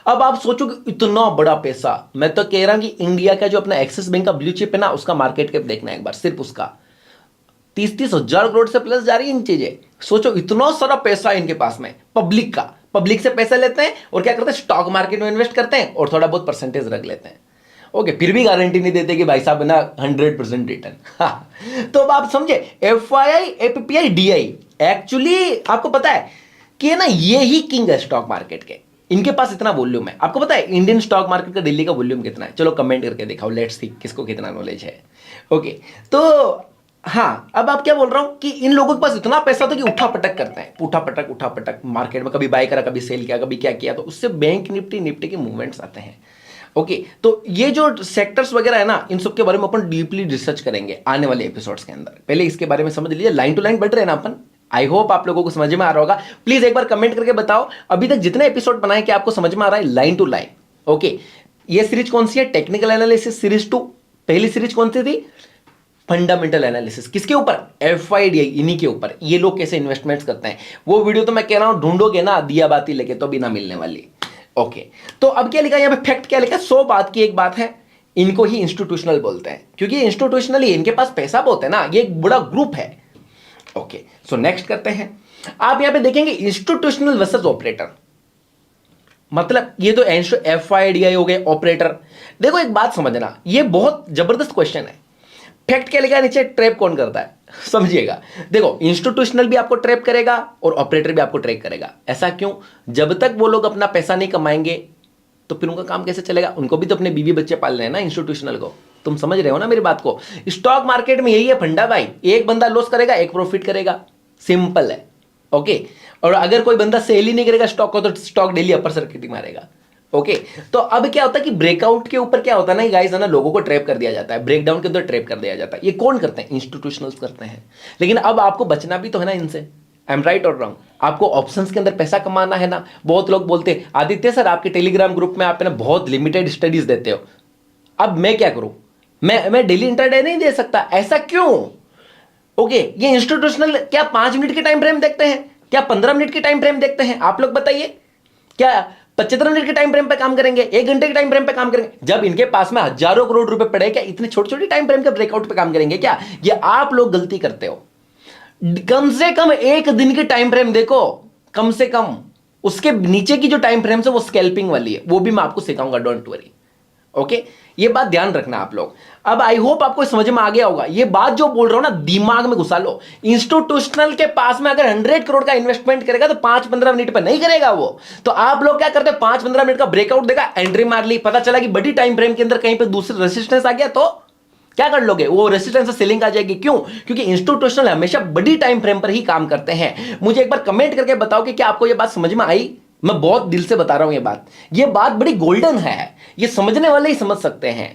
अब आप सोचो कि इतना बड़ा पैसा, मैं तो कह रहा हूं कि इंडिया का जो अपना एक्सिस बैंक का ब्लू चिप है ना, उसका मार्केट कैप देखना एक बार, सिर्फ उसका 30-30 हजार करोड़ से प्लस जा रही है इन चीजें। सोचो इतना सारा पैसा इनके पास में, पब्लिक का, पब्लिक से पैसा लेते हैं और क्या करते हैं, स्टॉक मार्केट में इन्वेस्ट करते हैं और थोड़ा बहुत परसेंटेज रख लेते हैं। ओके, फिर भी गारंटी नहीं देते कि भाई साहब ना 100% रिटर्न। तो अब आप समझे, FII, FPI, DI, एक्चुअली आपको पता है कि ना ये ही किंग है स्टॉक मार्केट के। इनके पास इतना वॉल्यूम है। आपको पता है इंडियन स्टॉक मार्केट का दिल्ली का वॉल्यूम कितना है? चलो कमेंट करके दिखाओ, लेट्स सी किसको कितना नॉलेज है। ओके, तो हाँ, अब आप क्या बोल रहा हूं कि इन लोगों के पास इतना पैसा था कि उठा पटक करते हैं, उठा पटक मार्केट में, कभी बाय करा, कभी सेल किया, कभी क्या किया, तो उससे बैंक निफ्टी के मूवमेंट्स आते हैं। ओके, तो ये जो सेक्टर्स वगैरह है ना, इन सब के बारे में अपन डीपली रिसर्च करेंगे आने वाले एपिसोड्स के अंदर। पहले इसके बारे में समझ लीजिए, लाइन टू लाइन बढ़ रहे हैं ना अपन। आई होप आप लोगों को समझ में आ रहा होगा। प्लीज एक बार कमेंट करके बताओ अभी तक जितने एपिसोड बनाए कि आपको समझ में आ रहा है लाइन टू लाइन। ओके, ये सीरीज कौन सी है? Technical analysis series 2। पहली सीरीज कौन सी थी? Fundamental analysis. किसके ऊपर? एफआईडीआई, इन्हीं के ऊपर, ये लोग कैसे इन्वेस्टमेंट्स करते हैं। वो वीडियो तो मैं कह रहा हूं ढूंढोगे ना दिया बाती लेके तो भी ना मिलने वाली। ओके, तो अब क्या लिखा यहां पे? फैक्ट क्या लिखा? 100 बात की एक बात है, इनको ही इंस्टीट्यूशनल बोलते हैं, क्योंकि इंस्टीट्यूशनल ही इनके पास पैसा बहुत है ना, ये एक बड़ा ग्रुप है। ओके, सो नेक्स्ट करते हैं। आप यहां पे देखेंगे इंस्टीट्यूशनल वर्सेस ऑपरेटर, मतलब ये तो एफआईडीआई हो गए, ऑपरेटर। देखो एक बात समझना, ये बहुत जबरदस्त क्वेश्चन है। फैक्ट क्या लिखा है नीचे? ट्रैप कौन करता है? समझिएगा, देखो इंस्टीट्यूशनल भी आपको ट्रैप करेगा और ऑपरेटर भी आपको ट्रैप करेगा। ऐसा क्यों? जब तक वो लोग अपना पैसा नहीं कमाएंगे तो फिर उनका काम कैसे चलेगा? उनको भी तो अपने बीवी बच्चे पालने हैं ना, इंस्टीट्यूशनल को। तुम समझ रहे हो ना मेरी बात को? स्टॉक मार्केट में यही है फंडा भाई, एक बंदा लॉस करेगा, एक प्रॉफिट करेगा, सिंपल है। ओके, और अगर कोई बंदा सेल ही नहीं करेगा स्टॉक को तो स्टॉक डेली अपर सर्किट ही मारेगा। ओके, तो अब क्या होता है कि ब्रेकआउट के ऊपर क्या होता है ना गाइस, है ना, लोगों को ट्रैप कर दिया जाता है, ब्रेकडाउन के अंदर ट्रैप कर दिया जाता है। ये कौन करते हैं? इंस्टीट्यूशनल्स करते हैं। लेकिन अब आपको बचना भी तो है ना इनसे। आई एम राइट और रॉन्ग? आपको ऑप्शंस के अंदर पैसा कमाना है ना। बहुत लोग बोलते हैं आदित्य सर आपके टेलीग्राम ग्रुप में आप ना बहुत लिमिटेड स्टडीज देते हो। अब मैं क्या करूं? मैं डेली इंटरडे नहीं दे सकता। ऐसा क्यों? ओके, ये इंस्टीट्यूशनल क्या 5 मिनट के टाइम फ्रेम देखते हैं? क्या 15 मिनट के टाइम फ्रेम देखते हैं? आप लोग बताइए, क्या 75 मिनट के टाइम फ्रेम पे काम करेंगे? 1 घंटे के टाइम फ्रेम पे काम करेंगे? जब इनके पास में हजारों करोड़ रुपए पड़े, क्या इतने छोटे छोटे टाइम फ्रेम के ब्रेकआउट पे काम करेंगे क्या? ये आप लोग गलती करते हो। कम से कम 1 दिन की टाइम फ्रेम देखो, कम से कम। उसके नीचे की जो टाइम फ्रेम है वो स्कैल्पिंग वाली है, वो भी मैं आपको सिखाऊंगा, डोंट वरी। ओके, ये बात ध्यान रखना आप लोग। अब आई होप आपको समझ में आ गया होगा। ये बात जो बोल रहा हूं ना, दिमाग में घुसा लो। इंस्टीट्यूशनल के पास में अगर 100 करोड़ का इन्वेस्टमेंट करेगा तो 5-15 मिनट पर नहीं करेगा वो। तो आप लोग क्या करते हैं? 5-15 मिनट का ब्रेकआउट देगा, एंट्री मार ली, पता चला कि बड़ी टाइम फ्रेम के अंदर कहीं पे दूसरे रेसिस्टेंस आ गया, तो क्या कर लोगे? वो रेसिस्टेंस से सेलिंग आ जाएगी। क्यों? क्योंकि इंस्टीट्यूशनल हमेशा बड़ी टाइम फ्रेम पर ही काम करते हैं। मुझे एक बार कमेंट करके बताओ कि क्या आपको ये बात समझ में आई। मैं बहुत दिल से बता रहा हूं ये बात बड़ी गोल्डन है, ये समझने वाले ही समझ सकते हैं।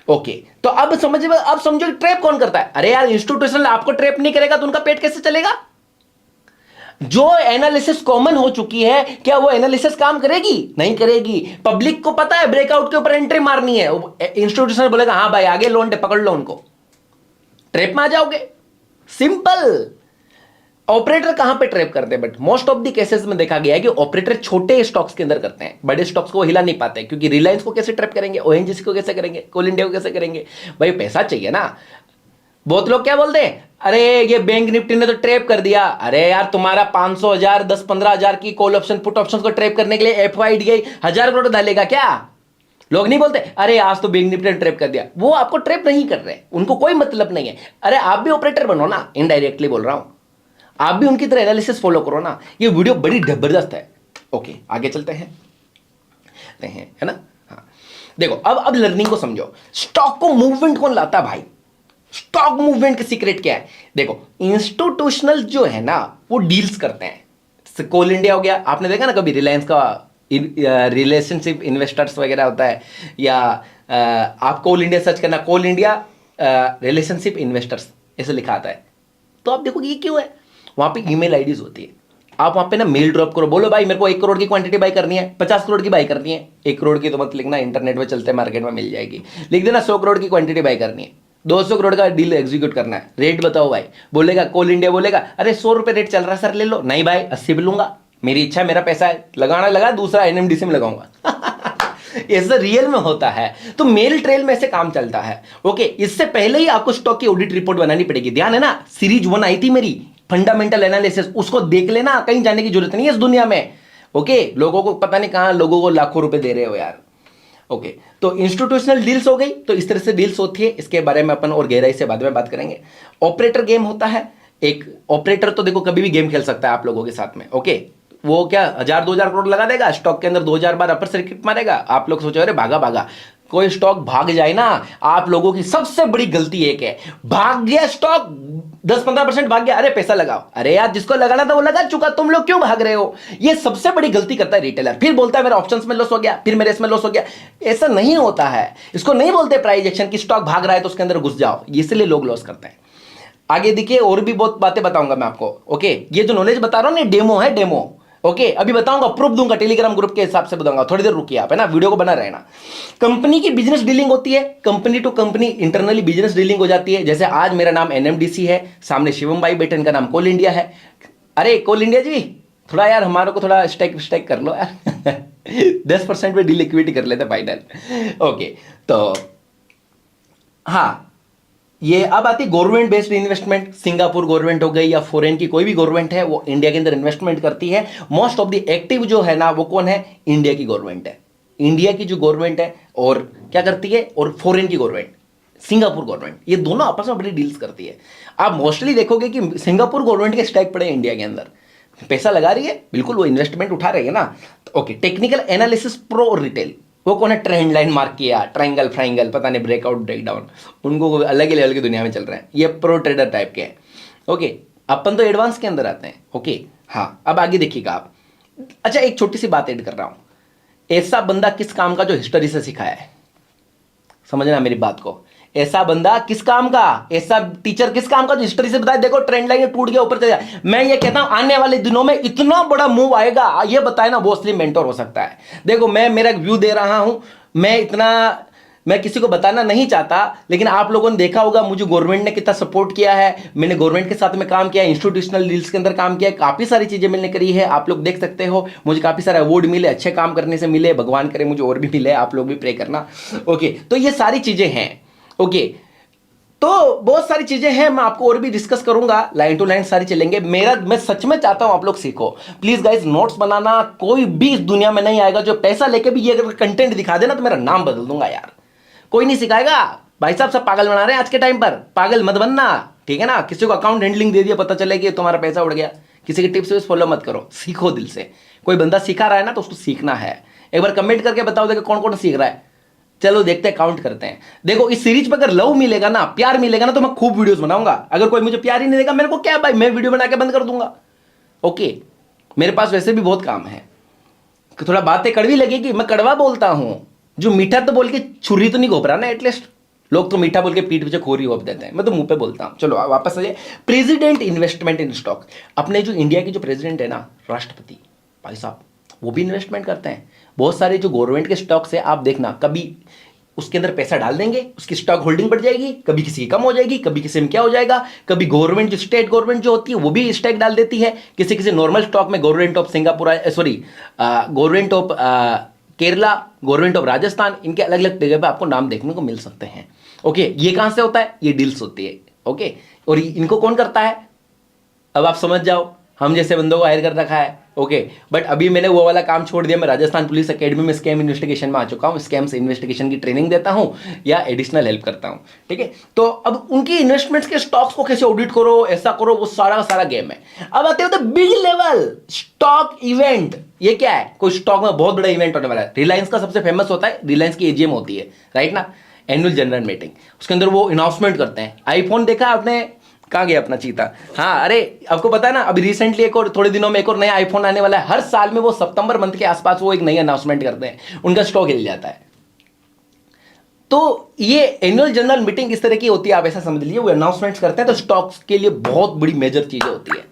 ओके, तो अब समझो ट्रैप कौन करता है। अरे यार, इंस्टीट्यूशनल आपको ट्रैप नहीं करेगा तो उनका पेट कैसे चलेगा? जो एनालिसिस कॉमन हो चुकी है, क्या वो एनालिसिस काम करेगी? नहीं करेगी। पब्लिक को पता है ब्रेकआउट के ऊपर एंट्री मारनी है, इंस्टीट्यूशनल बोलेगा हाँ भाई आगे लोन पकड़ लो उनको, ट्रैप में आ जाओगे। सिंपल। ऑपरेटर कहां पे ट्रैप करते हैं? But most of the cases में देखा गया है कि ऑपरेटर छोटे स्टॉक्स के अंदर करते हैं, बड़े स्टॉक्स को हिला नहीं पाते, क्योंकि रिलायंस को कैसे ट्रैप करेंगे, ओएनजीसी को कैसे करेंगे, कोल इंडिया को कैसे करेंगे? भाई पैसा चाहिए ना। बहुत लोग क्या बोलते हैं, अरे ये बैंक निफ्टी ने तो ट्रैप कर दिया। अरे यार, तुम्हारा 500,000 10-15,000 की कॉल ऑप्शन पुट ऑप्शन को ट्रैप करने के लिए एफआईडीआई 1000 करोड़ डालेगा क्या? लोग नहीं बोलते अरे आज तो बैंक निफ्टी ने ट्रैप कर दिया। वो आपको ट्रैप नहीं कर रहे, उनको कोई मतलब नहीं है। अरे आप भी ऑपरेटर बनो ना, इनडायरेक्टली बोल रहा हूं, आप भी उनकी तरह एनालिसिस फॉलो करो ना। ये वीडियो बड़ी जबरदस्त है। ओके, आगे चलते हैं, है ना। हाँ, देखो अब लर्निंग को समझो। स्टॉक को मूवमेंट कौन लाता है भाई? स्टॉक मूवमेंट का सीक्रेट क्या है? देखो, इंस्टीट्यूशनल जो है ना वो डील्स करते हैं। कोल इंडिया हो गया, आपने देखा ना कभी रिलायंस का रिलेशनशिप इन्वेस्टर्स वगैरह होता है, या आप कोल इंडिया सर्च करना, कोल इंडिया रिलेशनशिप इन्वेस्टर्स ऐसे लिखा आता है, तो आप देखो ये क्यों है। वहां पे ईमेल आईडीज होती है, आप वहां पे ना मेल ड्रॉप करो, बोलो भाई मेरे को 1 करोड़ की क्वांटिटी बाई करनी है, 50 करोड़ की बाई करनी है। 1 करोड़ की तो मत लिखना, इंटरनेट पे चलते मार्केट में मिल जाएगी। लिख देना 100 करोड़ की क्वांटिटी बाई करनी है, 200 करोड़ का डील एग्जीक्यूट करना है, रेट बताओ भाई। बोलेगा कोल इंडिया बोलेगा अरे 100 रुपए रेट चल रहा है सर ले लो। नहीं भाई 80 पे लूंगा, मेरी इच्छा, मेरा पैसा है, लगाना लगा, दूसरा एनएमडीसी में लगाऊंगा। ऐसा रियल में होता है। तो मेल ट्रेल में ऐसे काम चलता है। ओके, इससे पहले ही आपको स्टॉक की ऑडिट रिपोर्ट बनानी पड़ेगी। ध्यान है ना, सीरीज 1 आई थी मेरी फंडामेंटल एनालिसिस, उसको देख लेना, कहीं जाने की जरूरत नहीं है इस दुनिया में। ओके, लोगों को पता नहीं कहां, लोगों को लाखों रुपए दे रहे हो यार। ओके, तो इंस्टीट्यूशनल डील्स हो गई, तो इस तरह से डील्स होती है, इसके बारे में अपन और गहराई से बाद में बात करेंगे। ऑपरेटर गेम होता है एक। ऑपरेटर तो देखो कभी भी गेम खेल सकता है आप लोगों के साथ में। ओके, वो क्या 1000-2000 करोड़ लगा देगा स्टॉक के अंदर, 2000 बार अपर सर्किट मारेगा। आप लोग सोचो अरे भागा भागा, कोई स्टॉक भाग जाए ना, आप लोगों की सबसे बड़ी गलती एक है, भाग गया स्टॉक 10-15% भाग गया, अरे पैसा लगाओ। अरे यार जिसको लगाना था वो लगा चुका, तुम लोग क्यों भाग रहे हो? ये सबसे बड़ी गलती करता है रिटेलर। फिर बोलता है मेरा ऑप्शंस में लॉस हो गया, फिर मेरे इसमें लॉस हो गया। ऐसा नहीं होता है, इसको नहीं बोलते प्राइस एक्शन की स्टॉक भाग रहा है तो उसके अंदर घुस जाओ, इसलिए लोग लॉस करते हैं। आगे देखिए और भी बहुत बातें बताऊंगा मैं आपको। ओके, ये जो नॉलेज बता रहा हूं ना, डेमो है, डेमो। ओके, अभी बताऊंगा, प्रूफ दूंगा, टेलीग्राम ग्रुप के हिसाब से बताऊंगा, थोड़ी देर रुकिए आप, है ना, वीडियो को बना रहना। कंपनी की बिजनेस डीलिंग होती है, company to company internally business dealing हो जाती है। जैसे आज मेरा नाम एनएमडीसी है, सामने शिवम भाई बैठे, इनका नाम कोल इंडिया है। अरे कोल इंडिया जी, थोड़ा यार हमारे को थोड़ा स्टेक कर लो यार 10% में डील इक्विटी कर लेते फाइनल। ओके, तो हाँ, ये अब आती government based investment. Singapore government हो गई या फॉरेन की कोई भी गवर्नमेंट है, वो इंडिया के अंदर इन्वेस्टमेंट करती है। मोस्ट ऑफ द एक्टिव जो है ना, वो कौन है? इंडिया की गवर्नमेंट है। इंडिया की जो गवर्नमेंट है और क्या करती है, और फॉरेन की गवर्नमेंट, सिंगापुर गवर्नमेंट, ये दोनों आपस में बड़ी डील्स करती है। आप मोस्टली देखोगे कि सिंगापुर गवर्नमेंट के स्टैक पड़े इंडिया के अंदर, पैसा लगा रही है, बिल्कुल वो इन्वेस्टमेंट उठा रही है ना। ओके, टेक्निकल एनालिसिस प्रो और रिटेल, वो कौन है? ट्रेंड लाइन मार्क किया, ट्रायंगल फ्राइंगल, पता नहीं, ब्रेकआउट ब्रेकडाउन, उनको अलग ही लेवल की दुनिया में चल रहे हैं, ये प्रो ट्रेडर टाइप के हैं। ओके, अपन तो एडवांस के अंदर आते हैं। ओके, हाँ, अब आगे देखिएगा आप। अच्छा, एक छोटी सी बात ऐड कर रहा हूं, ऐसा बंदा किस काम का जो हिस्ट्री से सिखाया है, समझना मेरी बात को। ऐसा बंदा किस काम का, ऐसा टीचर किस काम का जो हिस्ट्री से बताए, देखो ट्रेंड लाइन टूट गया, ऊपर चला जाए। मैं ये कहता हूं आने वाले दिनों में इतना बड़ा मूव आएगा, ये बताए ना, वो असली मेंटोर हो सकता है। देखो मैं मेरा व्यू दे रहा हूं, मैं किसी को बताना नहीं चाहता, लेकिन आप लोगों ने देखा होगा मुझे गवर्नमेंट ने कितना सपोर्ट किया है, मैंने गवर्नमेंट के साथ में काम किया, इंस्टीट्यूशनल डील्स के अंदर काम किया, काफी सारी चीजें मैंने करी है, आप लोग देख सकते हो। मुझे काफी सारे अवार्ड मिले, अच्छे काम करने से मिले, भगवान करे मुझे और भी मिले, आप लोग भी प्रे करना। ओके, तो ये सारी चीजें हैं। ओके, तो बहुत सारी चीजें हैं, मैं आपको और भी डिस्कस करूंगा, लाइन टू लाइन सारी चलेंगे। मैं सच में चाहता हूं आप लोग सीखो। प्लीज गाइस, नोट्स बनाना, कोई भी इस दुनिया में नहीं आएगा जो पैसा लेके भी ये अगर कंटेंट दिखा देना तो मेरा नाम बदल दूंगा यार। कोई नहीं सिखाएगा भाई साहब, सब पागल बना रहे हैं आज के टाइम पर, पागल मत बनना, ठीक है ना। किसी को अकाउंट हैंडलिंग दे दिया, पता चले कि तुम्हारा पैसा उड़ गया, किसी की टिप्स फॉलो मत करो, सीखो दिल से। कोई बंदा सिखा रहा है ना तो उसको सीखना है। एक बार कमेंट करके बताओ देखो कौन कौन सीख रहा है, चलो देखते हैं, काउंट करते हैं। देखो इस सीरीज पर अगर लव मिलेगा ना, प्यार मिलेगा ना, तो मैं खूब वीडियोस बनाऊंगा। अगर कोई मुझे प्यार ही नहीं देगा, मेरे को क्या भाई, मैं वीडियो बना के बंद कर दूंगा। ओके, मेरे पास वैसे भी बहुत काम है। थोड़ा बातें कड़वी लगेगी, मैं कड़वा बोलता हूं, जो मीठा तो बोल के छुरी तो नहीं घोप रहा ना, एटलीस्ट। लोग तो मीठा बोल के पीठ पीछे खोरी घोप देते हैं, मैं तो मुंह पे बोलता हूं। चलो वापस आ जाए, प्रेसिडेंट इन्वेस्टमेंट इन स्टॉक। अपने जो इंडिया के जो प्रेसिडेंट है ना, राष्ट्रपति भाई साहब, वो भी इन्वेस्टमेंट करते हैं। बहुत सारे जो गवर्नमेंट के स्टॉक्स है, आप देखना, कभी उसके अंदर पैसा डाल देंगे, उसकी स्टॉक होल्डिंग बढ़ जाएगी, कभी किसी की कम हो जाएगी, कभी किसी में क्या हो जाएगा, कभी गवर्नमेंट जो स्टेट गवर्नमेंट जो होती है वो भी स्टॉक डाल देती है, किसी किसी नॉर्मल स्टॉक में government of Singapore, sorry government of Kerala, government of Rajasthan, इनके अलग अलग जगह पे आपको नाम देखने को मिल सकते हैं। ओके, ये कहां से होता है? ये डील्स होती है। ओके, और इनको कौन करता है? अब आप समझ जाओ, हम जैसे बंदों को हायर कर रखा है। ओके, बट अभी मैंने वो वाला काम छोड़ दिया, मैं राजस्थान पुलिस एकेडमी में स्कैम इन्वेस्टिगेशन में आ चुका हूँ, स्कैम्स इन्वेस्टिगेशन की ट्रेनिंग देता हूँ या एडिशनल हेल्प करता हूँ, ठीक है। तो अब उनकी इन्वेस्टमेंट्स के स्टॉक्स को कैसे ऑडिट करो, ऐसा करो, वो सारा का सारा गेम है। अब आते हो तो बिग लेवल स्टॉक इवेंट। ये क्या है? कोई स्टॉक में बहुत बड़ा इवेंट होने वाला है। रिलायंस का सबसे फेमस होता है, रिलायंस की एजीएम होती है, राइट ना, एनुअल जनरल मीटिंग। उसके अंदर वो अनाउंसमेंट करते हैं। आईफोन देखा आपने? कहाँ गया अपना चीता? हाँ, अरे आपको पता है ना, अभी रिसेंटली एक और थोड़े दिनों में एक और नया आईफोन आने वाला है। हर साल में वो सितंबर मंथ के आसपास वो एक नई अनाउंसमेंट करते हैं, उनका स्टॉक हिल जाता है। तो ये एनुअल जनरल मीटिंग इस तरह की होती है, आप ऐसा समझ लीजिए, वो अनाउंसमेंट्स करते हैं, तो स्टॉक्स के लिए बहुत बड़ी मेजर चीजें होती है।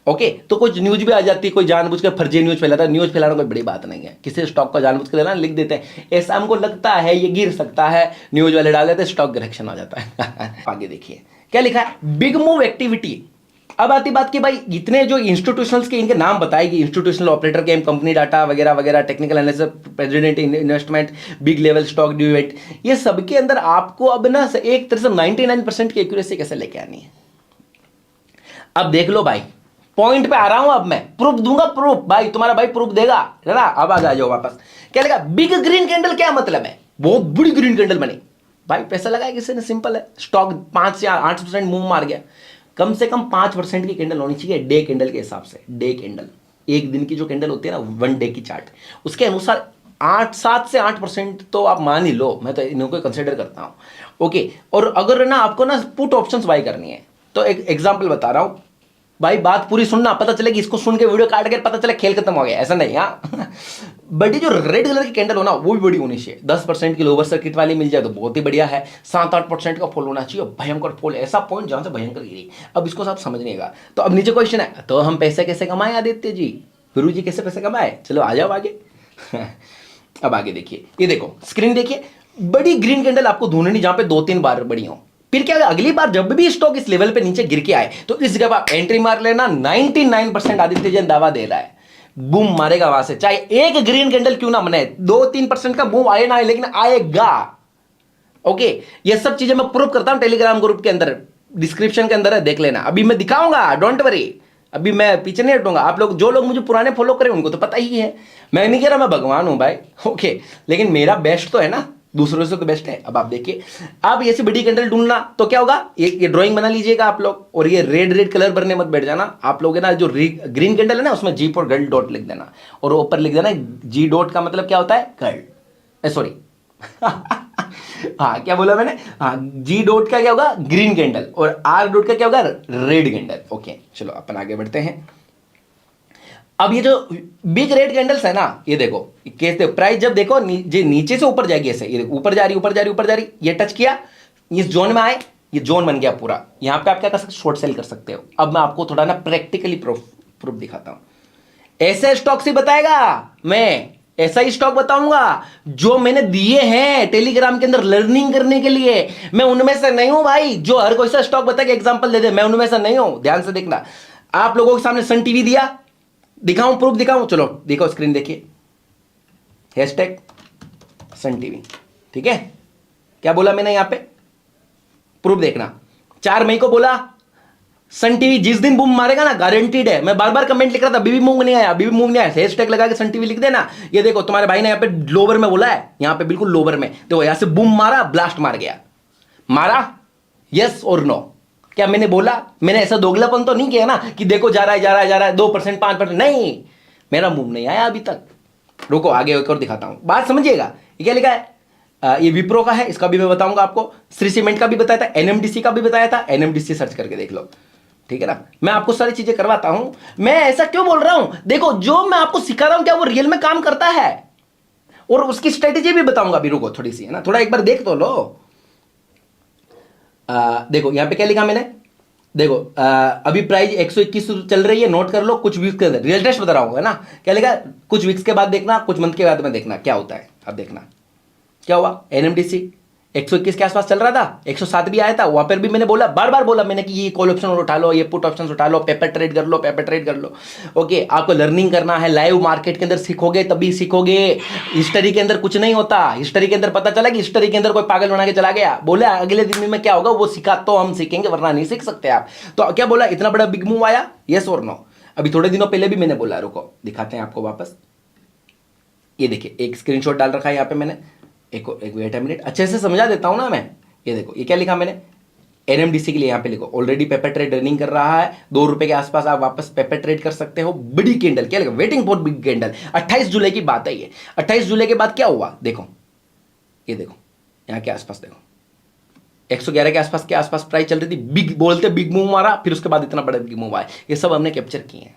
ओके, तो कुछ न्यूज भी आ जाती है, कोई जानबूझ कर फर्जी न्यूज फैलाता है। न्यूज फैलाना कोई बड़ी बात नहीं है, किसी स्टॉक का जानबूझ कर देना, लिख देते हैं ऐसा हमको लगता है ये गिर सकता है, न्यूज वाले डाल देते हैं, स्टॉक करेक्शन आ जाता है। आगे देखिए क्या लिखा है, बिग मूव एक्टिविटी। अब आती बात कि भाई इतने जो इंस्टीट्यूशंस के इनके नाम बताएगी, इंस्टीट्यूशनल ऑपरेटर के, कंपनी डाटा वगैरह वगैरह, technical analysis, president investment, big level stock debate, ये सबके अंदर आपको अब ना एक तरह से 99% की एक्यूरेसी कैसे लेके आनी है। अब देख लो भाई, पॉइंट पे आ रहा हूं, अब मैं प्रूफ दूंगा, प्रूफ भाई, तुम्हारा भाई प्रूफ देगा, है ना। अब आ जाओ वापस, क्या लगा बिग ग्रीन कैंडल, क्या मतलब है? बहुत बड़ी ग्रीन कैंडल बनी भाई, पैसा लगाया किसी ने, सिंपल है, स्टॉक 5 से 8% मूव मार गया। कम से कम 5% की कैंडल होनी चाहिए डे कैंडल के हिसाब से, डे कैंडल, एक दिन की जो कैंडल होती है ना, 1 डे की चार्ट, उसके अनुसार 7 से 8% तो आप मान ही लो, मैं तो इन्हों को कंसिडर करता हूँ। ओके, और अगर ना आपको ना पुट ऑप्शंस बाय करनी है, तो एक एग्जांपल बता रहा हूँ भाई, बात पूरी सुनना, पता चले कि इसको सुन के वीडियो काट के पता चले खेल खत्म हो गया, ऐसा नहीं। हाँ बट ये जो रेड कलर की कैंडल हो ना, वो भी बड़ी होनी चाहिए। 10% की लोअर सर्किट वाली मिल जाए तो बहुत ही बढ़िया है। 7-8% का फॉल होना चाहिए, भयंकर फॉल, ऐसा पॉइंट जहां से भयंकर गिरी। अब इसको सब समझिएगा। तो अब नीचे क्वेश्चन है, तो हम पैसे कैसे कमाए आदित्य जी, गुरु जी कैसे पैसे कमाए, चलो आ जाओ आगे। अब आगे देखिए, ये देखो स्क्रीन देखिए, बड़ी ग्रीन कैंडल आपको ढूंढनी जहां पे 2-3 बार बड़ी हो। फिर क्या होगा, अगली बार जब भी स्टॉक इस लेवल पे नीचे गिर के आए तो इस जगह आप एंट्री मार लेना। 99% आदित्य जैन दावा दे रहा है बूम मारेगा वहां से, चाहे एक ग्रीन कैंडल क्यों ना बने, 2-3% का बूम आए ना आए, लेकिन आएगा। ओके, ये सब चीजें मैं प्रूव करता हूं टेलीग्राम ग्रुप के अंदर, डिस्क्रिप्शन के अंदर है, देख लेना। अभी मैं दिखाऊंगा, डोंट वरी, अभी मैं पीछे नहीं हटूंगा। आप लोग, जो लोग मुझे पुराने फॉलो करें उनको तो पता ही है, मैं नहीं कह रहा मैं भगवान हूं भाई। ओके, लेकिन मेरा बेस्ट तो है ना, दूसरों से तो बेस्ट है। अब आप देखिए, आप ऐसी बड़ी कैंडल ढूंढना तो क्या होगा, ये ड्राइंग बना लीजिएगा आप लोग, और ये रेड रेड कलर भरने मत बैठ जाना आप लोग, है ना। जो ग्रीन कैंडल है ना, उसमें जी फॉर गर्ल डॉट लिख देना, और ऊपर लिख देना जी डॉट का मतलब क्या होता है, गर्ल, सॉरी हाँ क्या बोला मैंने, हाँ जी डॉट का क्या होगा, ग्रीन कैंडल, और आर डॉट का क्या होगा, रेड कैंडल। ओके चलो अपन आगे बढ़ते हैं। अब ये जो बिग रेड कैंडल्स है ना, ये देखो कैसे प्राइस जब देखो नीचे से ऊपर जाएगी, ऐसे ये ऊपर जा रही ऊपर जा रही ऊपर जा रही, ये टच किया, इस जोन में आए, ये जोन बन गया पूरा। यहां पे आप क्या कर सकते हो, शॉर्ट सेल कर सकते हो। अब मैं आपको थोड़ा ना प्रैक्टिकली प्रूफ दिखाता हूं। ऐसे स्टॉक से बताएगा, मैं ऐसा ही स्टॉक बताऊंगा जो मैंने दिए हैं टेलीग्राम के अंदर लर्निंग करने के लिए। मैं उनमें से नहीं हूं भाई जो हर कोई सा स्टॉक बता के एग्जांपल दे दे, मैं उनमें से नहीं हूं। ध्यान से देखना, आप लोगों के सामने सन टीवी दिया, दिखाऊं प्रूफ दिखाऊं, चलो देखो स्क्रीन देखिए, हैशटैग सन टीवी, ठीक है। क्या बोला मैंने यहां पे, प्रूफ देखना। 4 मई को बोला सन टीवी जिस दिन बूम मारेगा ना, गारंटीड है। मैं बार बार कमेंट लिख रहा था, बीबी मूव नहीं आया, बीबी मूव नहीं आया, हैशटैग लगा के सन टीवी लिख देना। ये देखो तुम्हारे भाई ने यहाँ पे लोवर में बोला है, यहां पे बिल्कुल लोवर में देखो, यहां से बूम मारा, ब्लास्ट मार गया, मारा, यस और नो। क्या मैंने बोला, मैंने ऐसा दोगलापन तो नहीं किया ना कि देखो जा रहा है जा रहा है जा रहा है 2% 5%, नहीं, मेरा मूव नहीं आया अभी तक। रुको आगे एक और दिखाता हूं, बात समझिएगा। ये क्या लिखा है, ये विप्रो का है, इसका भी मैं बताऊंगा आपको, श्री सीमेंट का भी बताया था, एनएमडीसी का भी बताया था, एनएमडीसी सर्च करके देख लो, ठीक है ना। मैं आपको सारी चीजें करवाता हूं। मैं ऐसा क्यों बोल रहा हूं, देखो जो मैं आपको सिखा रहा हूं क्या वो रियल में काम करता है, और उसकी स्ट्रेटेजी भी बताऊंगा। अभी रुको थोड़ी सी, है ना, थोड़ा एक बार देख तो लो। देखो यहां पे क्या लिखा मैंने, देखो अभी प्राइस 121 चल रही है, नोट कर लो। कुछ वीक्स के अंदर रियल टेस्ट बता रहा हूं, है ना, क्या लिखा, कुछ वीक्स के बाद देखना, कुछ मंथ के बाद में देखना क्या होता है। अब देखना क्या हुआ, एनएमडीसी 121 के आसपास चल रहा था, 107 भी आया था। वहां पर भी मैंने बोला, बार बार बोला मैंने कि ये कॉल ऑप्शन उठा लो, ये पुट ऑप्शन उठा लो, पेपर ट्रेड कर लो, पेपर ट्रेड कर लो। ओके, आपको लर्निंग करना है, लाइव मार्केट के अंदर सीखोगे तभी सीखोगे। हिस्ट्री के अंदर कुछ नहीं होता। हिस्ट्री के अंदर पता चला कि हिस्ट्री के अंदर कोई पागल बना के चला गया, बोले अगले दिन में क्या होगा वो सीखा तो हम सीखेंगे, वरना नहीं सीख सकते आप। तो क्या बोला, इतना बड़ा बिग मूव आया, यस और नो। अभी थोड़े दिनों पहले भी मैंने बोला, रुको दिखाते हैं आपको वापस। ये देखिए एक स्क्रीनशॉट डाल रखा है यहाँ पे मैंने, एक वेट अ मिनट, अच्छे से समझा देता हूं ना मैं। ये देखो ये क्या लिखा मैंने, एनएमडीसी के लिए यहाँ पे लिखो, ऑलरेडी पेपर ट्रेड रनिंग कर रहा है, 2 रुपए के आसपास आप वापस पेपर ट्रेड कर सकते हो। बड़ी कैंडल, क्या लिखा, वेटिंग फॉर बिग कैंडल। 28 जुलाई की बात है ये। 28 जुलाई के बाद क्या हुआ, देखो ये देखो यहाँ के आसपास देखो, 111 के आसपास प्राइस चल रही थी, बिग बोलते बिग मूव मारा, फिर उसके बाद इतना बड़ा बिग मूव आया। ये सब हमने कैप्चर किए हैं।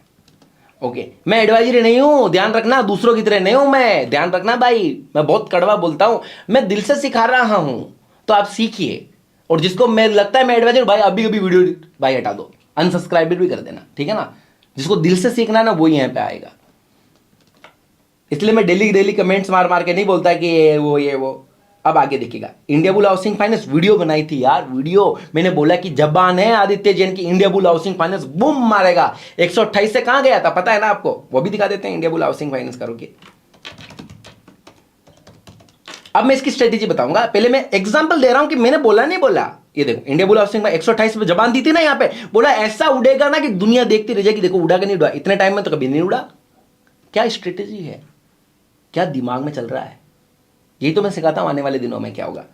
ओके, मैं एडवाइजरी नहीं हूं, ध्यान रखना, दूसरों की तरह नहीं हूं मैं, ध्यान रखना भाई, मैं बहुत कड़वा बोलता हूं, मैं दिल से सिखा रहा हूं, तो आप सीखिए। और जिसको मैं लगता है मैं एडवाइजर, भाई अभी अभी वीडियो भाई हटा दो, अनसब्सक्राइब भी कर देना, ठीक है ना। जिसको दिल से सीखना है ना वो यहां पे आएगा। इसलिए मैं डेली डेली कमेंट्स मार मार के नहीं बोलता कि ये वो। अब आगे देखिएगा, India bull housing finance video बनाई थी यार, वीडियो मैंने बोला कि जबान है आदित्य जैन की, India bull housing finance boom मारेगा। 128 से कहां गया था पता है ना आपको, वो भी दिखा देते हैं। इंडिया बुल हाउसिंग फाइनेंस करोगे, अब मैं इसकी स्ट्रेटेजी बताऊंगा। पहले मैं एग्जांपल दे रहा हूं कि मैंने बोला नहीं बोला। ये देखो इंडिया बुल हाउसिंग में 128 पे जबान दी थी ना, यहां पे बोला ऐसा उड़ेगा ना कि दुनिया देखती रह जाएगी। देखो उड़ा कि नहीं उड़ा, इतने टाइम में तो कभी नहीं उड़ा। क्या स्ट्रेटेजी है, क्या दिमाग में चल रहा है, यही तो मैं सिखाता हूं आने वाले दिनों में क्या होगा।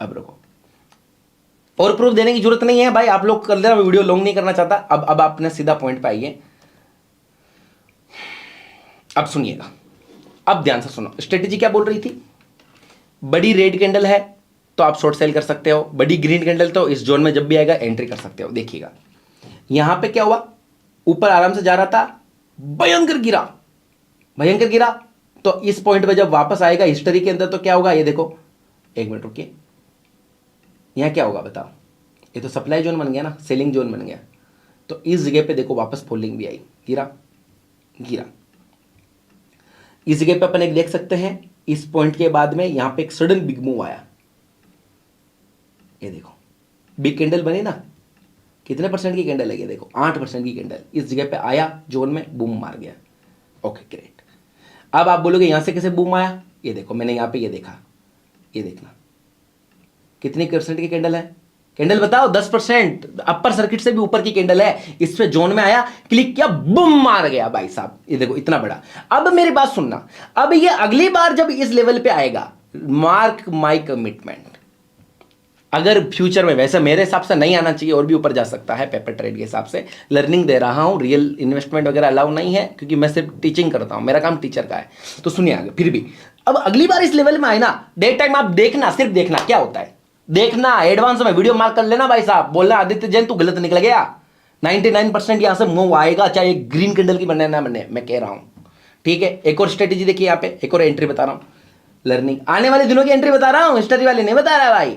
अब रुको, और प्रूफ देने की जरूरत नहीं है भाई, आप लोग कर देना, वीडियो लॉन्ग नहीं करना चाहता। अब आपने सीधा पॉइंट पे आइए। अब सुनिएगा, अब ध्यान से सुनो, स्ट्रेटेजी क्या बोल रही थी। बड़ी रेड कैंडल है तो आप शॉर्ट सेल कर सकते हो, बड़ी ग्रीन कैंडल तो इस जोन में जब भी आएगा एंट्री कर सकते हो। देखिएगा यहां पे क्या हुआ, ऊपर आराम से जा रहा था, भयंकर गिरा, भयंकर गिरा, तो इस पॉइंट पे जब वापस आएगा हिस्ट्री के अंदर तो क्या होगा, ये देखो, एक मिनट रुकिए, यहां क्या होगा बताओ, ये तो सप्लाई जोन बन गया ना, सेलिंग जोन बन गया, तो इस जगह पे देखो वापस फॉलिंग भी आई, गिरा गिरा, इस जगह पे अपन एक देख सकते हैं, इस पॉइंट के बाद में यहां पे एक सडन बिग मूव आया, ये देखो बिग कैंडल बनी ना, कितने परसेंट की कैंडल है ये देखो, 8% की कैंडल, इस जगह पे आया जोन में, बूम मार गया। Okay great. अब आप बोलोगे यहां से कैसे बूम आया, ये देखो मैंने यहां पे ये देखा, ये देखना कितनी परसेंट की कैंडल है, कैंडल बताओ 10%, अपर सर्किट से भी ऊपर की कैंडल है, इस पे जोन में आया, क्लिक किया, बूम मार गया भाई साहब, ये देखो इतना बड़ा। अब मेरी बात सुनना, अब ये अगली बार जब इस लेवल पे आएगा, मार्क माई कमिटमेंट, अगर फ्यूचर में, वैसे मेरे हिसाब से नहीं आना चाहिए और भी ऊपर जा सकता है, पेपर ट्रेड के हिसाब से लर्निंग दे रहा हूं, रियल इन्वेस्टमेंट वगैरह अलाउ नहीं है क्योंकि मैं सिर्फ टीचिंग करता हूं, मेरा काम टीचर का है, तो सुनिए आगे। फिर भी अब अगली बार इस लेवल में आए ना, डे टाइम आप देखना, सिर्फ देखना क्या होता है, देखना, एडवांस में वीडियो मार्क कर लेना भाई साहब, बोलना आदित्य जैन तू गलत निकल गया, 99% यहां से मूव आएगा, चाहे ग्रीन कैंडल की बने ना बने, मैं कह रहा हूं, ठीक है। एक और स्ट्रेटेजी देखिए, यहां पे एक और एंट्री बता रहा हूं, लर्निंग आने वाले दिनों की एंट्री बता रहा हूं, हिस्ट्री वाली नहीं बता रहा भाई।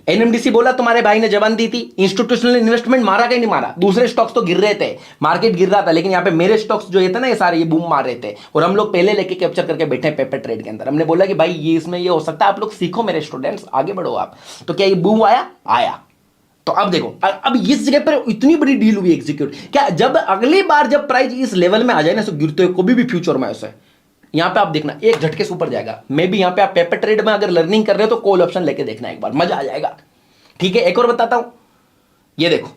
एनएमडीसी बोला तुम्हारे भाई ने जबान दी थी, इंस्टीट्यूशनल इन्वेस्टमेंट मारा कि नहीं मारा, दूसरे स्टॉक्स तो गिर रहे थे, मार्केट गिर रहा था, लेकिन यहां पे मेरे स्टॉक्स जो ये थे ना, ये सारे ये बूम मार रहे थे, और हम लोग पहले लेके कैप्चर करके बैठे हैं पेपर ट्रेड के अंदर। हमने बोला कि भाई ये इसमें ये हो सकता है, आप लोग सीखो मेरे स्टूडेंट्स, आगे बढ़ो आप। तो क्या ये बूम आया, आया, तो अब देखो, अब इस जगह पर इतनी बड़ी डील हुई एग्जीक्यूट, क्या जब अगली बार जब प्राइस इस लेवल में आ जाए ना, तो गिरते हुए कभी भी फ्यूचर में ऐसे यहां पे आप देखना एक झटके से ऊपर जाएगा। मे भी यहां पे आप पेपर ट्रेड में अगर लर्निंग कर रहे हो तो कॉल ऑप्शन लेके देखना एक बार, मजा आ जाएगा, ठीक है। एक और बताता हूं, ये देखो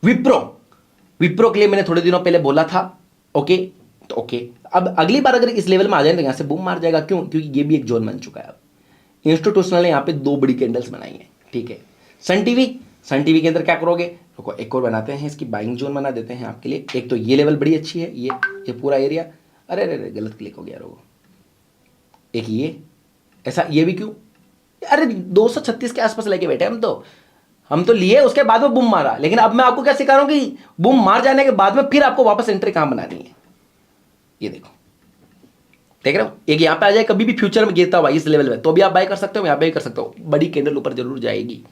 विप्रो, विप्रो के लिए मैंने थोड़े दिनों पहले बोला था, ओके, तो ओके, अब अगली बार अगर इस लेवल में आ जाए तो यहां से बूम मार जाएगा, क्यों, क्योंकि ये भी एक जोन बन चुका है। अब इंस्टीट्यूशनल ने यहां पे 2 बड़ी कैंडल्स बनाई है, ठीक है। सन टीवी, सन टीवी के अंदर क्या करोगे, देखो एक और बनाते हैं, इसकी बाइंग जोन बना देते हैं आपके लिए। एक तो ये लेवल बड़ी अच्छी है, ये पूरा एरिया, अरे अरे गलत क्लिक हो गया रोगो, एक ये ऐसा, ये भी क्यों, अरे 236 के आसपास लेके बैठे हम तो लिए, उसके बाद में बूम मारा, लेकिन अब मैं आपको क्या सिखा रहा हूं कि बूम मार जाने के बाद में फिर आपको वापस एंट्री कहां बनानी है। ये देखो, देख रहे हो, एक यहां पे आ जाए, कभी भी फ्यूचर में गिरता हुआ इस लेवल में, तो भी आप बाय कर सकते हो, यहां पे भी कर सकते हो, बड़ी कैंडल ऊपर जरूर जाएगी।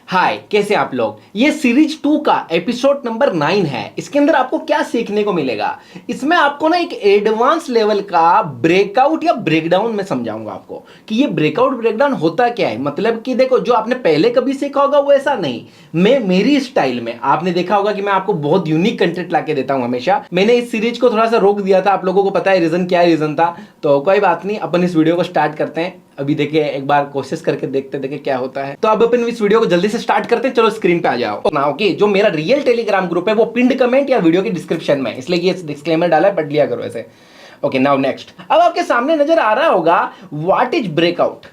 हाय, कैसे आप लोग, ये सीरीज 2 का एपिसोड नंबर 9 है। इसके अंदर आपको क्या सीखने को मिलेगा, इसमें आपको ना एक एडवांस लेवल का ब्रेकआउट या ब्रेकडाउन में समझाऊंगा आपको कि ये ब्रेकआउट ब्रेकडाउन होता क्या है। मतलब कि देखो, जो आपने पहले कभी सीखा होगा वो ऐसा नहीं, मैं मेरी स्टाइल में, आपने देखा होगा कि मैं आपको बहुत यूनिक कंटेंट लाके देता हूं हमेशा। मैंने इस सीरीज को थोड़ा सा रोक दिया था, आप लोगों को पता है रीजन क्या रीजन था, तो कोई बात नहीं, अपन इस वीडियो को स्टार्ट करते हैं। अभी देखिए, एक बार कोशिश करके देखते क्या होता है। तो अब अपन इस वीडियो को जल्दी से स्टार्ट करते हैं, चलो स्क्रीन पे आ जाओ ना। ओके, जो मेरा रियल टेलीग्राम ग्रुप है वो पिंड कमेंट या वीडियो के डिस्क्रिप्शन में, इसलिए ये डिस्क्लेमर डाला है, पढ़ लिया करो ऐसे। ओके, नाउ नेक्स्ट, अब आपके सामने नजर आ रहा होगा व्हाट इज ब्रेकआउट।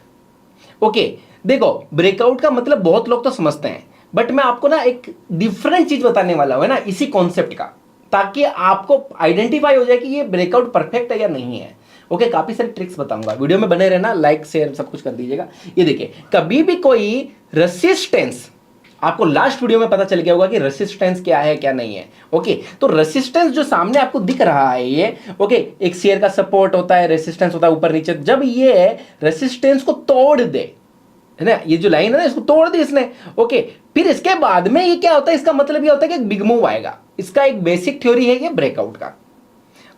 ओके, देखो ब्रेकआउट का मतलब बहुत लोग तो समझते हैं, बट मैं आपको ना एक डिफरेंट चीज बताने वाला हूं, है ना, इसी कॉन्सेप्ट का, ताकि आपको आइडेंटिफाई हो जाए कि ये ब्रेकआउट परफेक्ट है या नहीं है। ओके, काफी सारे ट्रिक्स बताऊंगा, वीडियो में बने रहना, लाइक शेयर सब कुछ कर दीजिएगा। ये देखिए, कभी भी कोई रेसिस्टेंस, आपको लास्ट वीडियो में पता चल गया होगा कि रेसिस्टेंस क्या है क्या नहीं है। ओके, तो रेसिस्टेंस जो सामने आपको दिख रहा है ये, ओके, एक शेयर का सपोर्ट होता है, रेसिस्टेंस होता है ऊपर नीचे, जब ये रेसिस्टेंस को तोड़ दे, है ना, ये जो लाइन है ना, इसको तोड़ दी इसने, ओके, फिर इसके बाद में ये क्या होता है, इसका मतलब ये होता है कि एक बिग मूव आएगा। इसका एक बेसिक थ्योरी है ये ब्रेकआउट का।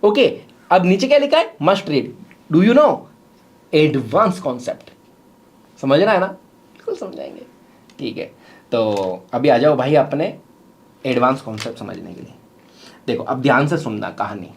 ओके, अब नीचे क्या लिखा है, must read, do you know, advance concept, समझना है ना, बिल्कुल समझाएंगे, ठीक है। तो अभी आ जाओ भाई अपने एडवांस कॉन्सेप्ट समझने के लिए। देखो, अब ध्यान से सुनना कहानी।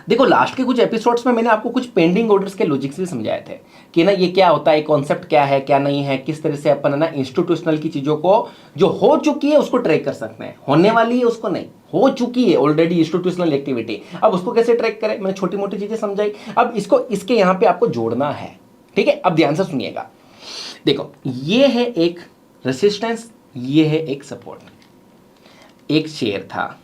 देखो, लास्ट के कुछ एपिसोड्स में मैंने आपको कुछ पेंडिंग ऑर्डर्स के लॉजिक्स भी समझाए थे कि ना ये क्या होता है, कॉन्सेप्ट क्या है क्या नहीं है, किस तरह से अपन ना इंस्टीट्यूशनल की चीजों को, जो हो चुकी है उसको ट्रैक कर सकते हैं, होने वाली है उसको नहीं, हो चुकी है ऑलरेडी इंस्टीट्यूशनल एक्टिविटी, अब उसको कैसे ट्रैक करें, मैंने छोटी मोटी चीजें समझाई। अब इसको इसके यहां पे आपको जोड़ना है, ठीक है। अब ध्यान से सुनिएगा, देखो ये है एक रेसिस्टेंस, ये है एक सपोर्ट। एक शेयर था,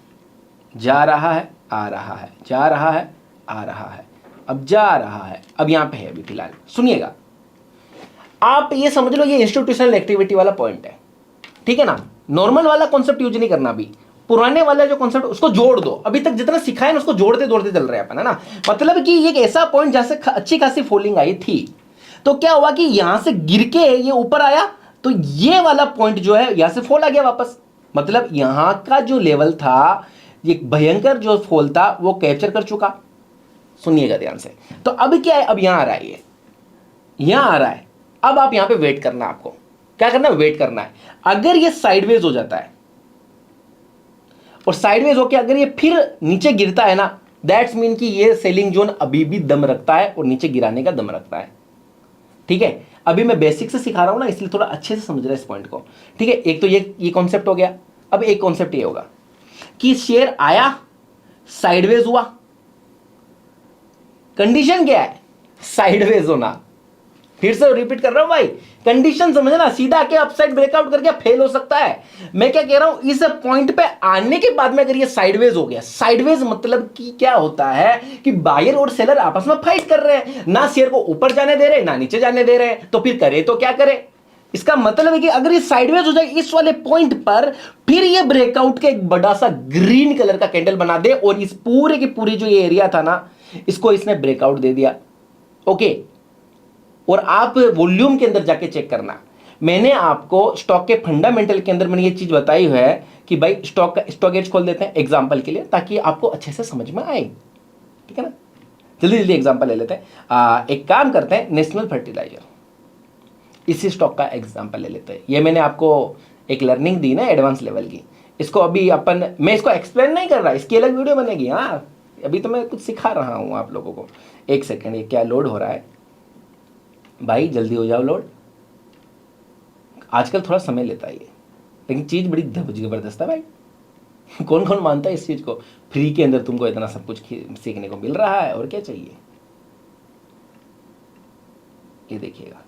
जा रहा है, आ रहा है, जा रहा है, आ रहा है, अब जा रहा है, अब यहां पे है अभी फिलहाल। सुनिएगा, आप ये समझ लो ये इंस्टीट्यूशनल एक्टिविटी वाला पॉइंट है, ठीक है ना। नॉर्मल वाला कॉन्सेप्ट यूज नहीं करना, अभी पुराने वाला जो कॉन्सेप्ट उसको जोड़ दो। अभी तक जितना सिखाया ना उसको जोड़ते जोड़ते चल रहे हैं अपन, है ना। मतलब कि एक ऐसा पॉइंट जहां से अच्छी खासी फॉलिंग आई थी, तो क्या हुआ कि यहां से गिर के ये ऊपर आया, तो ये वाला पॉइंट जो है यहां से फॉल आ गया वापस। मतलब यहां का जो लेवल था, ये भयंकर जो फॉल था वो कैप्चर कर चुका। सुनिएगा ध्यान से। तो अब क्या है, अब यहां आ रहा है, ये यहां आ रहा है। अब आप यहां पे वेट करना है, आपको क्या करना है, वेट करना है। अगर ये साइडवेज हो जाता है और साइडवेज होके अगर ये फिर नीचे गिरता है ना, दैट्स मीन कि ये सेलिंग जोन अभी भी दम रखता है और नीचे गिराने का दम रखता है, ठीक है। अभी मैं बेसिक से सिखा रहा हूं ना, इसलिए थोड़ा अच्छे से समझ रहा है इस पॉइंट को, ठीक है। एक तो ये कॉन्सेप्ट हो गया। अब एक कॉन्सेप्ट ये होगा कि शेयर आया, साइडवेज हुआ, कंडीशन क्या है, साइडवेज होना। फिर से रिपीट कर रहा हूं भाई, कंडीशन समझना, सीधा आके अपसाइड ब्रेकआउट करके फेल हो सकता है। मैं क्या कह रहा हूं, इस पॉइंट पे आने के बाद में अगर ये साइडवेज हो गया, साइडवेज मतलब कि क्या होता है कि बायर और सेलर आपस में फाइट कर रहे हैं, ना शेयर को ऊपर जाने दे रहे ना नीचे जाने दे रहे, तो फिर करे तो क्या करे। इसका मतलब है कि अगर ये साइडवेज हो जाए इस वाले पॉइंट पर, फिर ये ब्रेकआउट का एक बड़ा सा ग्रीन कलर का कैंडल बना दे और इस पूरे की पूरी जो ये एरिया था ना, इसको इसने ब्रेकआउट दे दिया, ओके। और आप वॉल्यूम के अंदर जाके चेक करना, मैंने आपको स्टॉक के फंडामेंटल के अंदर मैंने ये चीज बताई है कि भाई स्टॉक एज खोल देते हैं एग्जांपल के लिए, ताकि आपको अच्छे से समझ में आए, ठीक है ना। जल्दी जल्दी एग्जांपल ले लेते हैं। एक काम करते हैं, नेशनल फर्टिलाइजर, इसी स्टॉक का एग्जांपल ले लेते हैं। ये मैंने आपको एक लर्निंग दी ना एडवांस लेवल की, इसको अभी मैं इसको एक्सप्लेन नहीं कर रहा, इसकी अलग वीडियो बनेगी। हाँ, अभी तो मैं कुछ सिखा रहा हूँ आप लोगों को। एक सेकेंड, ये क्या लोड हो रहा है भाई, जल्दी हो जाओ लोड। आजकल थोड़ा समय लेता है ये, लेकिन चीज़ बड़ी ज़बरदस्त है भाई। कौन कौन मानता है इस चीज़ को, फ्री के अंदर तुमको इतना सब कुछ सीखने को मिल रहा है, और क्या चाहिए। ये देखिएगा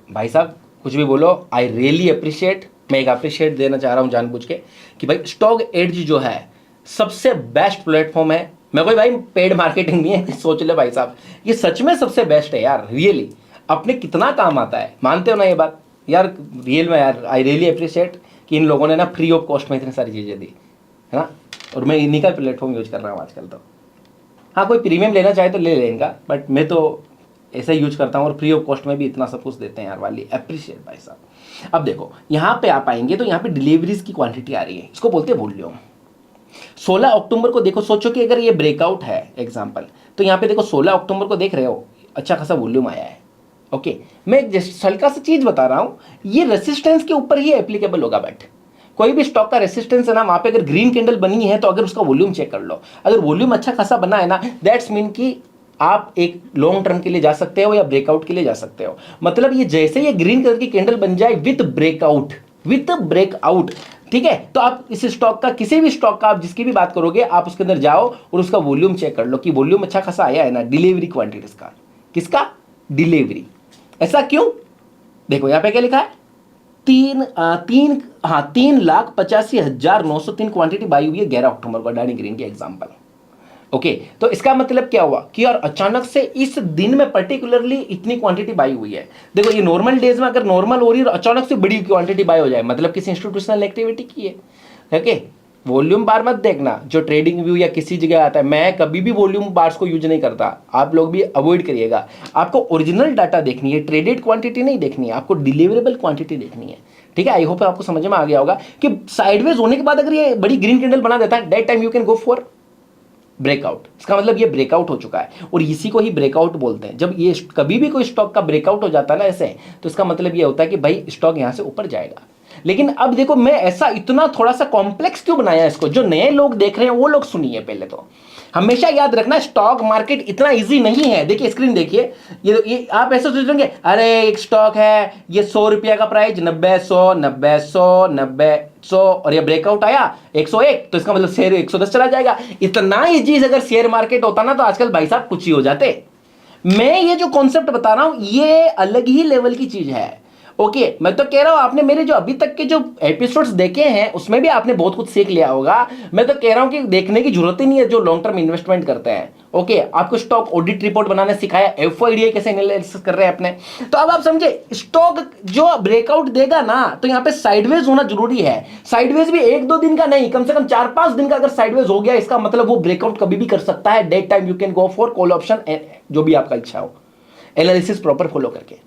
भाई साहब, कुछ भी बोलो, आई रियली अप्रिशिएट, मैं एक अप्रिशिएट देना चाह रहा हूँ जानबूझ के कि भाई स्टॉक एज जो है सबसे बेस्ट प्लेटफॉर्म है। मैं कोई भाई पेड मार्केटिंग नहीं है, सोच ले भाई साहब, ये सच में सबसे बेस्ट है यार, रियली। अपने कितना काम आता है, मानते हो ना ये बात यार, रियल में यार। आई रियली अप्रिशिएट कि इन लोगों ने ना फ्री ऑफ कॉस्ट में इतनी सारी चीज़ें दी, है ना। और मैं इन्हीं का प्लेटफॉर्म यूज कर रहा हूँ आजकल तो। हाँ, कोई प्रीमियम लेना चाहे तो ले लेगा, बट मैं तो ऐसा यूज करता हूँ, और फ्री ऑफ कॉस्ट में भी इतना सब कुछ देते हैं यार, वाली अप्रिशिएट भाई साहब। अब देखो यहाँ पे आप आएंगे तो यहाँ पे डिलीवरीज की क्वांटिटी आ रही है, इसको बोलते हैं वॉल्यूम। 16 अक्टूबर को देखो, सोचो कि अगर ये ब्रेकआउट है एग्जांपल, तो यहाँ पे देखो 16 अक्टूबर को देख रहे हो, अच्छा खासा वॉल्यूम आया है, ओके। मैं हल्का सा चीज बता रहा हूँ, ये रेसिस्टेंस के ऊपर ही एप्लीकेबल होगा, बट कोई भी स्टॉक का रेसिस्टेंस है ना, वहां पे अगर ग्रीन कैंडल बनी है तो अगर उसका वॉल्यूम चेक कर लो, अगर वॉल्यूम अच्छा खासा बना है ना, दैट्स मीन कि आप एक लॉन्ग टर्म के लिए जा सकते हो या ब्रेकआउट के लिए जा सकते हो। मतलब ये जैसे ये ग्रीन कलर की कैंडल बन जाए विथ ब्रेकआउट, ठीक है, तो आप इस स्टॉक का, किसी भी स्टॉक का आप जिसकी भी बात करोगे, आप उसके अंदर जाओ और उसका वॉल्यूम चेक कर लो कि वॉल्यूम अच्छा खासा आया है ना, डिलीवरी क्वांटिटीज का। किसका, डिलीवरी। ऐसा क्यों, देखो यहाँ पे क्या लिखा है, 3,85,903 क्वांटिटी बाई हुई है 11 अक्टूबर को, अडानी ग्रीन की एग्जांपल, ओके। तो इसका मतलब क्या हुआ कि यार अचानक से इस दिन में पर्टिकुलरली इतनी क्वांटिटी बाई हुई है। देखो ये नॉर्मल डेज में अगर नॉर्मल हो रही है और अचानक से बड़ी क्वांटिटी बाई हो जाए, मतलब किसी इंस्टीट्यूशनल एक्टिविटी की है, ओके। वॉल्यूम बार मत देखना, जो ट्रेडिंग व्यू या किसी जगह आता है, मैं कभी भी वॉल्यूम बार्स को यूज नहीं करता, आप लोग भी अवॉइड करिएगा। आपको ओरिजिनल डाटा देखनी है, ट्रेडेड क्वांटिटी नहीं देखनी है, आपको डिलीवरेबल क्वांटिटी देखनी है, ठीक है। आई होप आपको समझ में आ गया होगा कि साइडवेज होने के बाद अगर ये बड़ी ग्रीन कैंडल बना देता है, that time you can go for breakout. इसका मतलब ये ब्रेकआउट हो चुका है, और इसी को ही ब्रेकआउट बोलते हैं। जब ये कभी भी कोई स्टॉक का ब्रेकआउट हो जाता है ना ऐसे, तो इसका मतलब ये होता है कि भाई स्टॉक यहां से ऊपर जाएगा। लेकिन अब देखो, मैं ऐसा इतना थोड़ा सा कॉम्प्लेक्स क्यों बनाया इसको, जो नए लोग देख रहे हैं वो लोग सुनिए। पहले तो हमेशा याद रखना, स्टॉक मार्केट इतना इजी नहीं है। देखिए स्क्रीन देखिए, ये आप ऐसे सोचेंगे अरे एक स्टॉक है, ये 100 रुपया का प्राइस, 90 100 90 100 90 100, और ये ब्रेकआउट आया 101, तो इसका मतलब शेयर 110 चला जाएगा। इतना ही चीज अगर शेयर मार्केट होता ना, तो आजकल भाई साहब कुछ ही हो जाते। मैं ये जो कॉन्सेप्ट बता रहा हूं, ये अलग ही लेवल की चीज है, ओके, मैं तो कह रहा हूं आपने मेरे जो अभी तक के जो एपिसोड्स देखे हैं उसमें भी आपने बहुत कुछ सीख लिया होगा। मैं तो कह रहा हूं कि देखने की जरूरत ही नहीं है जो लॉन्ग टर्म इन्वेस्टमेंट करते हैं। ओके, आपको स्टॉक ऑडिट रिपोर्ट बनाने सिखाया, एफओआईडीआई कैसे एनालिसिस कर रहे हैं अपने। तो अब आप समझे स्टॉक जो ब्रेकआउट देगा ना तो यहां पे साइडवेज होना जरूरी है। साइडवेज भी 1-2 दिन का नहीं, कम से कम 4-5 दिन का अगर साइडवेज हो गया इसका मतलब वो ब्रेकआउट कभी भी कर सकता है। That time you can go for call option, जो भी आपका इच्छा हो, एनालिसिस प्रॉपर फॉलो करके।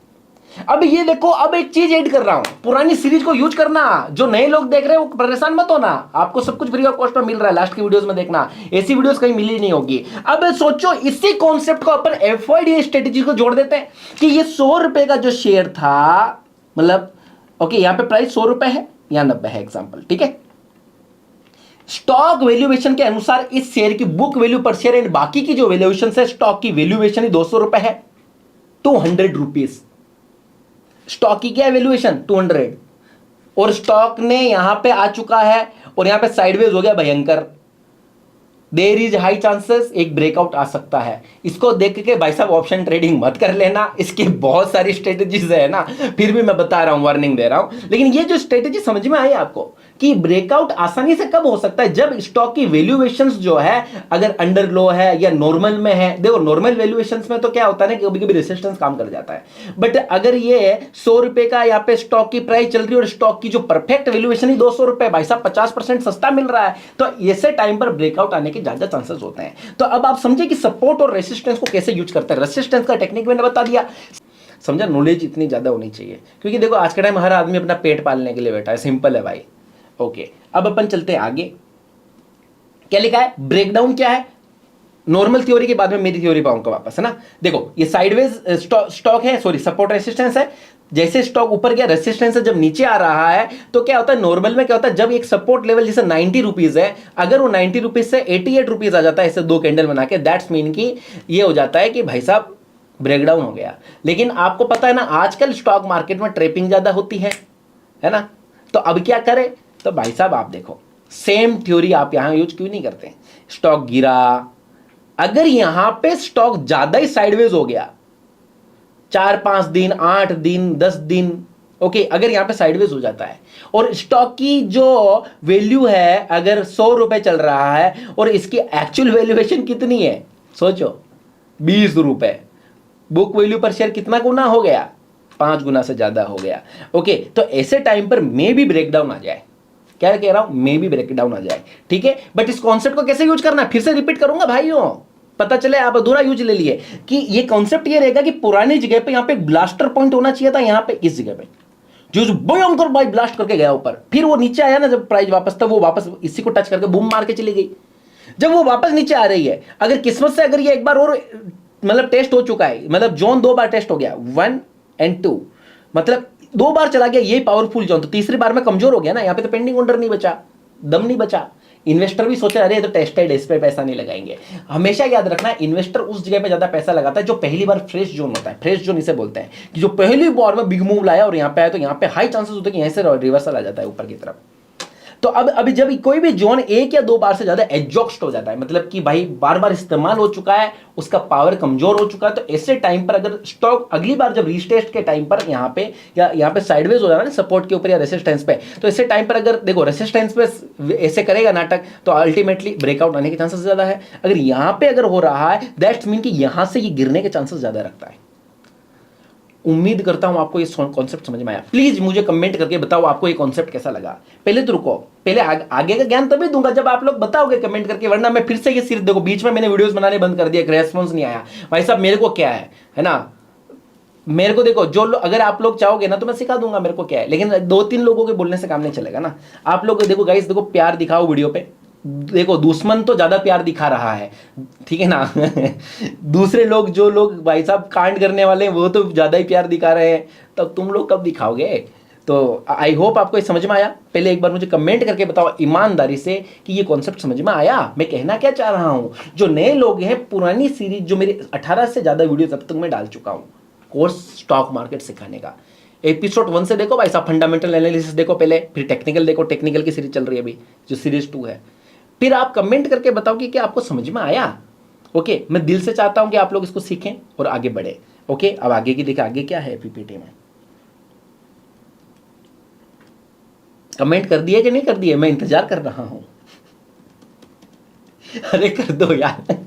अब ये देखो, अब एक चीज ऐड कर रहा हूं, पुरानी सीरीज को यूज करना। जो नए लोग देख रहे हैं वो परेशान मत होना, आपको सब कुछ फ्री ऑफ कॉस्ट में मिल रहा है, लास्ट की वीडियोस में देखना, ऐसी वीडियोस कहीं मिली नहीं होगी। अब सोचो इसी कॉन्सेप्ट को अपन एफआईडी स्ट्रेटेजी को जोड़ देते हैं कि ये 100 रुपए का जो शेयर था, मतलब ओके यहां पे प्राइस 100 रुपए है, यहां 90 है एग्जाम्पल, ठीक है। स्टॉक वैल्यूएशन के अनुसार इस शेयर की बुक वैल्यू पर शेयर एंड बाकी की जो वैल्यूएशन है स्टॉक की वैल्यूएशन ही 200 रुपए है, 200 रुपीज। स्टॉक की क्या वैल्यूएशन 200, और स्टॉक ने यहां पे आ चुका है और यहां पे साइडवेज हो गया भयंकर। देयर इज हाई चांसेस एक ब्रेकआउट आ सकता है। इसको देख के भाई साहब ऑप्शन ट्रेडिंग मत कर लेना, इसकी बहुत सारी स्ट्रेटेजीज है ना, फिर भी मैं बता रहा हूं, वार्निंग दे रहा हूं। लेकिन ये जो स्ट्रेटेजी समझ में आई आपको कि ब्रेकआउट आसानी से कब हो सकता है, जब स्टॉक की वैल्यूएशंस जो है अगर अंडर लो है या नॉर्मल में है। देखो नॉर्मल वैल्यूएशंस में तो क्या होता है ना, कभी कभी रेसिस्टेंस काम कर जाता है, बट अगर ये 100 रुपए का यहाँ पे स्टॉक की प्राइस चल रही है और स्टॉक की जो परफेक्ट वैल्यूएशन ही 200 रुपए, भाई साहब 50% सस्ता मिल रहा है, तो ऐसे टाइम पर ब्रेकआउट आने के ज्यादा चांसेस होते हैं। तो अब आप समझे कि सपोर्ट और रेसिस्टेंस को कैसे यूज करते हैं। रेसिस्टेंस का टेक्निक मैंने बता दिया, समझा। नॉलेज इतनी ज्यादा होनी चाहिए क्योंकि देखो आज के टाइम हर आदमी अपना पेट पालने के लिए बैठा है, सिंपल है भाई। ओके, अब अपन चलते हैं आगे। क्या लिखा है, ब्रेकडाउन क्या है, नॉर्मल थ्योरी के बाद में मेरी थ्योरी पाऊंगा वापस, है ना। देखो ये साइडवेज स्टॉक है, सॉरी सपोर्ट रेसिस्टेंस है। जैसे स्टॉक ऊपर गया रेसिस्टेंस है, जब नीचे आ रहा है तो क्या होता है, नॉर्मल में क्या होता है, जब एक सपोर्ट लेवल जैसे 90 रुपीज है, अगर वो 90 रुपीज से 88 रुपीज आ जाता है ऐसे 2 कैंडल बना के, दैट्स मीन कि ये हो जाता है कि भाई साहब ब्रेकडाउन हो गया। लेकिन आपको पता है ना आजकल स्टॉक मार्केट में ट्रेपिंग ज्यादा होती है ना। तो अब क्या करें, तो भाई साहब आप देखो सेम थ्योरी आप यहां यूज क्यों नहीं करते। स्टॉक गिरा, अगर यहां पे स्टॉक ज्यादा ही साइडवेज हो गया, 4-5 दिन, 8 दिन, 10 दिन, ओके, अगर यहां पे साइडवेज हो जाता है और स्टॉक की जो वैल्यू है अगर 100 रुपए चल रहा है और इसकी एक्चुअल वैल्यूएशन कितनी है, सोचो 20 रुपए, बुक वैल्यू पर शेयर कितना गुना हो गया, 5 गुना से ज्यादा हो गया। ओके, तो ऐसे टाइम पर मे भी ब्रेकडाउन आ जाए। क्या कह रहा हूं, मे भी ब्रेकडाउन आ जाए, ठीक है। बट इस कॉन्सेप्ट को कैसे यूज करना है फिर से रिपीट करूंगा भाइयों, पता चले आप अधूरा यूज ले लिए कि ये कॉन्सेप्ट ये रहेगा कि पुरानी जगह पे यहां पे ब्लास्टर पॉइंट होना चाहिए था, यहां पे इस जगह पे जो भयंकर भाई ब्लास्ट करके गया ऊपर, फिर वो नीचे आया ना जब प्राइस वापस, तब वो वापस इसी को टच करके बूम मार के चली गई। जब वो वापस नीचे आ रही है, अगर किस्मत से अगर ये एक बार और मतलब टेस्ट हो चुका है, मतलब जोन 2 बार टेस्ट हो गया, 1 और 2, मतलब 2 बार चला गया ये पावरफुल जोन, तो तीसरी बार में कमजोर हो गया ना, यहां पे तो पेंडिंग ऑर्डर नहीं बचा, दम नहीं बचा। इन्वेस्टर भी सोचा अरे ये तो टेस्टेड, इस पे पैसा नहीं लगाएंगे। हमेशा याद रखना इन्वेस्टर उस जगह पे ज्यादा पैसा लगाता है जो पहली बार फ्रेश जोन होता है। फ्रेश जोन इसे बोलते हैं कि जो पहली बार में बिग मूव लाया और यहां पे आया, तो यहां पे हाई चांसेस होते हैं कि यहां से रिवर्सल आ जाता है ऊपर की तरफ। तो अब अभी जब कोई भी जोन 1 या 2 बार से ज्यादा एग्जॉस्ट हो जाता है, मतलब कि भाई बार बार इस्तेमाल हो चुका है, उसका पावर कमजोर हो चुका है, तो ऐसे टाइम पर अगर स्टॉक अगली बार जब रीटेस्ट के टाइम पर यहाँ पे या यहाँ पे साइडवेज हो जाना ना सपोर्ट के ऊपर या रेसिस्टेंस पे, तो ऐसे टाइम पर अगर देखो रेसिस्टेंस पे ऐसे करेगा नाटक, तो अल्टीमेटली ब्रेकआउट आने के चांसेस ज्यादा है। अगर यहाँ पे अगर हो रहा है दैट्स मीन कि यहां से ये गिरने के चांसेस ज्यादा रखता है। उम्मीद करता हूं आपको ये कॉन्सेप्ट समझ में आया। प्लीज मुझे कमेंट करके बताओ आपको ये कॉन्सेप्ट कैसा लगा। पहले तो रुको, पहले आगे का ज्ञान तभी दूंगा जब आप लोग बताओगे कमेंट करके, वरना मैं फिर से ये सिर्फ देखो बीच में मैंने वीडियोस बनाने बंद कर दिया, रेस्पॉन्स नहीं आया। भाई साहब मेरे को क्या है ना, मेरे को देखो जो अगर आप लोग चाहोगे ना तो मैं सिखा दूंगा मेरे को क्या है, लेकिन 2-3 लोगों के बोलने से काम नहीं चलेगा ना। आप लोग देखो गाइस, देखो प्यार दिखाओ वीडियो पे, देखो दुश्मन तो ज्यादा प्यार दिखा रहा है, ठीक है ना दूसरे लोग जो लोग भाई साहब कांड करने वाले हैं वो तो ज्यादा ही प्यार दिखा रहे हैं, तब तुम लोग कब दिखाओगे। तो आई होप आपको ये समझ में आया। पहले एक बार मुझे कमेंट करके बताओ ईमानदारी से कि ये कॉन्सेप्ट समझ में आया, मैं कहना क्या चाह रहा हूं। जो नए लोग हैं, पुरानी सीरीज जो मेरी 18 से ज्यादा वीडियो अब तक मैं डाल चुका हूं कोर्स स्टॉक मार्केट सिखाने का, एपिसोड 1 से देखो भाई साहब, फंडामेंटल एनालिसिस देखो पहले, फिर टेक्निकल देखो, टेक्निकल की सीरीज चल रही है अभी जो सीरीज 2 है। फिर आप कमेंट करके बताओ कि क्या आपको समझ में आया। ओके, मैं दिल से चाहता हूं कि आप लोग इसको सीखें और आगे बढ़े। ओके, अब आगे की देखिए आगे क्या है पीपीटी में। कमेंट कर दिए कि नहीं कर दिए? मैं इंतजार कर रहा हूं। अरे कर दो यार।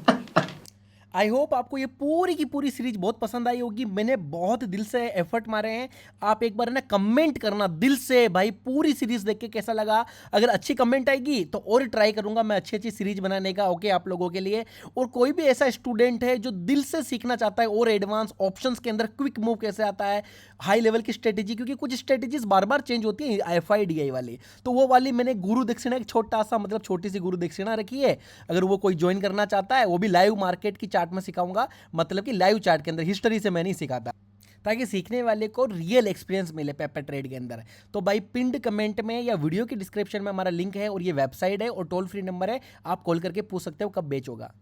आई होप आपको ये पूरी की पूरी सीरीज बहुत पसंद आई होगी। मैंने बहुत दिल से एफर्ट मारे हैं। आप एक बार ना कमेंट करना दिल से भाई, पूरी सीरीज देख के कैसा लगा। अगर अच्छी कमेंट आएगी तो और ट्राई करूंगा मैं अच्छी अच्छी सीरीज बनाने का, ओके, आप लोगों के लिए। और कोई भी ऐसा स्टूडेंट है जो दिल से सीखना चाहता है और एडवांस ऑप्शंस के अंदर क्विक मूव कैसे आता है, हाई लेवल की स्ट्रेटेजी, क्योंकि कुछ स्ट्रेटेजीज बार बार चेंज होती है FIDI वाली, तो वो वाली मैंने गुरु दक्षिणा एक छोटा सा मतलब छोटी सी गुरु दक्षिणा रखी है। अगर वो कोई ज्वाइन करना चाहता है, वो भी लाइव मार्केट की चार्ट में सिखाऊंगा, मतलब कि लाइव चार्ट के अंदर, हिस्ट्री से मैं नहीं सिखाता, ताकि सीखने वाले को रियल एक्सपीरियंस मिले पेपर ट्रेड के अंदर। तो भाई पिंड कमेंट में या वीडियो की डिस्क्रिप्शन में हमारा लिंक है और ये वेबसाइट है और टोल फ्री नंबर है, आप कॉल करके पूछ सकते हो कब बैच होगा।